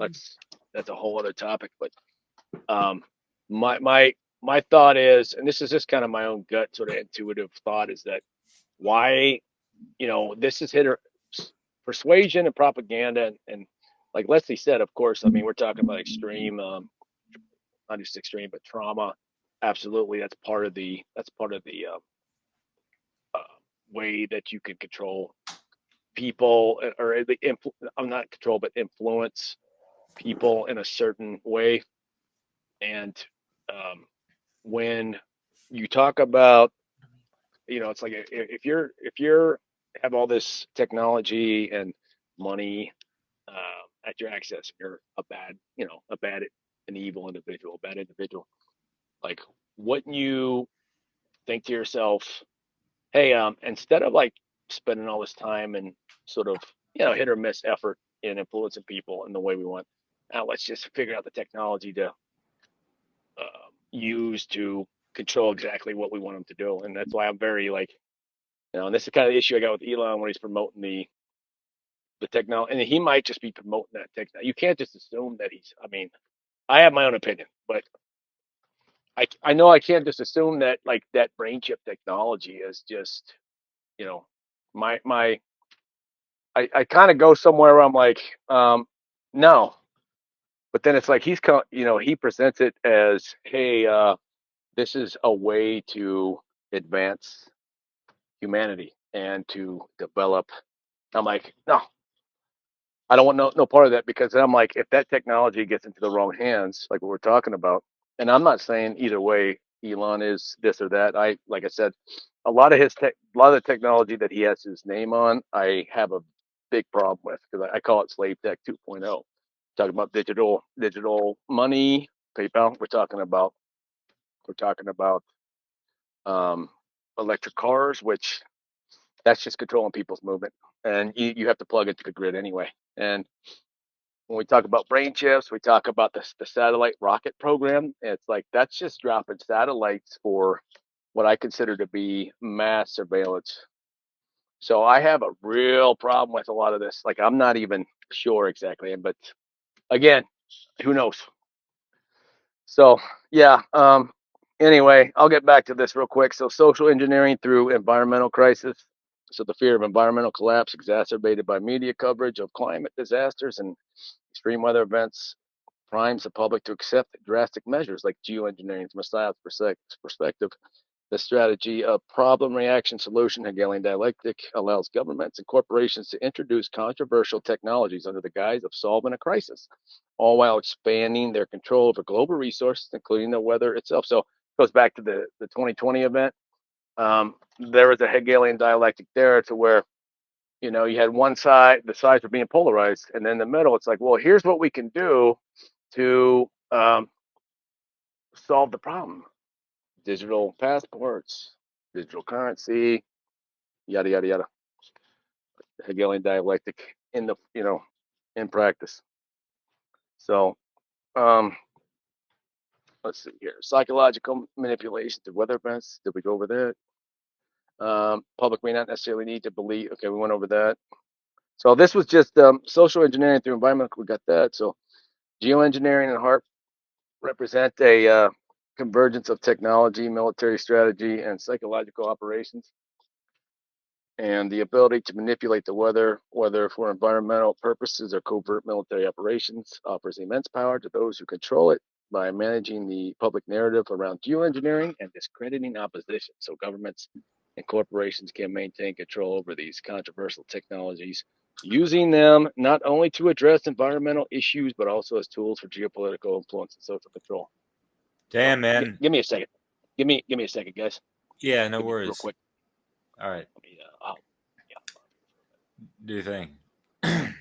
that's a whole other topic. But my thought is, and this is just kind of my own gut sort of intuitive thought, is that why this is persuasion and propaganda and like Leslie said, of course, I mean we're talking about extreme, not just extreme, but trauma. Absolutely, that's part of the way that you can control people or I'm not control, but influence people in a certain way. And when you talk about, it's like if you're have all this technology and money at your access, you're an evil individual, a bad individual. Like, wouldn't you think to yourself, hey, instead of like spending all this time and sort of hit or miss effort in influencing people in the way we want, now let's just figure out the technology to use to control exactly what we want them to do. And that's why I'm very like, and this is kind of the issue I got with Elon when he's promoting the technology, and he might just be promoting that technology. You can't just assume that he's. I mean, I have my own opinion, but I know I can't just assume that like that brain chip technology is just, my I kind of go somewhere where I'm like, no, but then it's like he presents it as, hey, this is a way to advance humanity and to develop. I'm like, no, I don't want no part of that, because I'm like, if that technology gets into the wrong hands, like what we're talking about, and I'm not saying either way Elon is this or that. Like I said, a lot of the technology that he has his name on, I have a big problem with, because I call it slave tech 2.0. Talking about digital money, PayPal. We're talking about um, electric cars, which that's just controlling people's movement, and you have to plug into the grid anyway. And when we talk about brain chips, we talk about the satellite rocket program. It's like that's just dropping satellites for what I consider to be mass surveillance. So I have a real problem with a lot of this. Like, I'm not even sure exactly, but again, who knows? So yeah. Anyway, I'll get back to this real quick. So social engineering through environmental crisis. So the fear of environmental collapse exacerbated by media coverage of climate disasters and extreme weather events primes the public to accept drastic measures like geoengineering. From a science perspective, the strategy of problem reaction solution Hegelian dialectic allows governments and corporations to introduce controversial technologies under the guise of solving a crisis, all while expanding their control over global resources, including the weather itself. So it goes back to the 2020 event. There was a Hegelian dialectic there to where, you had one side, the sides were being polarized, and then in the middle, it's like, well, here's what we can do to solve the problem: digital passports, digital currency, yada yada yada. Hegelian dialectic in practice. So let's see here: psychological manipulation through weather events. Did we go over that? Public may not necessarily need to believe. Okay, we went over that. So this was just social engineering through environment. We got that. So geoengineering and HARP represent a convergence of technology, military strategy, and psychological operations. And the ability to manipulate the weather, whether for environmental purposes or covert military operations, offers immense power to those who control it by managing the public narrative around geoengineering and discrediting opposition. So governments and corporations can maintain control over these controversial technologies, using them not only to address environmental issues, but also as tools for geopolitical influence and social control. Damn, man. Give me a second. Give me a second, guys. Yeah, no worries. Real quick. All right. Do your thing. I'll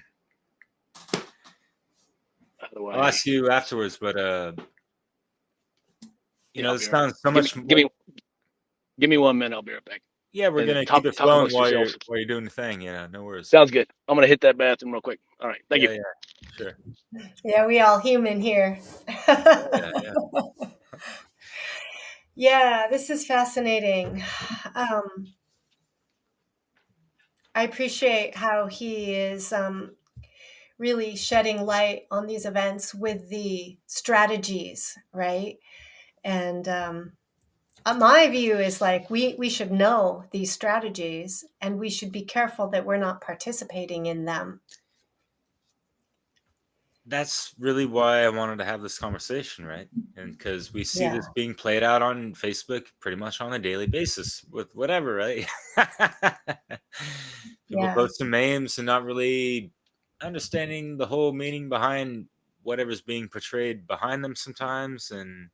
ask you afterwards, but this sounds so much. Give me 1 minute. I'll be right back. Yeah, we're gonna keep it flowing while you're doing the thing. No worries. Sounds good. I'm gonna hit that bathroom real quick. All right, thank you. Yeah, sure. Yeah, we all human here. Yeah. Yeah, this is fascinating. I appreciate how he is really shedding light on these events with the strategies, right? And my view is like we should know these strategies, and we should be careful that we're not participating in them. That's really why I wanted to have this conversation, right? And because we see this being played out on Facebook pretty much on a daily basis with whatever, right? People post some memes and not really understanding the whole meaning behind whatever's being portrayed behind them sometimes. And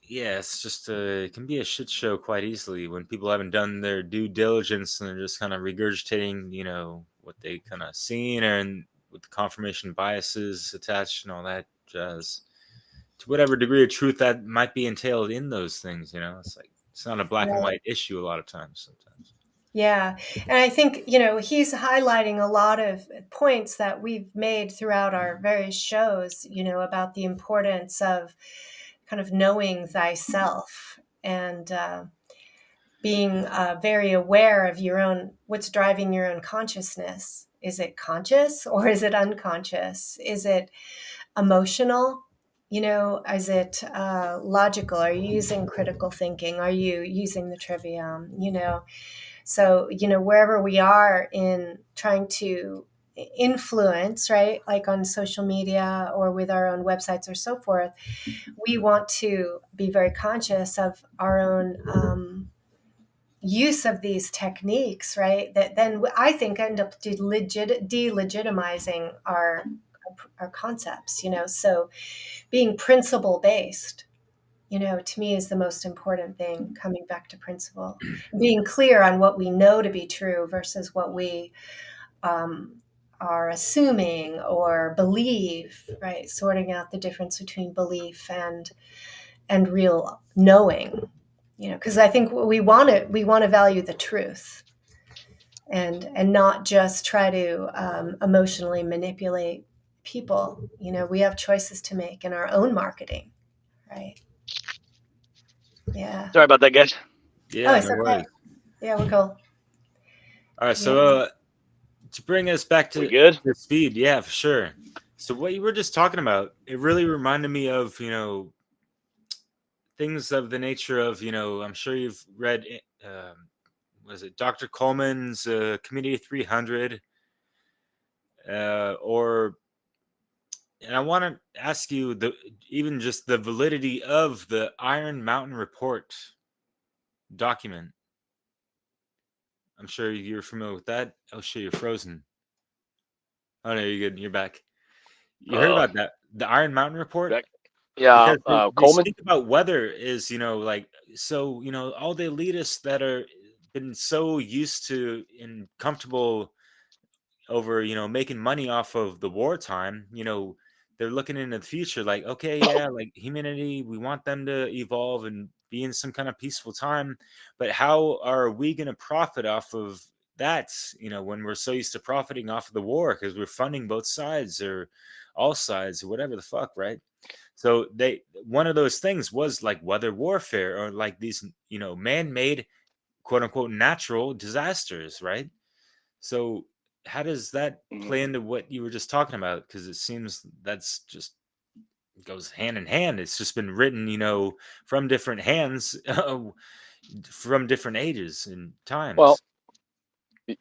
yeah, it's just it can be a shit show quite easily when people haven't done their due diligence and they're just kind of regurgitating, what they kind of seen, and with the confirmation biases attached and all that jazz, to whatever degree of truth that might be entailed in those things. It's like it's not a black and white issue a lot of times. Sometimes. Yeah, and I think he's highlighting a lot of points that we've made throughout our various shows. About the importance of kind of knowing thyself and being very aware of your own, what's driving your own consciousness. Is it conscious or is it unconscious? Is it emotional? Is it logical? Are you using critical thinking? Are you using the trivium? So, wherever we are in trying to influence, right, like on social media or with our own websites or so forth, we want to be very conscious of our own use of these techniques, right? That then I think end up delegitimizing our concepts, So being principle based, to me is the most important thing, coming back to principle, being clear on what we know to be true versus what we are assuming or believe, right? Sorting out the difference between belief and real knowing, because I think we want to value the truth and not just try to emotionally manipulate people. We have choices to make in our own marketing, right? Yeah. Sorry about that, guys. Yeah, Oh, it's no okay. worries. Yeah, we're cool. All right, Yeah. so to bring us back We to good? the speed, yeah, for sure. So what you were just talking about, it really reminded me of, things of the nature of, I'm sure you've read, was it Dr. Coleman's Community 300, or, and I want to ask you even just the validity of the Iron Mountain Report document. I'm sure you're familiar with that. Oh shit, you're frozen. Oh no, you're good. You're back. You heard about that? The Iron Mountain Report? Back. Yeah, Because they Coleman. speak about weather is, like, so, all the elitists that are been so used to and comfortable over, making money off of the wartime, they're looking into the future like, okay, yeah, like humanity, we want them to evolve and be in some kind of peaceful time. But how are we going to profit off of that, when we're so used to profiting off of the war because we're funding both sides or all sides or whatever the fuck, right? So one of those things was like weather warfare or like these, man-made, quote unquote, natural disasters, right? So how does that Mhm. play into what you were just talking about? Because it seems that's just goes hand in hand. It's just been written, from different hands, from different ages and Well, times. if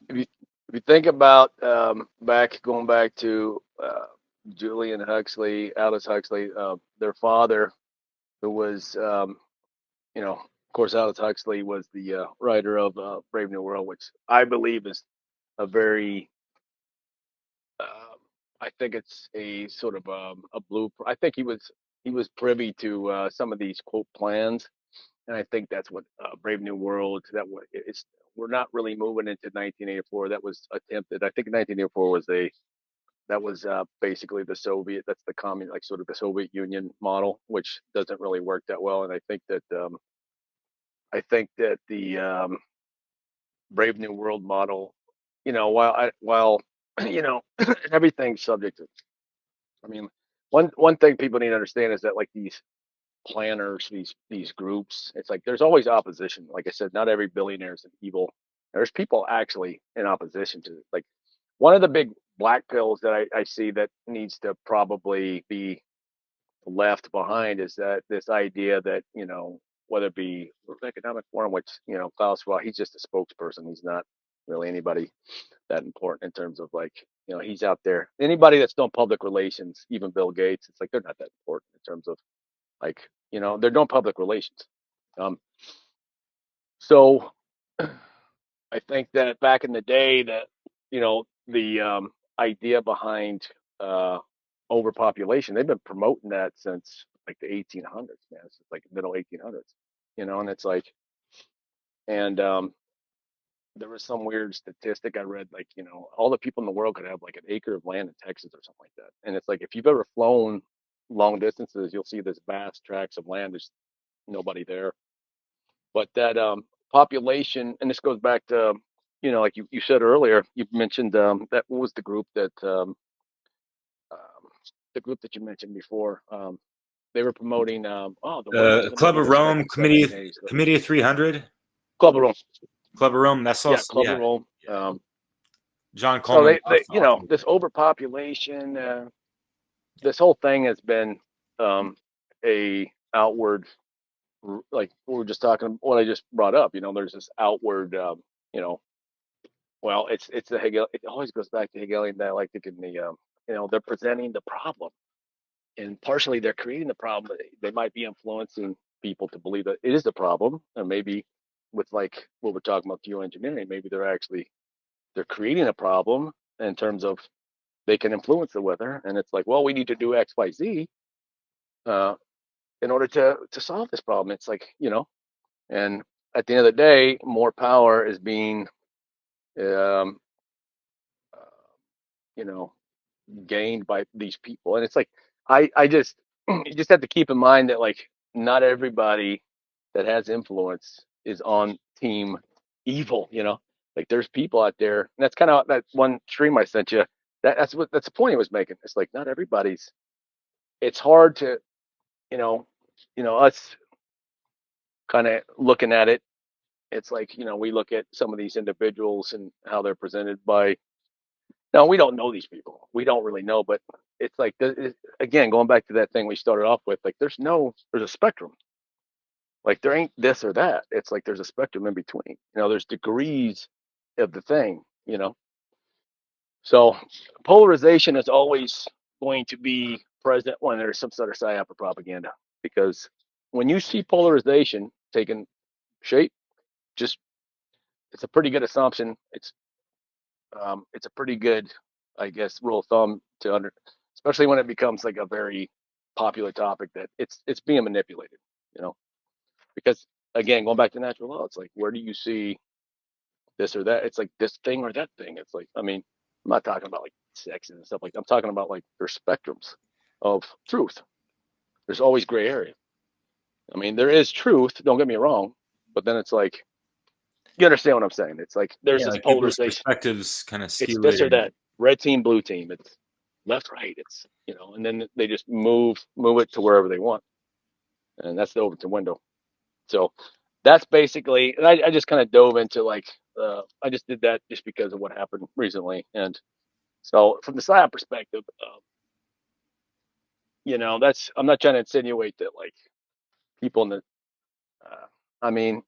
you think about going back to Aldous Huxley, their father, who was, of course, Aldous Huxley was the writer of Brave New World, which I believe is a very, I think it's a sort of a blueprint. I think he was privy to some of these quote plans, and I think that's what Brave New World. It's we're not really moving into 1984. That was attempted. I think 1984 was basically the Soviet. That's the communist, like sort of the Soviet Union model, which doesn't really work that well. And I think that the Brave New World model, while everything's subject to. I mean, one thing people need to understand is that like these planners, these groups, it's like there's always opposition. Like I said, not every billionaire is an evil. There's people actually in opposition to it. Like one of the big black pills that I see that needs to probably be left behind is that this idea that whether it be World Economic Forum, which Klaus Schwab, he's just a spokesperson. He's not really anybody that important in terms of like he's out there. Anybody that's done public relations, even Bill Gates, it's like they're not that important in terms of like they're doing public relations. Um, so I think that back in the day that the idea behind overpopulation, they've been promoting that since like the 1800s, man. It's like middle 1800s, and it's like, and there was some weird statistic I read, like, all the people in the world could have like an acre of land in Texas or something like that. And it's like, if you've ever flown long distances, you'll see this vast tracts of land. There's nobody there. But that population, and this goes back to, like you said earlier, you mentioned that what was the group that you mentioned before? they were promoting the what's the Club name of of this Rome, fucking study in Committee A's? Committee of 300, Club of Rome. Club of Rome. That's Yeah, also Club of Rome. John So Coleman. they this overpopulation, this whole thing has been a outward, like we were just talking, what I just brought up. There's this outward, well, it's the Hegel. It always goes back to Hegelian dialectic, and they're presenting the problem, and partially they're creating the problem. They might be influencing people to believe that it is the problem, and maybe with like what we're talking about geoengineering, maybe they're creating a problem in terms of they can influence the weather, and it's like, well, we need to do X, Y, Z in order to solve this problem. It's like, and at the end of the day, more power is being, um, you know, gained by these people, and it's like, I just you just have to keep in mind that like not everybody that has influence is on team evil. Like there's people out there, and that's kind of that one stream I sent you. That's the point he was making. It's like not everybody's. It's hard to, us kind of looking at it. It's like, we look at some of these individuals and how they're presented by. No, we don't know these people. We don't really know, but it's like, again, going back to that thing we started off with, like there's a spectrum. Like there ain't this or that. It's like there's a spectrum in between. There's degrees of the thing. So polarization is always going to be present when there's some sort of psyop or propaganda, because when you see polarization taking shape, just it's a pretty good assumption. It's a pretty good, I guess, rule of thumb especially when it becomes like a very popular topic that it's being manipulated. You know, because again, going back to natural law, it's like where do you see this or that? It's like this thing or that thing. It's like, I mean, I'm not talking about like sex and stuff like that. I'm talking about like there's spectrums of truth. There's always gray area. I mean, there is truth, don't get me wrong, but then it's like, you understand what I'm saying? It's like there's this like people's polarization. perspectives kind of It's skew this it. or that. Red team, blue team. It's left, right. It's and then they just move it to wherever they want, and that's the Overton window. So that's basically. And I just kind of dove into like I just did that just because of what happened recently, and so from the PSYOP perspective, that's I'm not trying to insinuate that like people in the. I mean,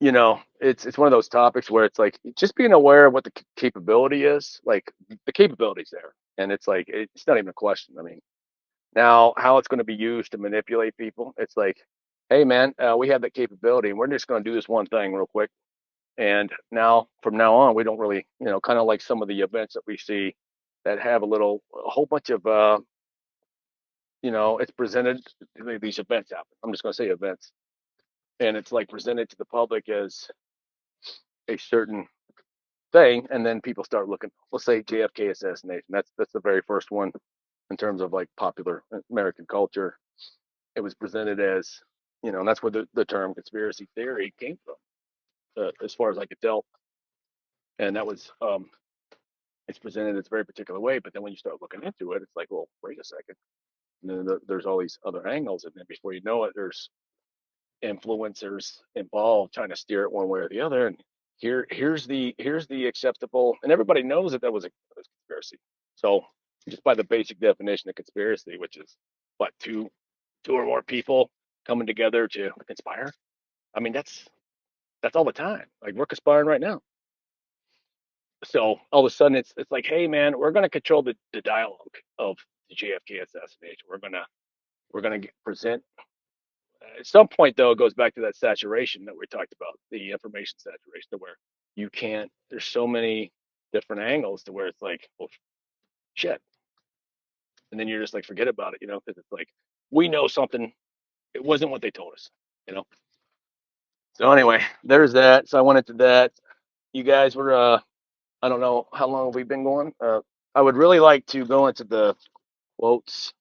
it's one of those topics where it's like just being aware of what the capability is. Like the capability's there, and it's like it's not even a question. I mean, now how it's going to be used to manipulate people, it's like, hey man, we have that capability, and we're just going to do this one thing real quick. And now from now on, we don't really, kind of like some of the events that we see that have a whole bunch of, it's presented. These events happen. I'm just going to say events, and it's like presented to the public as a certain thing, and then people start looking. Let's say JFK assassination. That's the very first one in terms of like popular American culture. It was presented as, and that's where the term conspiracy theory came from, as far as I could tell. And that was it's presented its very particular way. But then when you start looking into it, it's like, well, wait a second. And then there's all these other angles, and then before you know it, there's influencers involved trying to steer it one way or the other. And here's the acceptable, and everybody knows that was a conspiracy. So just by the basic definition of conspiracy, which is what, two or more people coming together to conspire. I mean, that's all the time. Like we're conspiring right now. So all of a sudden it's like, hey man, we're going to control the dialogue of the JFK assassination. We're going to present. At some point, though, it goes back to that saturation that we talked about, the information saturation, to where you can't. There's so many different angles to where it's like, well, shit, and then you're just like, forget about it, because it's like we know something. It wasn't what they told us. So anyway, there's that. So I went into that. You guys were, I don't know how long have we been going. I would really like to go into the quotes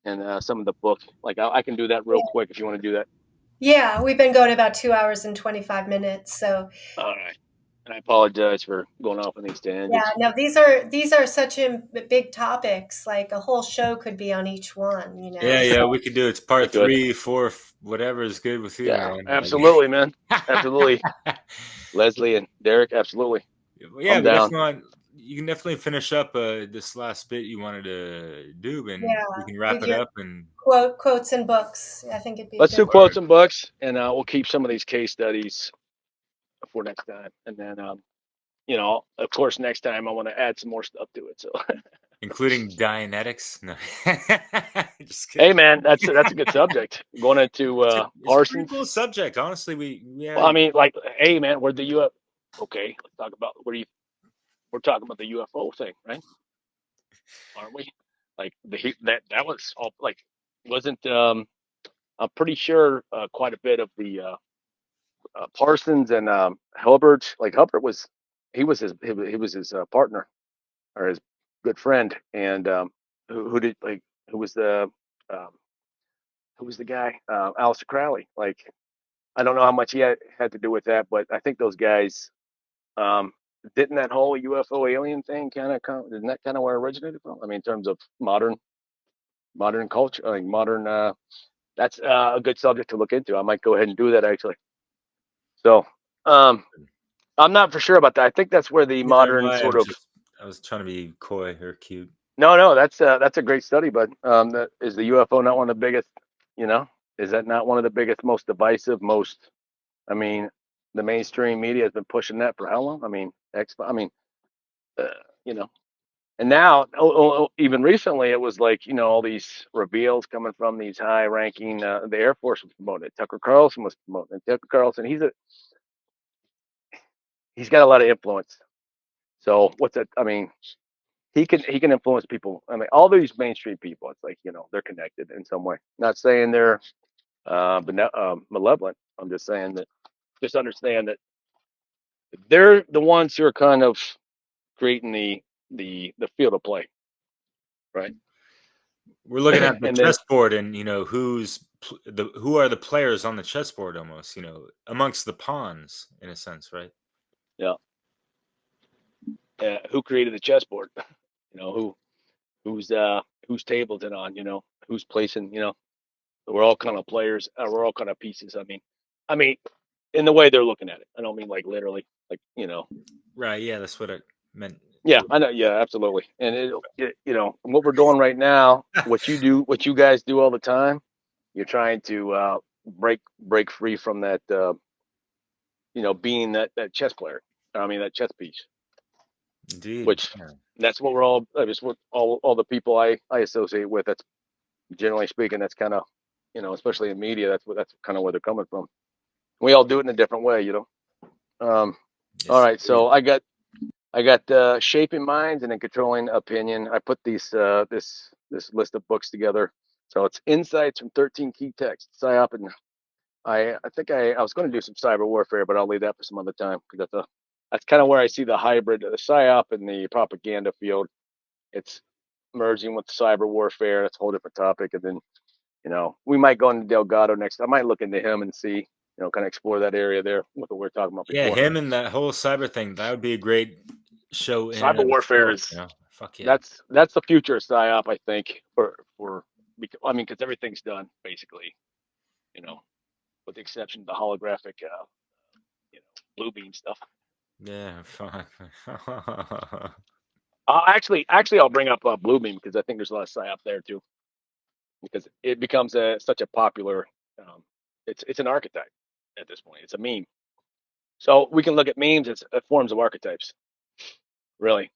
and some of the book. Like I can do that real quick if you want to do that. Yeah, we've been going about 2 hours and 25 minutes. So All right. And I apologize for going off on these Yeah, tangents. no, these are such big topics. Like a whole show could be on each one, you know. Yeah, we could do it's part Good. 3, 4, whatever is good with you, Yeah, man. absolutely, man. Absolutely. Leslie and Derek, absolutely. Yeah, I'm we down. definitely you can definitely finish up this last bit you wanted to do, and Yeah, we can wrap with it your up. And quotes and books. I think it'd be Let's do good. quotes and books, and we'll keep some of these case studies for next time. And then, of course, next time I want to add some more stuff to it. So, including Dianetics. No, just hey, kidding. man, that's a good subject. Going into It's a pretty Parsons. cool subject, honestly. Well, I mean, like, hey, man, where'd the UFO? Okay, let's talk about we're talking about the UFO thing, right? Aren't we? Like that was all like wasn't I'm pretty sure quite a bit of the Parsons and Hilbert, like Hubbard was his partner or his good friend, and who did like um, who was the guy Aleister Crowley. Like I don't know how much he had to do with that, but I think those guys um, didn't that whole UFO alien thing kind of come, isn't that kind of where it originated from? I mean, in terms of modern culture, like modern. That's a good subject to look into. I might go ahead and do that actually. So, um, I'm not for sure about that. I think that's where the Neither am modern I. sort of. I was trying to be coy or cute. No, that's a great study, but that is the UFO not one of the biggest. You know, is that not one of the biggest, most divisive, most? I mean, the mainstream media has been pushing that for how long? I mean, I mean, uh, you know, and now even recently it was like all these reveals coming from these high-ranking. The Air Force was promoting it. Tucker Carlson was promoting it. Tucker Carlson, he's got a lot of influence. So what's that? I mean, he can influence people. I mean, all these mainstream people, it's like they're connected in some way. Not saying they're malevolent. I'm just saying that just understand that they're the ones who are kind of creating the field of play, right? We're looking at the And then chessboard, and who are the players on the chessboard, almost, amongst the pawns, in a sense, right? yeah, who created the chessboard? Whose tables it on? Who's placing? We're all kind of players. We're all kind of pieces. I mean, in the way they're looking at it. I don't mean like literally, like. Right. Yeah, that's what I meant. Yeah, I know. Yeah, absolutely. And what we're doing right now, what you guys do all the time, you're trying to break free from that, being that chess player. I mean, that chess piece. Indeed. Which Yeah. that's what we're all. Just what all the people I associate with. That's generally speaking. That's kind of, especially in media. That's kind of where they're coming from. We all do it in a different way. All Yes, right, indeed. so I got shaping minds and then controlling opinion. I put this list of books together. So it's insights from 13 key texts. Psyop, and I think I was going to do some cyber warfare, but I'll leave that for some other time because that's kind of where I see the hybrid, the psyop and the propaganda field. It's merging with cyber warfare. That's a whole different topic. And then we might go into Delgado next. I might look into him and see, kind of explore that area there with what we were talking about Yeah, before. him and that whole cyber thing, that would be a great show in and Cyber of warfare itself, is Fuck yeah. that's the future of psyop, I think. Because everything's done basically, with the exception of the holographic, blue beam stuff. Yeah, fuck. Actually, I'll bring up blue beam because I think there's a lot of psyop there too. Because it becomes such a popular, it's an archetype at this point. It's a meme. So we can look at memes as forms of archetypes, really.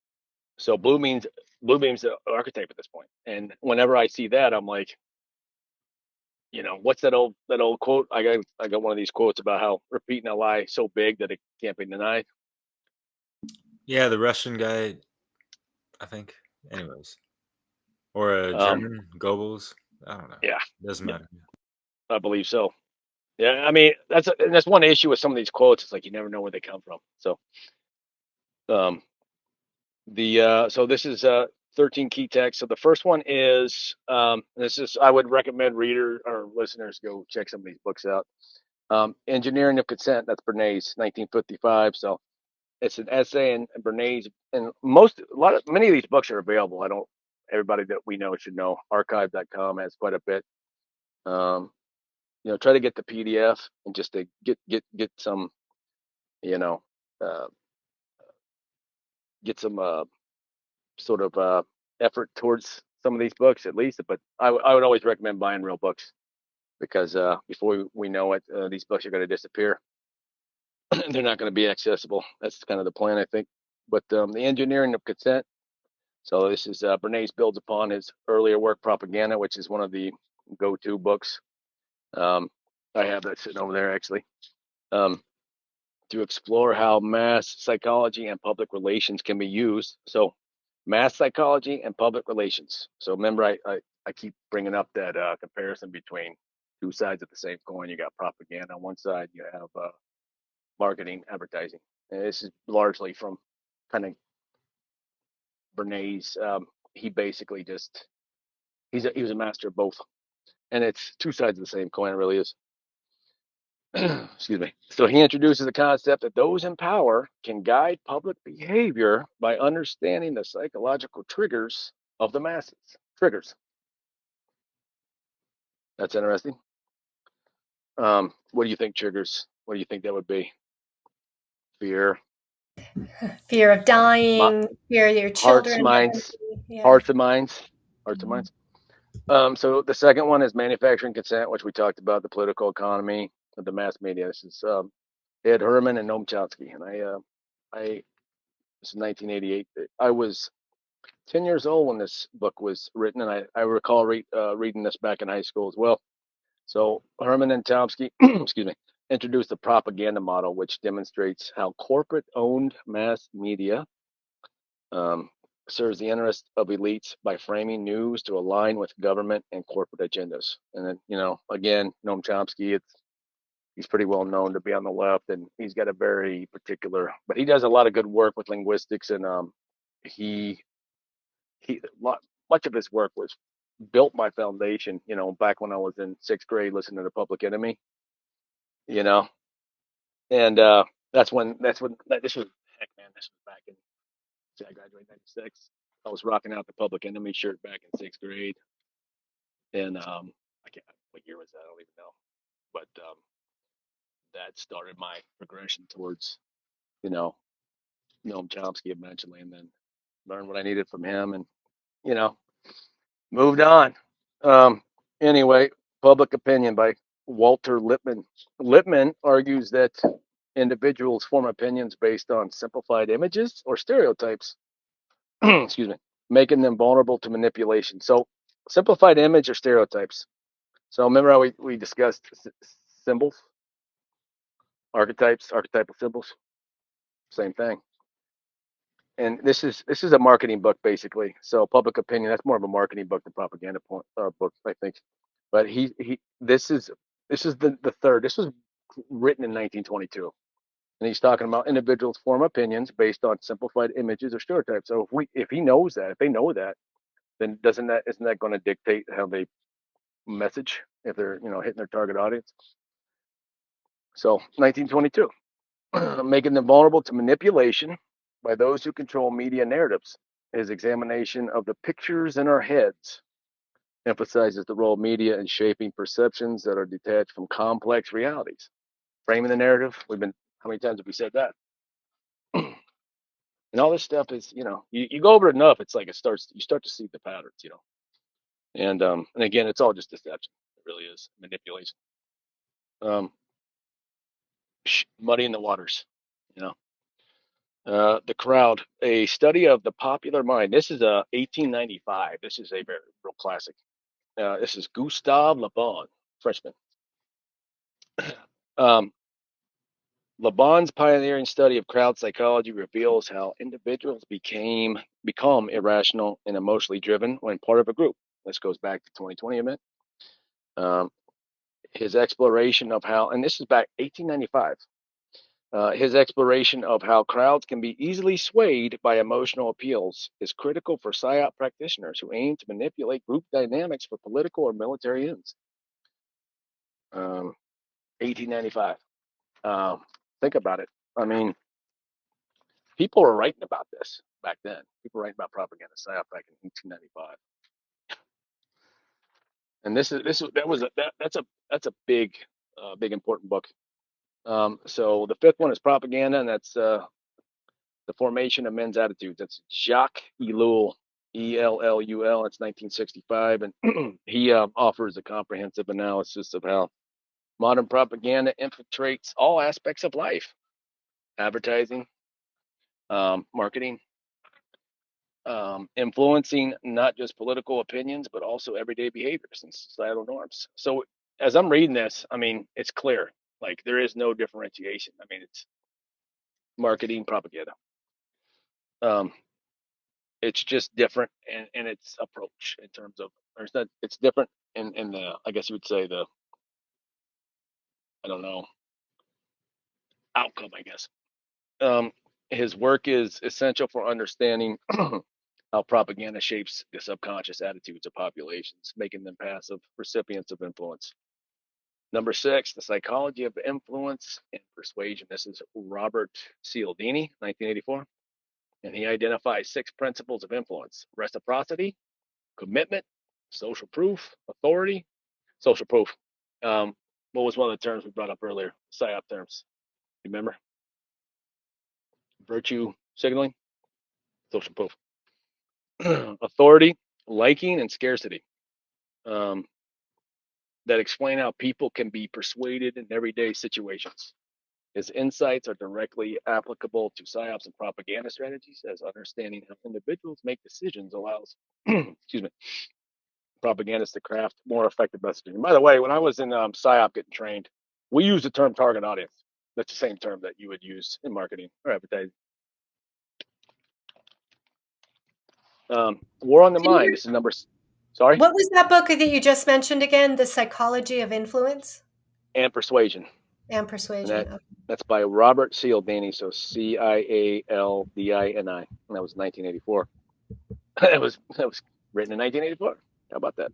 So blue beam's an archetype at this point. And whenever I see that, I'm like, what's that old quote? I got one of these quotes about how repeating a lie so big that it can't be denied. Yeah, the Russian guy, I think. Anyways. Or a Um, German, Goebbels. I don't know. yeah, Doesn't matter. I believe so. Yeah, I mean that's one issue with some of these quotes. It's like you never know where they come from. So, so this is 13 key texts. So the first one is I would recommend reader or listeners go check some of these books out. Engineering of Consent. That's Bernays, 1955. So it's an essay, and Bernays, and many of these books are available. Everybody that we know should know. Archive.com has quite a bit. Try to get the PDF and just to get some, you know, uh, get some sort of effort towards some of these books at least. But I would always recommend buying real books, because before we know it, these books are going to disappear. They're not going to be accessible. That's kind of the plan, I think. But the engineering of consent. So this is Bernays builds upon his earlier work, Propaganda, which is one of the go-to books. I have that sitting over there actually. To explore how mass psychology and public relations can be used. So mass psychology and public relations. So remember, I keep bringing up that comparison between two sides of the same coin. You got propaganda on one side, you have marketing, advertising. And this is largely from kind of Bernays. He basically he was a master of both, and it's two sides of the same coin. It really is. Excuse me. So he introduces the concept that those in power can guide public behavior by understanding the psychological triggers of the masses. Triggers. That's interesting. What do you think triggers? What do you think that would be? Fear. Fear of dying, fear of your children. Hearts and minds. So the second one is manufacturing consent, which we talked about, the political economy of the mass media. This is Ed Herman and Noam Chomsky, and this is 1988. I was 10 years old when this book was written, and I recall reading this back in high school as well. So Herman and Chomsky, excuse me, introduced the propaganda model, which demonstrates how corporate-owned mass media serves the interests of elites by framing news to align with government and corporate agendas. And then, again, Noam Chomsky, he's pretty well known to be on the left, and he's got a very particular, but he does a lot of good work with linguistics, and much of his work was built my foundation, back when I was in 6th grade listening to Public Enemy, and this was, heck man, this was back in, I graduated in 96. I was rocking out the Public Enemy shirt back in 6th grade, and I can't, what year was that? I don't even know, but that started my progression towards, Noam Chomsky eventually, and then learned what I needed from him, and moved on. Anyway, Public Opinion by Walter Lippmann. Lippmann argues that individuals form opinions based on simplified images or stereotypes, excuse me, making them vulnerable to manipulation. So, simplified image or stereotypes. So, remember how we discussed symbols, archetypal symbols? Same thing. And this is a marketing book basically. So Public Opinion, that's more of a marketing book than propaganda book, I think. But this is the third. This was written in 1922, and he's talking about individuals form opinions based on simplified images or stereotypes. So if they know that, then isn't that going to dictate how they message if they're hitting their target audience? So 1922, making them vulnerable to manipulation by those who control media narratives. His examination of the pictures in our heads emphasizes the role of media in shaping perceptions that are detached from complex realities. Framing the narrative, how many times have we said that? And all this stuff is, you go over it enough, it's like you start to see the patterns, And again, it's all just deception. It really is manipulation. Muddying the waters, The Crowd, a study of the popular mind. This is 1895. This is a very real classic. This is Gustave Le Bon, Frenchman. Le Bon's pioneering study of crowd psychology reveals how individuals become irrational and emotionally driven when part of a group. This goes back to 2020 event. His exploration of how, and this is back 1895. His exploration of how crowds can be easily swayed by emotional appeals is critical for PSYOP practitioners who aim to manipulate group dynamics for political or military ends. 1895. Think about it. I mean, people were writing about this back then. People were writing about propaganda psyop back in 1895. And that's a big important book. So the fifth one is propaganda, and that's the formation of men's attitudes. That's Jacques Ellul, Ellul. It's 1965, and he offers a comprehensive analysis of how modern propaganda infiltrates all aspects of life: advertising, marketing, influencing not just political opinions, but also everyday behaviors and societal norms. So as I'm reading this, I mean, it's clear. Like, there is no differentiation. I mean, it's marketing, propaganda. It's just different in its approach in terms of, or it's different in the, I guess you would say, the, I don't know, outcome, I guess. His work is essential for understanding how propaganda shapes the subconscious attitudes of populations, making them passive recipients of influence. Number 6, the psychology of influence and persuasion. This is Robert Cialdini, 1984. And he identifies 6 principles of influence: reciprocity, commitment, social proof, authority, social proof. What was one of the terms we brought up earlier? PSYOP terms. Remember? Virtue signaling, social proof. Authority, liking, and scarcity. That explain how people can be persuaded in everyday situations. His insights are directly applicable to PSYOPs and propaganda strategies, as understanding how individuals make decisions allows, excuse me, propagandists to craft more effective messaging. And by the way, when I was in PSYOP getting trained, we used the term target audience. That's the same term that you would use in marketing or advertising. War on the Mind. This is number. Sorry. What was that book that you just mentioned again? The Psychology of Influence And Persuasion. and Persuasion. And that's by Robert Cialdini. So Cialdini, and that was 1984. that was written in 1984. How about that?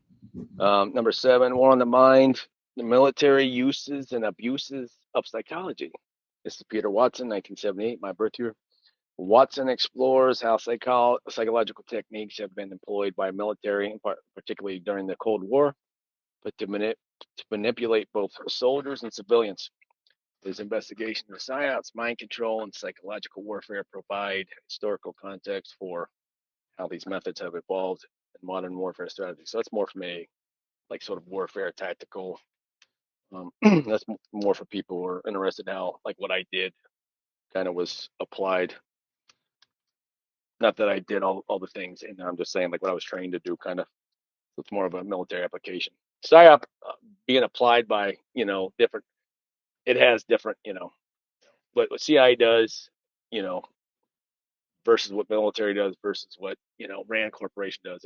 Number 7, War on the Mind: the military uses and abuses of psychology. This is Peter Watson, 1978, my birth year. Watson explores how psychological techniques have been employed by military, particularly during the Cold War, but to manipulate both soldiers and civilians. His investigation of psyops, mind control, and psychological warfare provide historical context for how these methods have evolved in modern warfare strategies. So that's more from a like sort of warfare tactical. That's more for people who are interested in how like what I did kind of was applied. Not that I did all the things, and I'm just saying like what I was trained to do kind of. So it's more of a military application. PSYOP being applied by, different, it has different, what CIA does, versus what military does versus what, RAND Corporation does.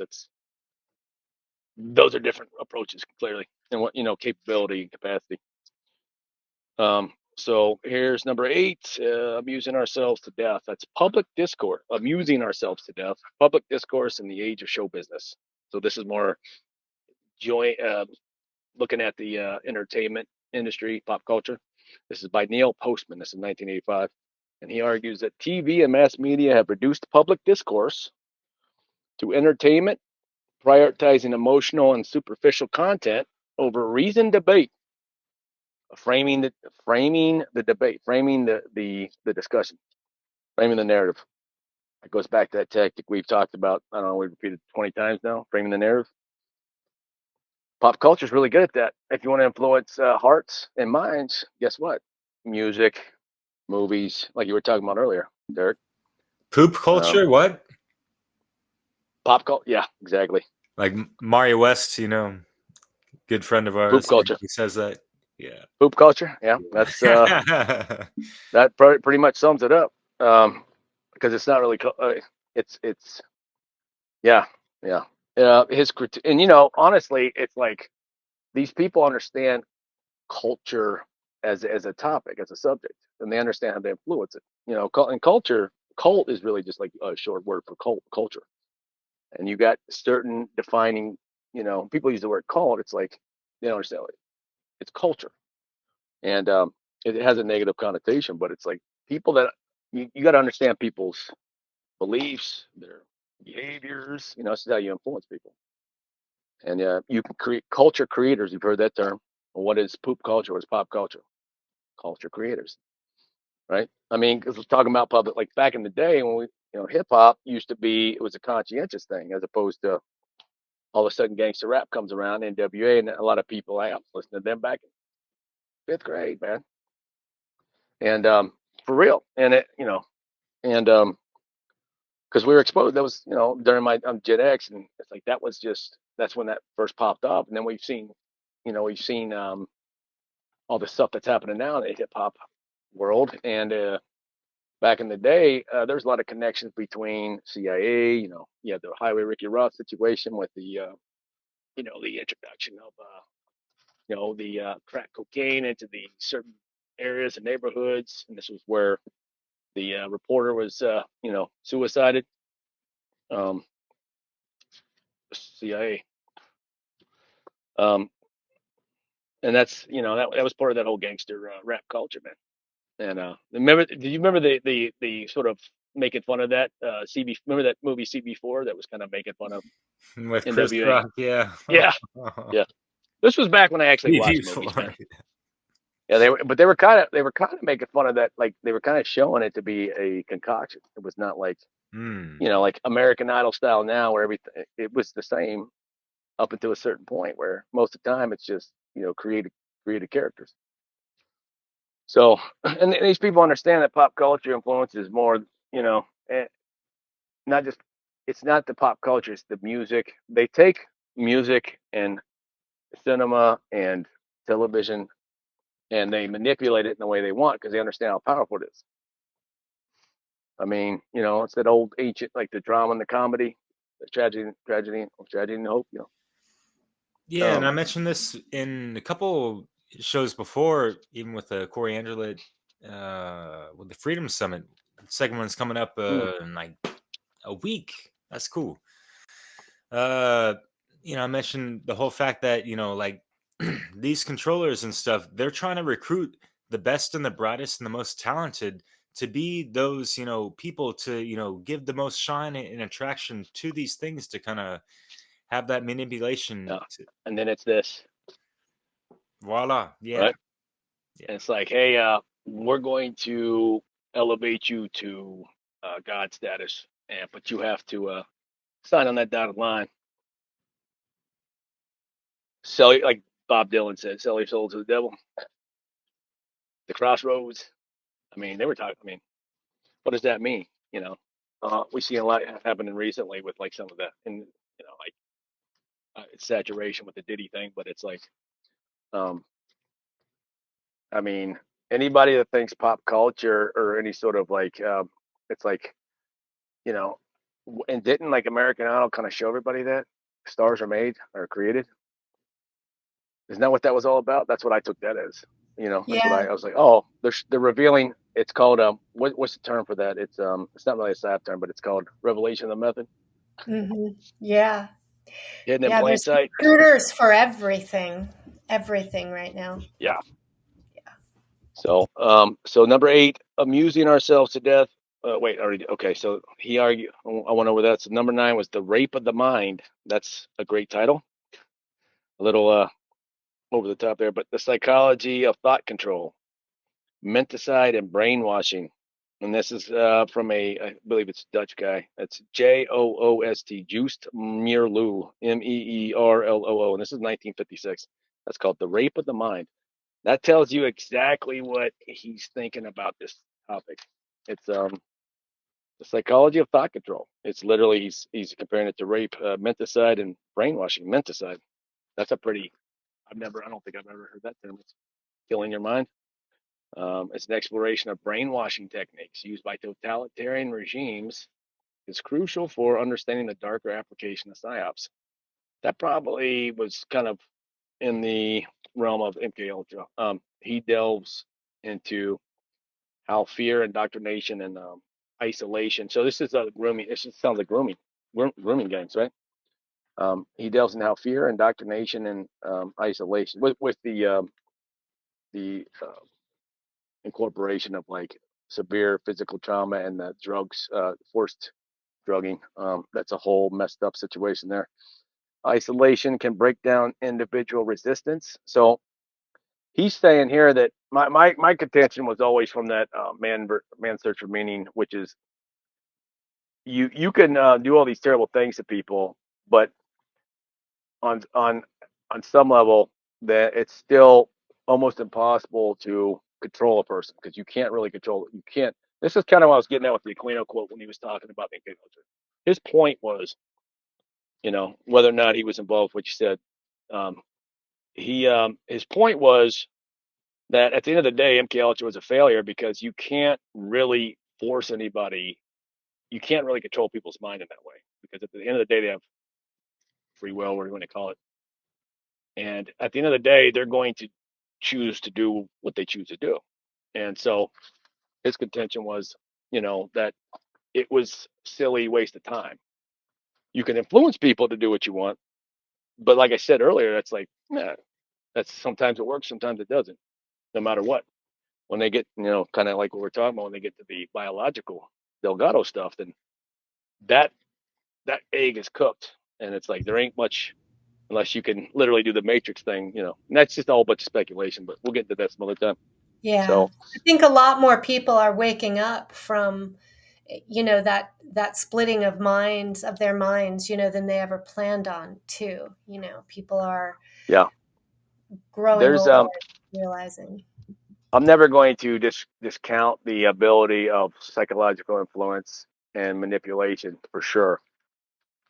Those are different approaches clearly, and what, capability and capacity. So here's number 8, amusing ourselves to death. That's public discourse, amusing ourselves to death, public discourse in the age of show business. So this is more looking at the entertainment industry, pop culture. This is by Neil Postman. This is 1985. And he argues that TV and mass media have reduced public discourse to entertainment, prioritizing emotional and superficial content over reasoned debate, framing the debate, framing the discussion, framing the narrative. It goes back to that tactic we've talked about. I don't know, we've repeated 20 times now, framing the narrative. Pop culture is really good at that. If you want to influence hearts and minds, guess what? Music, movies, like you were talking about earlier, Derek. Poop culture? What? Pop culture? Yeah, exactly. Like Mario West, good friend of ours. Poop culture. He says that. Yeah. Poop culture. Yeah, that's that pretty much sums it up. Because it's not really. It's yeah. His critique, and honestly, it's like these people understand culture as a topic, as a subject, and they understand how to influence it. And culture, cult is really just like a short word for culture. And you got certain defining, people use the word cult. It's like they don't understand it. It's culture, and it has a negative connotation, but it's like people that you got to understand people's beliefs, their behaviors. This is how you influence people. And you can create culture creators. You've heard that term. Well, what is poop culture? What's pop culture? Culture creators, right? I mean, because we're talking about public, like back in the day when hip hop used to be, it was a conscientious thing as opposed to all of a sudden gangster rap comes around, NWA, and a lot of people, I was listening to them back in fifth grade, man. And for real. And and because we were exposed, that was, during my, I'm Gen X, and it's like, that's when that first popped up. And then we've seen all the stuff that's happening now in the hip hop world. And back in the day, there's a lot of connections between CIA, you had the Highway Ricky Ross situation with the introduction of the crack cocaine into the certain areas and neighborhoods, and this was where the reporter was suicided. CIA, and that's that was part of that whole gangster rap culture, man. And do you remember the sort of making fun of that remember that movie CB4 that was kind of making fun of With Chris NWA? Rock, yeah. Yeah, yeah. This was back when I actually watched movies, man. Yeah, they were kind of making fun of that, like they were kind of showing it to be a concoction. It was not like like American Idol style now, where it was the same up until a certain point, where most of the time it's just created characters. So, and these people understand that pop culture influences more, not just, it's not the pop culture, it's the music. They take music and cinema and television and they manipulate it in the way they want because they understand how powerful it is. I mean, it's that old ancient, like the drama and the comedy, the tragedy and hope, Yeah, and I mentioned this in a couple shows before, even with the Corey Angelet, with the Freedom Summit. The second one's coming up in like a week. That's cool. I mentioned the whole fact that like these controllers and stuff, they're trying to recruit the best and the brightest and the most talented to be those people to give the most shine and attraction to these things, to kind of have that manipulation. And then it's this. Voila. Yeah. Right? Yeah. And it's like, hey, we're going to elevate you to God status, but you have to sign on that dotted line. Sell, like Bob Dylan said, sell your soul to the devil. The crossroads. I mean, they were talking. I mean, what does that mean? We see a lot happening recently with like some of that, and like it's saturation with the Diddy thing, but it's like, I mean, anybody that thinks pop culture or any sort of like, it's like, and didn't like American Idol kind of show everybody that stars are made or created? Isn't that what that was all about? That's what I took that as. That's what I was like. Oh, they're revealing. It's called what's the term for that? It's not really a SAP term, but it's called revelation of the method. Mm-hmm. Yeah. Hidden in plain There's sight. recruiters for everything right now. Yeah. So, so number 8, amusing ourselves to death. Wait, already. Okay, so he argued. I went over that. So number 9 was the rape of the mind. That's a great title. A little over the top there, but the psychology of thought control, menticide, and brainwashing. And this is from I believe it's a Dutch guy. It's Joost, Joost Meerloo, Meerloo. And this is 1956. That's called The Rape of the Mind. That tells you exactly what he's thinking about this topic. It's the psychology of thought control. It's literally, he's comparing it to rape, menticide, and brainwashing. Menticide. That's a pretty, I don't think I've ever heard that term. It's killing your mind. It's an exploration of brainwashing techniques used by totalitarian regimes. It's crucial for understanding the darker application of Psyops. That probably was kind of in the realm of MK Ultra. He delves into how fear, indoctrination, and isolation. So this is a grooming. This just sounds like grooming games, right? He delves into how fear, indoctrination, and isolation with the incorporation of like severe physical trauma and the drugs, forced drugging. That's a whole messed up situation there. Isolation can break down individual resistance. So he's saying here that my contention was always from that man search for meaning, which is you can do all these terrible things to people, but on some level that it's still almost impossible to control a person because you can't really control it. You can't. This is kind of what I was getting at with the Aquino quote when he was talking about the culture. His point was, whether or not he was involved, what you said, his point was that at the end of the day, MKUltra was a failure because you can't really force anybody. You can't really control people's mind in that way because at the end of the day, they have free will, whatever you want to call it. And at the end of the day, they're going to choose to do what they choose to do. And so his contention was, that it was silly waste of time. You can influence people to do what you want. But like I said earlier, that's like, that's sometimes it works, sometimes it doesn't, no matter what. When they get, kind of like what we're talking about, when they get to the biological Delgado stuff, then that egg is cooked. And it's like, there ain't much unless you can literally do the matrix thing, and that's just a whole bunch of speculation, but we'll get into that some other time. Yeah. So I think a lot more people are waking up from, that splitting of their minds, than they ever planned on too. People are yeah, growing there's older, realizing. I'm never going to discount the ability of psychological influence and manipulation for sure.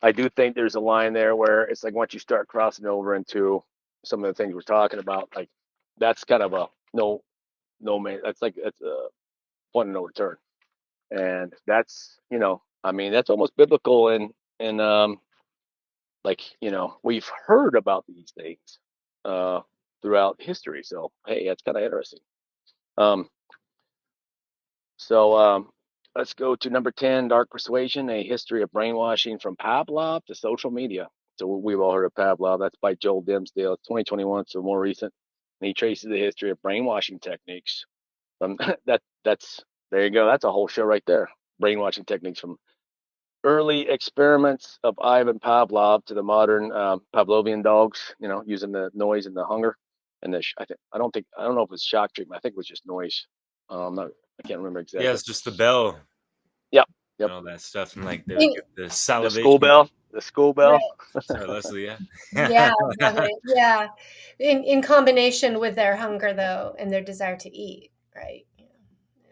I do think there's a line there where it's like once you start crossing over into some of the things we're talking about, like that's kind of a no man. That's a point of no return, and that's that's almost biblical and we've heard about these things throughout history. So hey, that's kind of interesting. Um, so let's go to number 10, Dark Persuasion: A History of Brainwashing from Pavlov to Social Media. So we've all heard of Pavlov. That's by Joel Dimsdale, 2021, so more recent. And he traces the history of brainwashing techniques. That's there you go. That's a whole show right there. Brainwashing techniques from early experiments of Ivan Pavlov to the modern Pavlovian dogs. Using the noise and the hunger, and I don't know if it's shock treatment. I think it was just noise. I can't remember exactly. Yeah, it's just the bell. Yep. And all that stuff, and like they would get the salivation. The school bell. Right. Sorry, Leslie. Yeah. Yeah, exactly. Yeah. In combination with their hunger, though, and their desire to eat, right?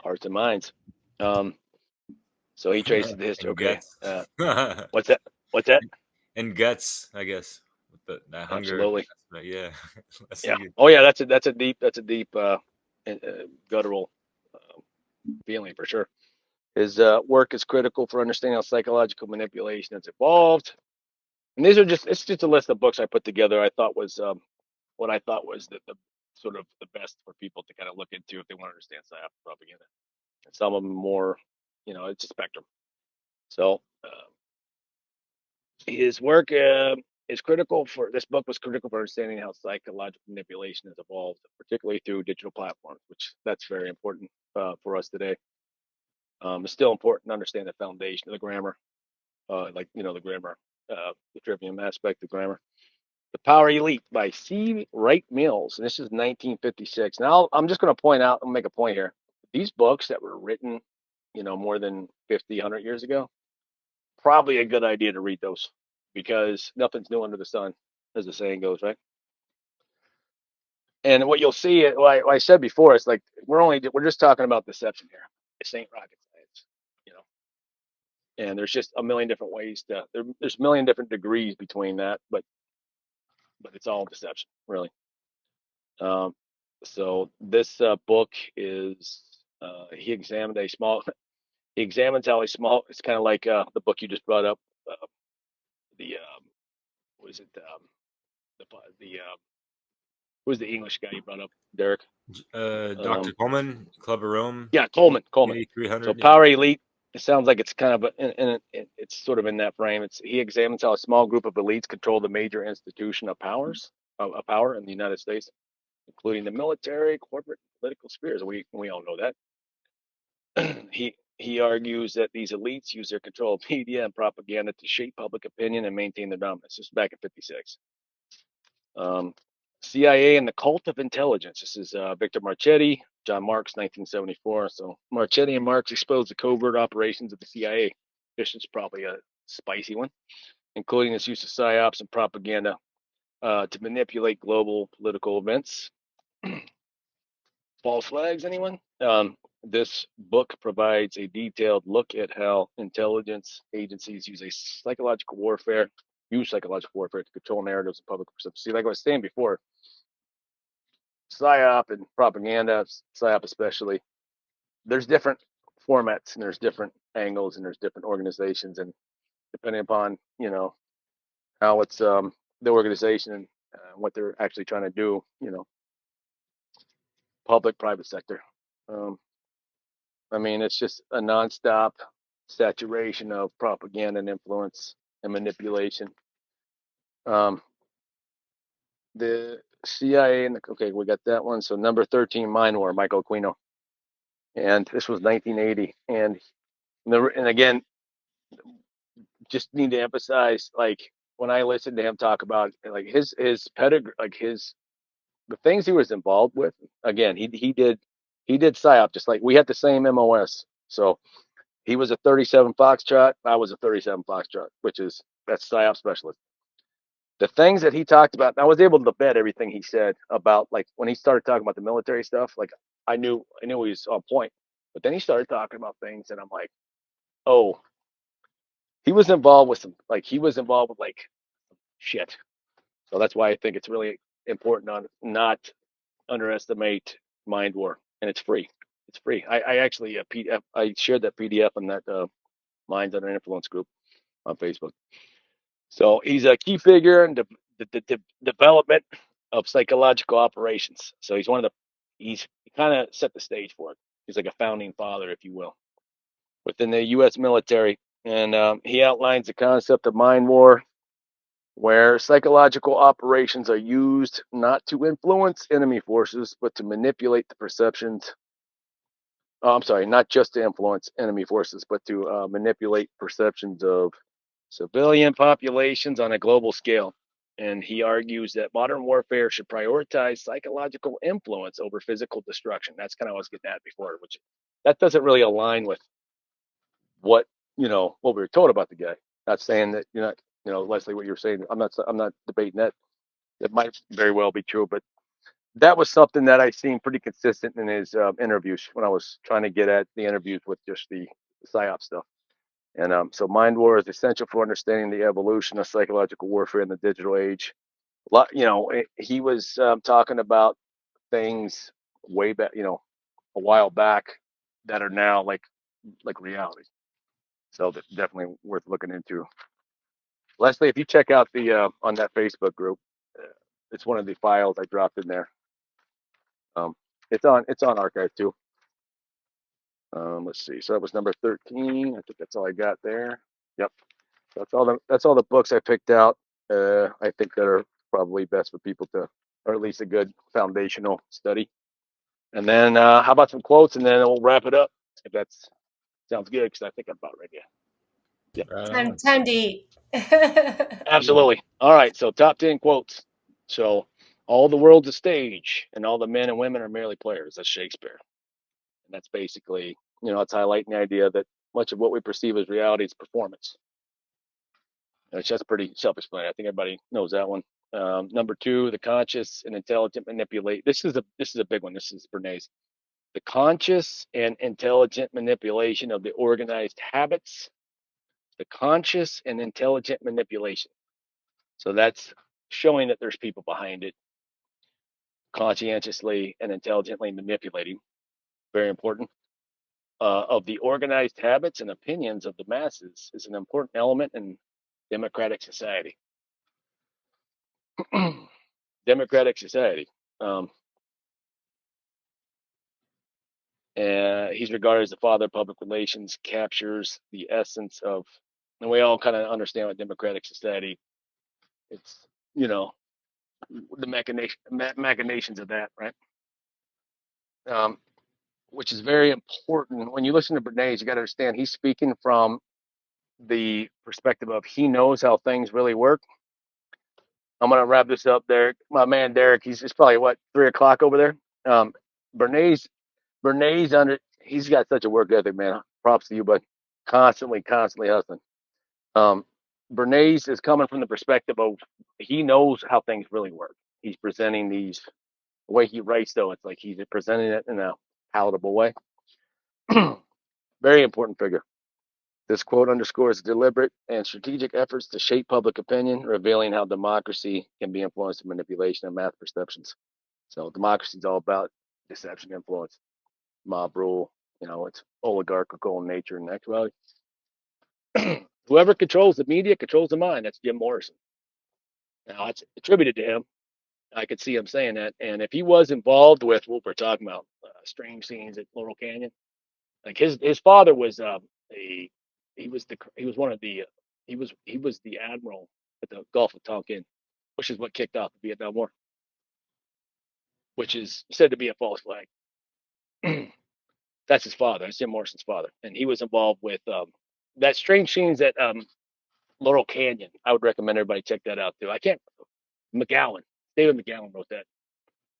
Hearts and minds. So he traces the history. And Okay. guts. What's that? What's that? And guts, I guess. With that hunger. Absolutely. But yeah. Yeah. Oh yeah. That's a deep guttural feeling for sure. His work is critical for understanding how psychological manipulation has evolved. And it's just a list of books I put together. I thought was what I thought was the sort of the best for people to kind of look into if they want to understand psyop propaganda. And some of them more, it's a spectrum. So his work is critical for this book was critical for understanding how psychological manipulation has evolved, particularly through digital platforms, which that's very important for us today. It's still important to understand the foundation of the grammar, the grammar, the trivium aspect of grammar. The Power Elite by C. Wright Mills. And this is 1956. Now, I'm just going to point out, I'll make a point here. These books that were written, more than 50, 100 years ago, probably a good idea to read those because nothing's new under the sun, as the saying goes, right? And what you'll see, like I said before, it's like we're just talking about deception here. This ain't rocket science, And there's just a million different ways there's a million different degrees between that, but it's all deception, really. So this book is he examines how a small. It's kind of like the book you just brought up. Was it who's the English guy you brought up, Derek? Dr. Coleman, Club of Rome. Yeah, Coleman. 8300. So Power Elite. It sounds like it's kind of it's sort of in that frame. He examines how a small group of elites control the major institution of power in the United States, including the military, corporate, political spheres. We all know that. he argues that these elites use their control of media and propaganda to shape public opinion and maintain their dominance. This is back in '56. CIA and the Cult of Intelligence. This is Victor Marchetti, John Marks, 1974. So Marchetti and Marks exposed the covert operations of the CIA. This is probably a spicy one, including its use of psyops and propaganda to manipulate global political events. False flags, anyone? This book provides a detailed look at how intelligence agencies use psychological warfare to control narratives and public perception. See, like I was saying before, PSYOP and propaganda, PSYOP especially, there's different formats and there's different angles and there's different organizations, and depending upon how it's the organization and what they're actually trying to do, public, private sector. I mean, it's just a nonstop saturation of propaganda and influence and manipulation. The CIA and okay, we got that one. So number 13, Mind War, Michael Aquino, and this was 1980. And again, just need to emphasize, like when I listened to him talk about like his pedigree, like the things he was involved with. Again, he did PSYOP, just like we had the same MOS. So he was a 37 Foxtrot, I was a 37 Foxtrot, that's PSYOP specialist. The things that he talked about, I was able to vet everything he said about, like when he started talking about the military stuff, like I knew he was on point. But then he started talking about things and I'm like, oh, he was involved with shit. So that's why I think it's really important to not underestimate Mind War, and it's free. It's free. I actually I shared that PDF on that Minds Under Influence group on Facebook. So he's a key figure in the development of psychological operations. So he kind of set the stage for it. He's like a founding father, if you will, within the U.S. military. And he outlines the concept of mind war, where psychological operations are used not to influence enemy forces, but to manipulate the perceptions. Oh, I'm sorry, not just to influence enemy forces, but to manipulate perceptions of civilian populations on a global scale. And he argues that modern warfare should prioritize psychological influence over physical destruction. That's kind of what I was getting at before, which that doesn't really align with what what we were told about the guy. Not saying that you're not, Leslie, what you're saying. I'm not debating that. It might very well be true, but that was something that I seen pretty consistent in his interviews when I was trying to get at the interviews with just the PSYOP stuff. And so mind war is essential for understanding the evolution of psychological warfare in the digital age. He was talking about things way back, a while back that are now like reality. So that's definitely worth looking into. Leslie, if you check out the on that Facebook group, it's one of the files I dropped in there. It's on archive too. Let's see. So that was number 13. I think that's all I got there. Yep. That's all the books I picked out. I think that are probably best for people to, or at least a good foundational study. And then how about some quotes, and then we'll wrap it up if that sounds good, because I think I'm about ready. Yeah. Time to eat. Absolutely. All right. So top 10 quotes. So all the world's a stage, and all the men and women are merely players. That's Shakespeare. And that's basically, it's highlighting the idea that much of what we perceive as reality is performance. It's just pretty self-explanatory. I think everybody knows that one. Number 2, the conscious and intelligent manipulate. This is a big one. This is Bernays. The conscious and intelligent manipulation of the organized habits. The conscious and intelligent manipulation. So that's showing that there's people behind it, conscientiously and intelligently manipulating. Very important. Of the organized habits and opinions of the masses is an important element in democratic society. Democratic society. He's regarded as the father of public relations, captures the essence of, and we all kind of understand what democratic society, it's, the machinations of that, right? which is very important. When you listen to Bernays, you got to understand he's speaking from the perspective of he knows how things really work. I'm gonna wrap this up, Derek. My man Derek, it's probably what 3 o'clock over there. Bernays, he's got such a work ethic, man. Props to you, but constantly hustling. Um, Bernays is coming from the perspective of he knows how things really work. He's presenting these the way he writes, though. It's like he's presenting it in a palatable way. Very important figure. This quote underscores deliberate and strategic efforts to shape public opinion, revealing how democracy can be influenced by manipulation of mass perceptions. So democracy is all about deception, influence, mob rule. It's oligarchical in nature and actuality. Whoever controls the media controls the mind. That's Jim Morrison. Now, it's attributed to him. I could see him saying that. And if he was involved with what we're talking about, strange scenes at Laurel Canyon, like his father was he was one of the he was the admiral at the Gulf of Tonkin, which is what kicked off the Vietnam War, which is said to be a false flag. That's his father. That's Jim Morrison's father, and he was involved with that strange scenes at Laurel Canyon. I would recommend everybody check that out too. David McGowan wrote that.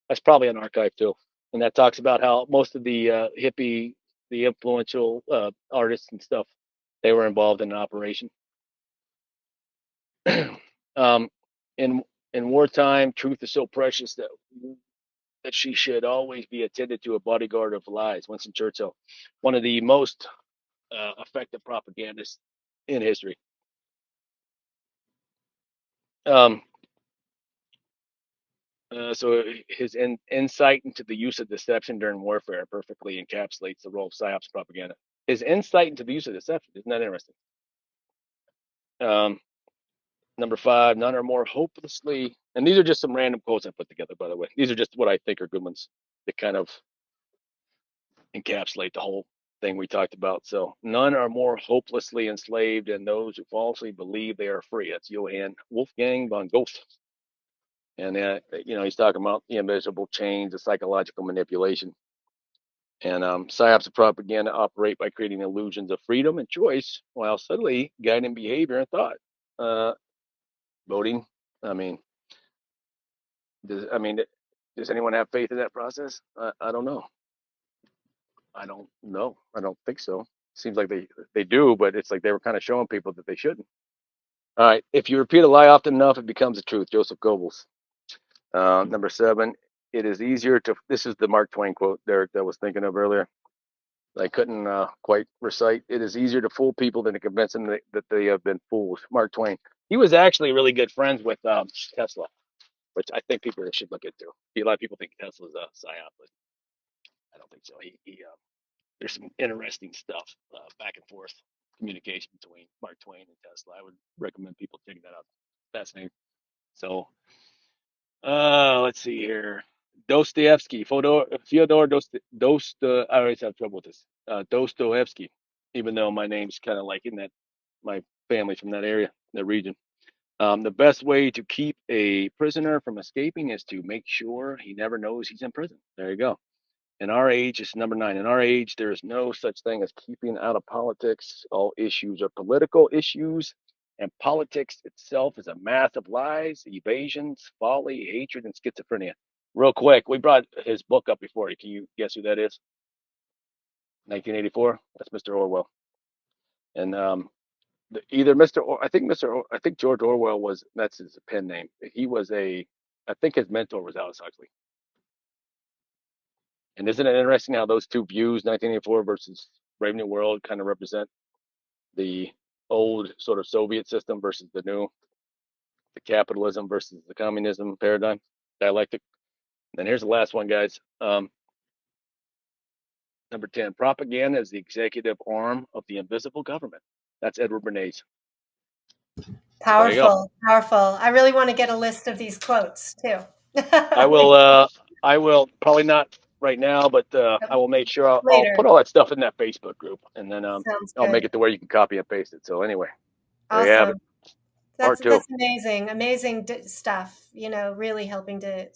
That's probably an archive too, and that talks about how most of the hippie, the influential artists and stuff, they were involved in an operation. um, in wartime, truth is so precious that she should always be attended to a bodyguard of lies. Winston Churchill, one of the most effective propagandists in history. So his insight into the use of deception during warfare perfectly encapsulates the role of Psyops propaganda. His insight into the use of deception, isn't that interesting? Number 5, none are more hopelessly, and these are just some random quotes I put together, by the way. These are just what I think are good ones that kind of encapsulate the whole thing we talked about. So none are more hopelessly enslaved than those who falsely believe they are free. That's Johann Wolfgang von Goethe. And he's talking about the invisible chains of psychological manipulation. And psyops of propaganda operate by creating illusions of freedom and choice while subtly guiding behavior and thought. Voting. Does anyone have faith in that process? I don't know. I don't think so. Seems like they do, but it's like they were kind of showing people that they shouldn't. All right. If you repeat a lie often enough, it becomes a truth. Joseph Goebbels. Number 7, it is easier to. This is the Mark Twain quote, Derek, that I was thinking of earlier. I couldn't quite recite. It is easier to fool people than to convince them that they have been fooled. Mark Twain. He was actually really good friends with Tesla, which I think people should look into. A lot of people think Tesla's a psyop, but I don't think so. There's some interesting stuff back and forth communication between Mark Twain and Tesla. I would recommend people checking that out. Fascinating. So, let's see here. Dostoevsky, Fyodor I always have trouble with this. Dostoevsky, even though my name's kind of like in that, my family's from that area, that region. The best way to keep a prisoner from escaping is to make sure he never knows he's in prison. There you go. In our age, it's number 9. In our age, there is no such thing as keeping out of politics. All issues are political issues, and politics itself is a mass of lies, evasions, folly, hatred, and schizophrenia. Real quick, we brought his book up before. Can you guess who that is? 1984. That's Mr. Orwell. And I think George Orwell that's his pen name. I think his mentor was Aldous Huxley. And isn't it interesting how those two views, 1984 versus Brave New World, kind of represent the old sort of Soviet system versus the new, the capitalism versus the communism paradigm, dialectic. And then here's the last one, guys. Number 10, propaganda is the executive arm of the invisible government. That's Edward Bernays. Powerful. I really want to get a list of these quotes too. I will probably not right now, but I will make sure I'll put all that stuff in that Facebook group, and then I'll make it to where you can copy and paste it. So anyway, there you have it. That's amazing stuff. Really helping to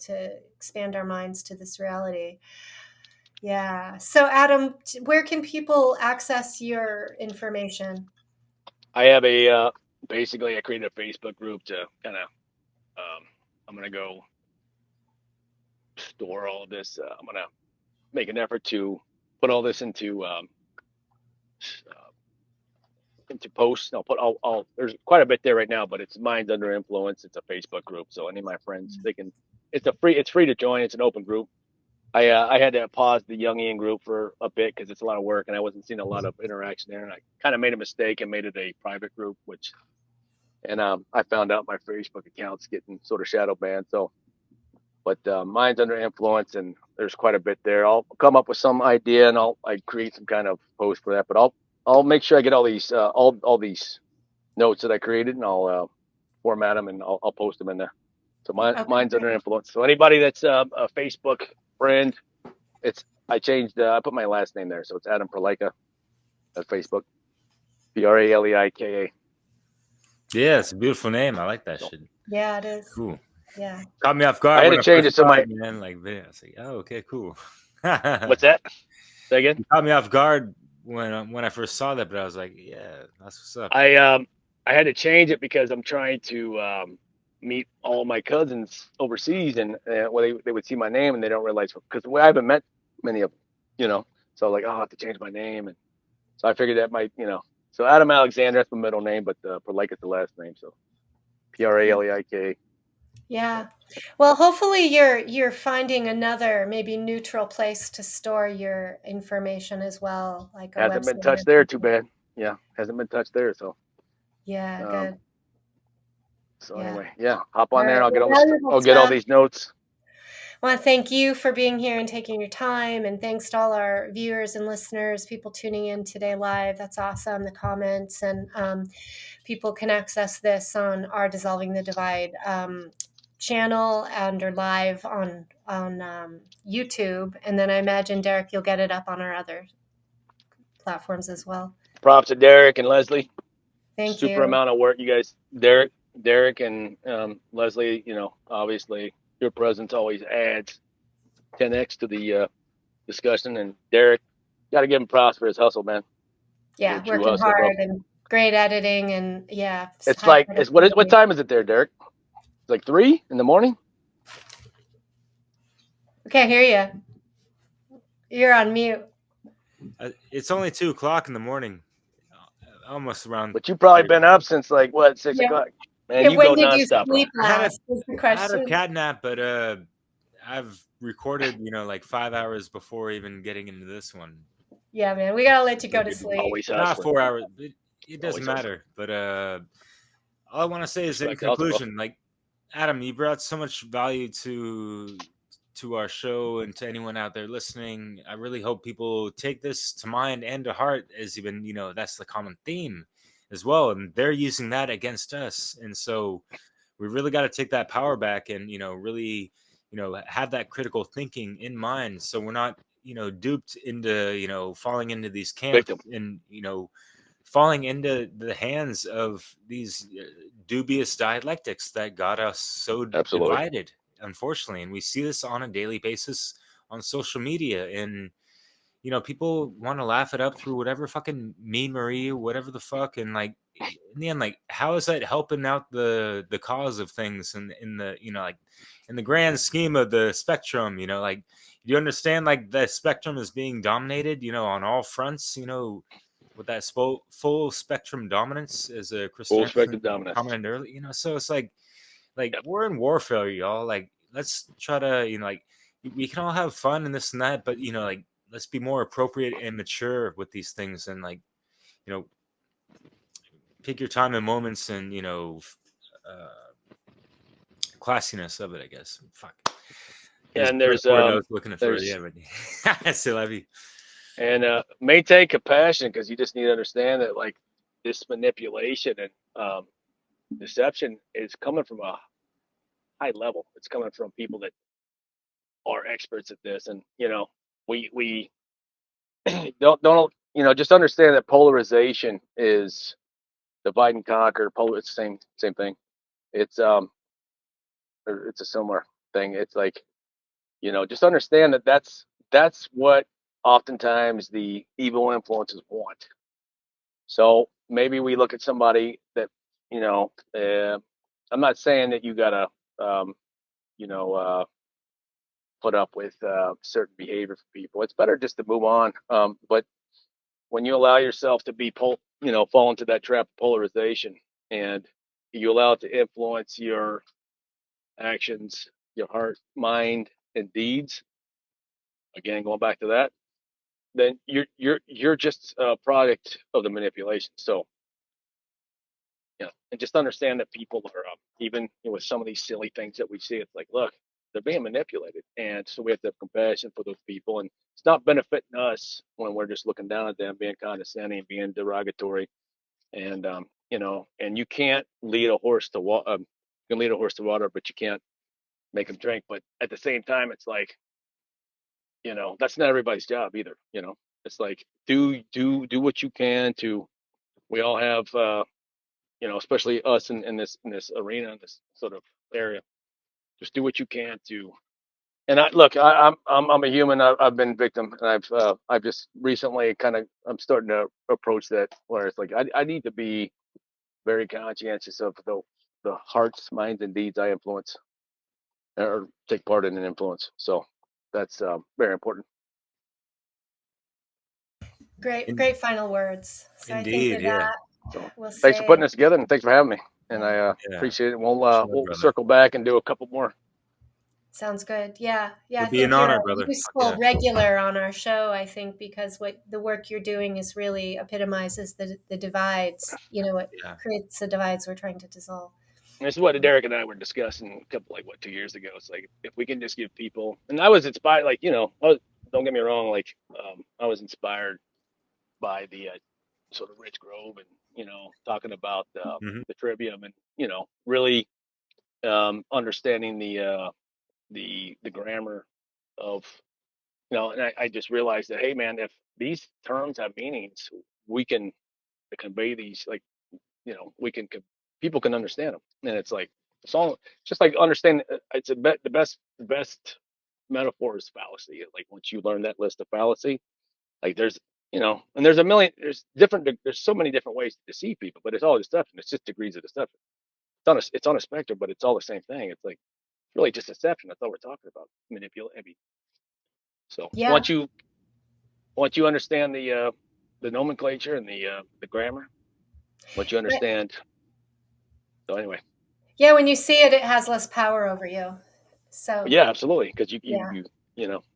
expand our minds to this reality. Yeah. So, Adam, where can people access your information? I have a basically I created a Facebook group to kind of I'm gonna go store all of this. I'm gonna make an effort to put all this into posts. I'll there's quite a bit there right now, but it's Minds Under Influence. It's a Facebook group, so any of my friends they can. It's free to join. It's an open group. I had to pause the Jungian group for a bit because it's a lot of work and I wasn't seeing a lot of interaction there. And I kind of made a mistake and made it a private group, I found out my Facebook account's getting sort of shadow banned. So, but Mine's Under Influence, and there's quite a bit there. I'll come up with some idea and I create some kind of post for that. But I'll make sure I get all these notes that I created and I'll format them and I'll post them in there. So Mine's Under Influence. So anybody that's a Facebook friend, I put my last name there, so it's Adam Perleika at Facebook, Praleika. Yeah, it's a beautiful name. I like that shit. Yeah, it is. Cool. Yeah. Caught me off guard. I had to change it so my man, like video. I was like, oh, okay, cool. What's that? Say again. You caught me off guard when I first saw that, but I was like, yeah, that's what's up. I had to change it because I'm trying to meet all my cousins overseas, and well, they would see my name and they don't realize because I haven't met many of them, So like, oh, I have to change my name, and so I figured that might, So Adam Alexander, that's my middle name, but Perleika's the last name, so Praleika. Yeah. Well, hopefully you're finding another maybe neutral place to store your information as well, like a hasn't been website touched or there. something. Too bad. Yeah, hasn't been touched there. So Yeah, um, good. so Yeah. anyway, yeah, hop on All there. right. And Well, valuable I'll get all stuff. these notes. I want to thank you for being here and taking your time, and thanks to all our viewers and listeners, people tuning in today live. That's awesome. The comments, and people can access this on our Dissolving the Divide channel and or live on YouTube. And then I imagine, Derek, you'll get it up on our other platforms as well. Props to Derek and Leslie. Thank Super you. amount of work, you guys. Derek and Leslie. Obviously your presence always adds 10x to the discussion. And Derek, got to give him props for his hustle, man. Yeah, True working hustle, hard bro. and great editing, and yeah. It's like what time is it there, Derek? It's like 3 in the morning. Okay, hear you. You're on mute. It's only 2:00 in the morning, almost around. But you probably been up since like what 6 Yeah. o'clock. Man, Yeah, you when go did you nonstop, bro. sleep last? Is the I had a question. cat nap, but I've recorded, like 5 hours before even getting into this one. Yeah, man, we gotta let you go to sleep. Always Not hustling. 4 hours. It doesn't Always matter. But all I want to say is, in Respect the hustle, bro. conclusion, like, Adam, you brought so much value to our show and to anyone out there listening. I really hope people take this to mind and to heart, as even, that's the common theme as well. And they're using that against us. And so we really got to take that power back and, really, have that critical thinking in mind. So we're not, duped into, falling into these camps Victim. and, falling into the hands of these dubious dialectics that got us so Absolutely. divided, unfortunately. And we see this on a daily basis on social media. And, people want to laugh it up through whatever fucking memery, whatever the fuck. And like, in the end, like, how is that helping out the cause of things in the, like, in the grand scheme of the spectrum, like, you understand, like, the spectrum is being dominated, on all fronts, with that full spectrum dominance, as a Christian commented earlier, so it's like we're in warfare, y'all. Like, let's try to, like, we can all have fun and this and that, but like, let's be more appropriate and mature with these things, and like, pick your time and moments, and classiness of it, I guess. Fuck. Yeah, and there's I was looking for it, yeah, but I still love you. And maintain compassion, because you just need to understand that, like, this manipulation and deception is coming from a high level. It's coming from people that are experts at this, and we don't just understand that polarization is divide and conquer. It's the same thing. It's a similar thing. It's like, just understand that that's that's what oftentimes the evil influences want. So maybe we look at somebody that, I'm not saying that you gotta, you know, put up with certain behavior from people. It's better just to move on. But when you allow yourself to be fall into that trap of polarization, and you allow it to influence your actions, your heart, mind, and deeds. Again, going back to that, then you're just a product of the manipulation. So, and just understand that people are even with some of these silly things that we see. It's like, look, they're being manipulated, and so we have to have compassion for those people. And it's not benefiting us when we're just looking down at them, being condescending, being derogatory, and and you can't lead a horse to water. You can lead a horse to water, but you can't make them drink. But at the same time, it's like, that's not everybody's job either. It's like do what you can to. We all have, especially us in this arena, in this sort of area. Just do what you can to. And I'm a human. I've been victim, and I've just recently I'm starting to approach that where it's like I need to be very conscientious of the hearts, minds, and deeds I influence or take part in and influence. So that's very important. Great final words. So I think with yeah. that, So we'll thanks for say putting this together, and thanks for having me. And I Yeah. appreciate it. We'll Brother. circle back and do a couple more. sounds good. Yeah. I Would be an think you're honor, a brother. useful Yeah. regular on our show, I think, because what the work you're doing is really epitomizes the divides, it Yeah. creates the divides we're trying to dissolve. And this is what Derek and I were discussing a couple 2 years ago. It's like if we can just give people, and I was inspired, don't get me wrong, I was inspired by the sort of Rich Grove and talking about Mhm. the trivium and really understanding the grammar of and I just realized that, hey man, if these terms have meanings, we can convey these we can people can understand them, and it's like it's all just like understand. It's the best metaphor is fallacy. Like once you learn that list of fallacy, like there's and there's a million, there's so many different ways to deceive people, but it's all deception. It's just degrees of deception. It's on a spectrum, but it's all the same thing. It's like really just deception. That's all we're talking about. Manipulate. So Yeah. once you understand the nomenclature and the grammar, once you understand. So anyway. Yeah, when you see it, it has less power over you. So Yeah, absolutely. Because Yeah.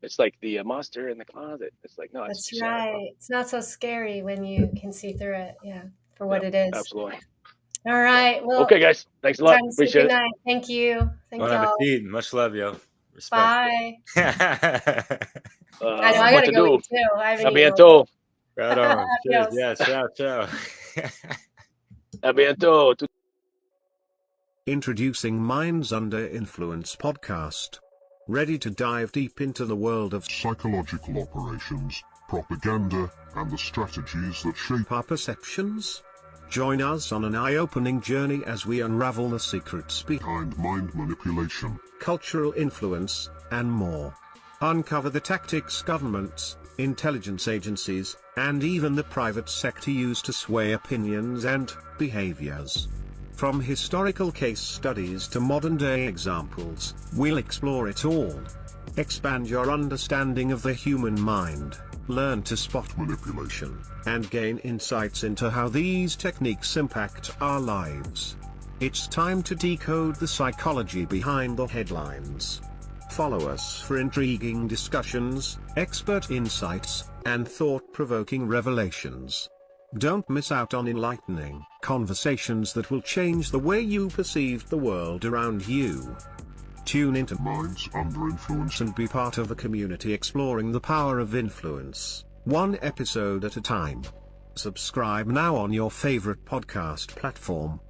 it's like the monster in the closet. It's like, no, it's that's just shadow. right. It's not so scary when you can see through it. Yeah, for what it is. Absolutely. All right. Well, Okay, guys. Thanks a lot. time to say Appreciate it. goodnight. Thank you. Thank Bon y'all. appetit. Much love, yo. Respect. Bye. I know I What gotta to go do? eat too. I haven't A eaten. bientôt. Right on. Cheers. Adios. Yeah. Ciao. A bientôt. Introducing Minds Under Influence podcast. Ready to dive deep into the world of psychological operations, propaganda, and the strategies that shape our perceptions? Join us on an eye-opening journey as we unravel the secrets behind mind manipulation, cultural influence, and more. Uncover the tactics governments, intelligence agencies, and even the private sector use to sway opinions and behaviors. From historical case studies to modern-day examples, we'll explore it all. Expand your understanding of the human mind, learn to spot manipulation, and gain insights into how these techniques impact our lives. It's time to decode the psychology behind the headlines. Follow us for intriguing discussions, expert insights, and thought-provoking revelations. Don't miss out on enlightening conversations that will change the way you perceive the world around you. Tune into Minds Under Influence and be part of the community exploring the power of influence, one episode at a time. Subscribe now on your favorite podcast platform.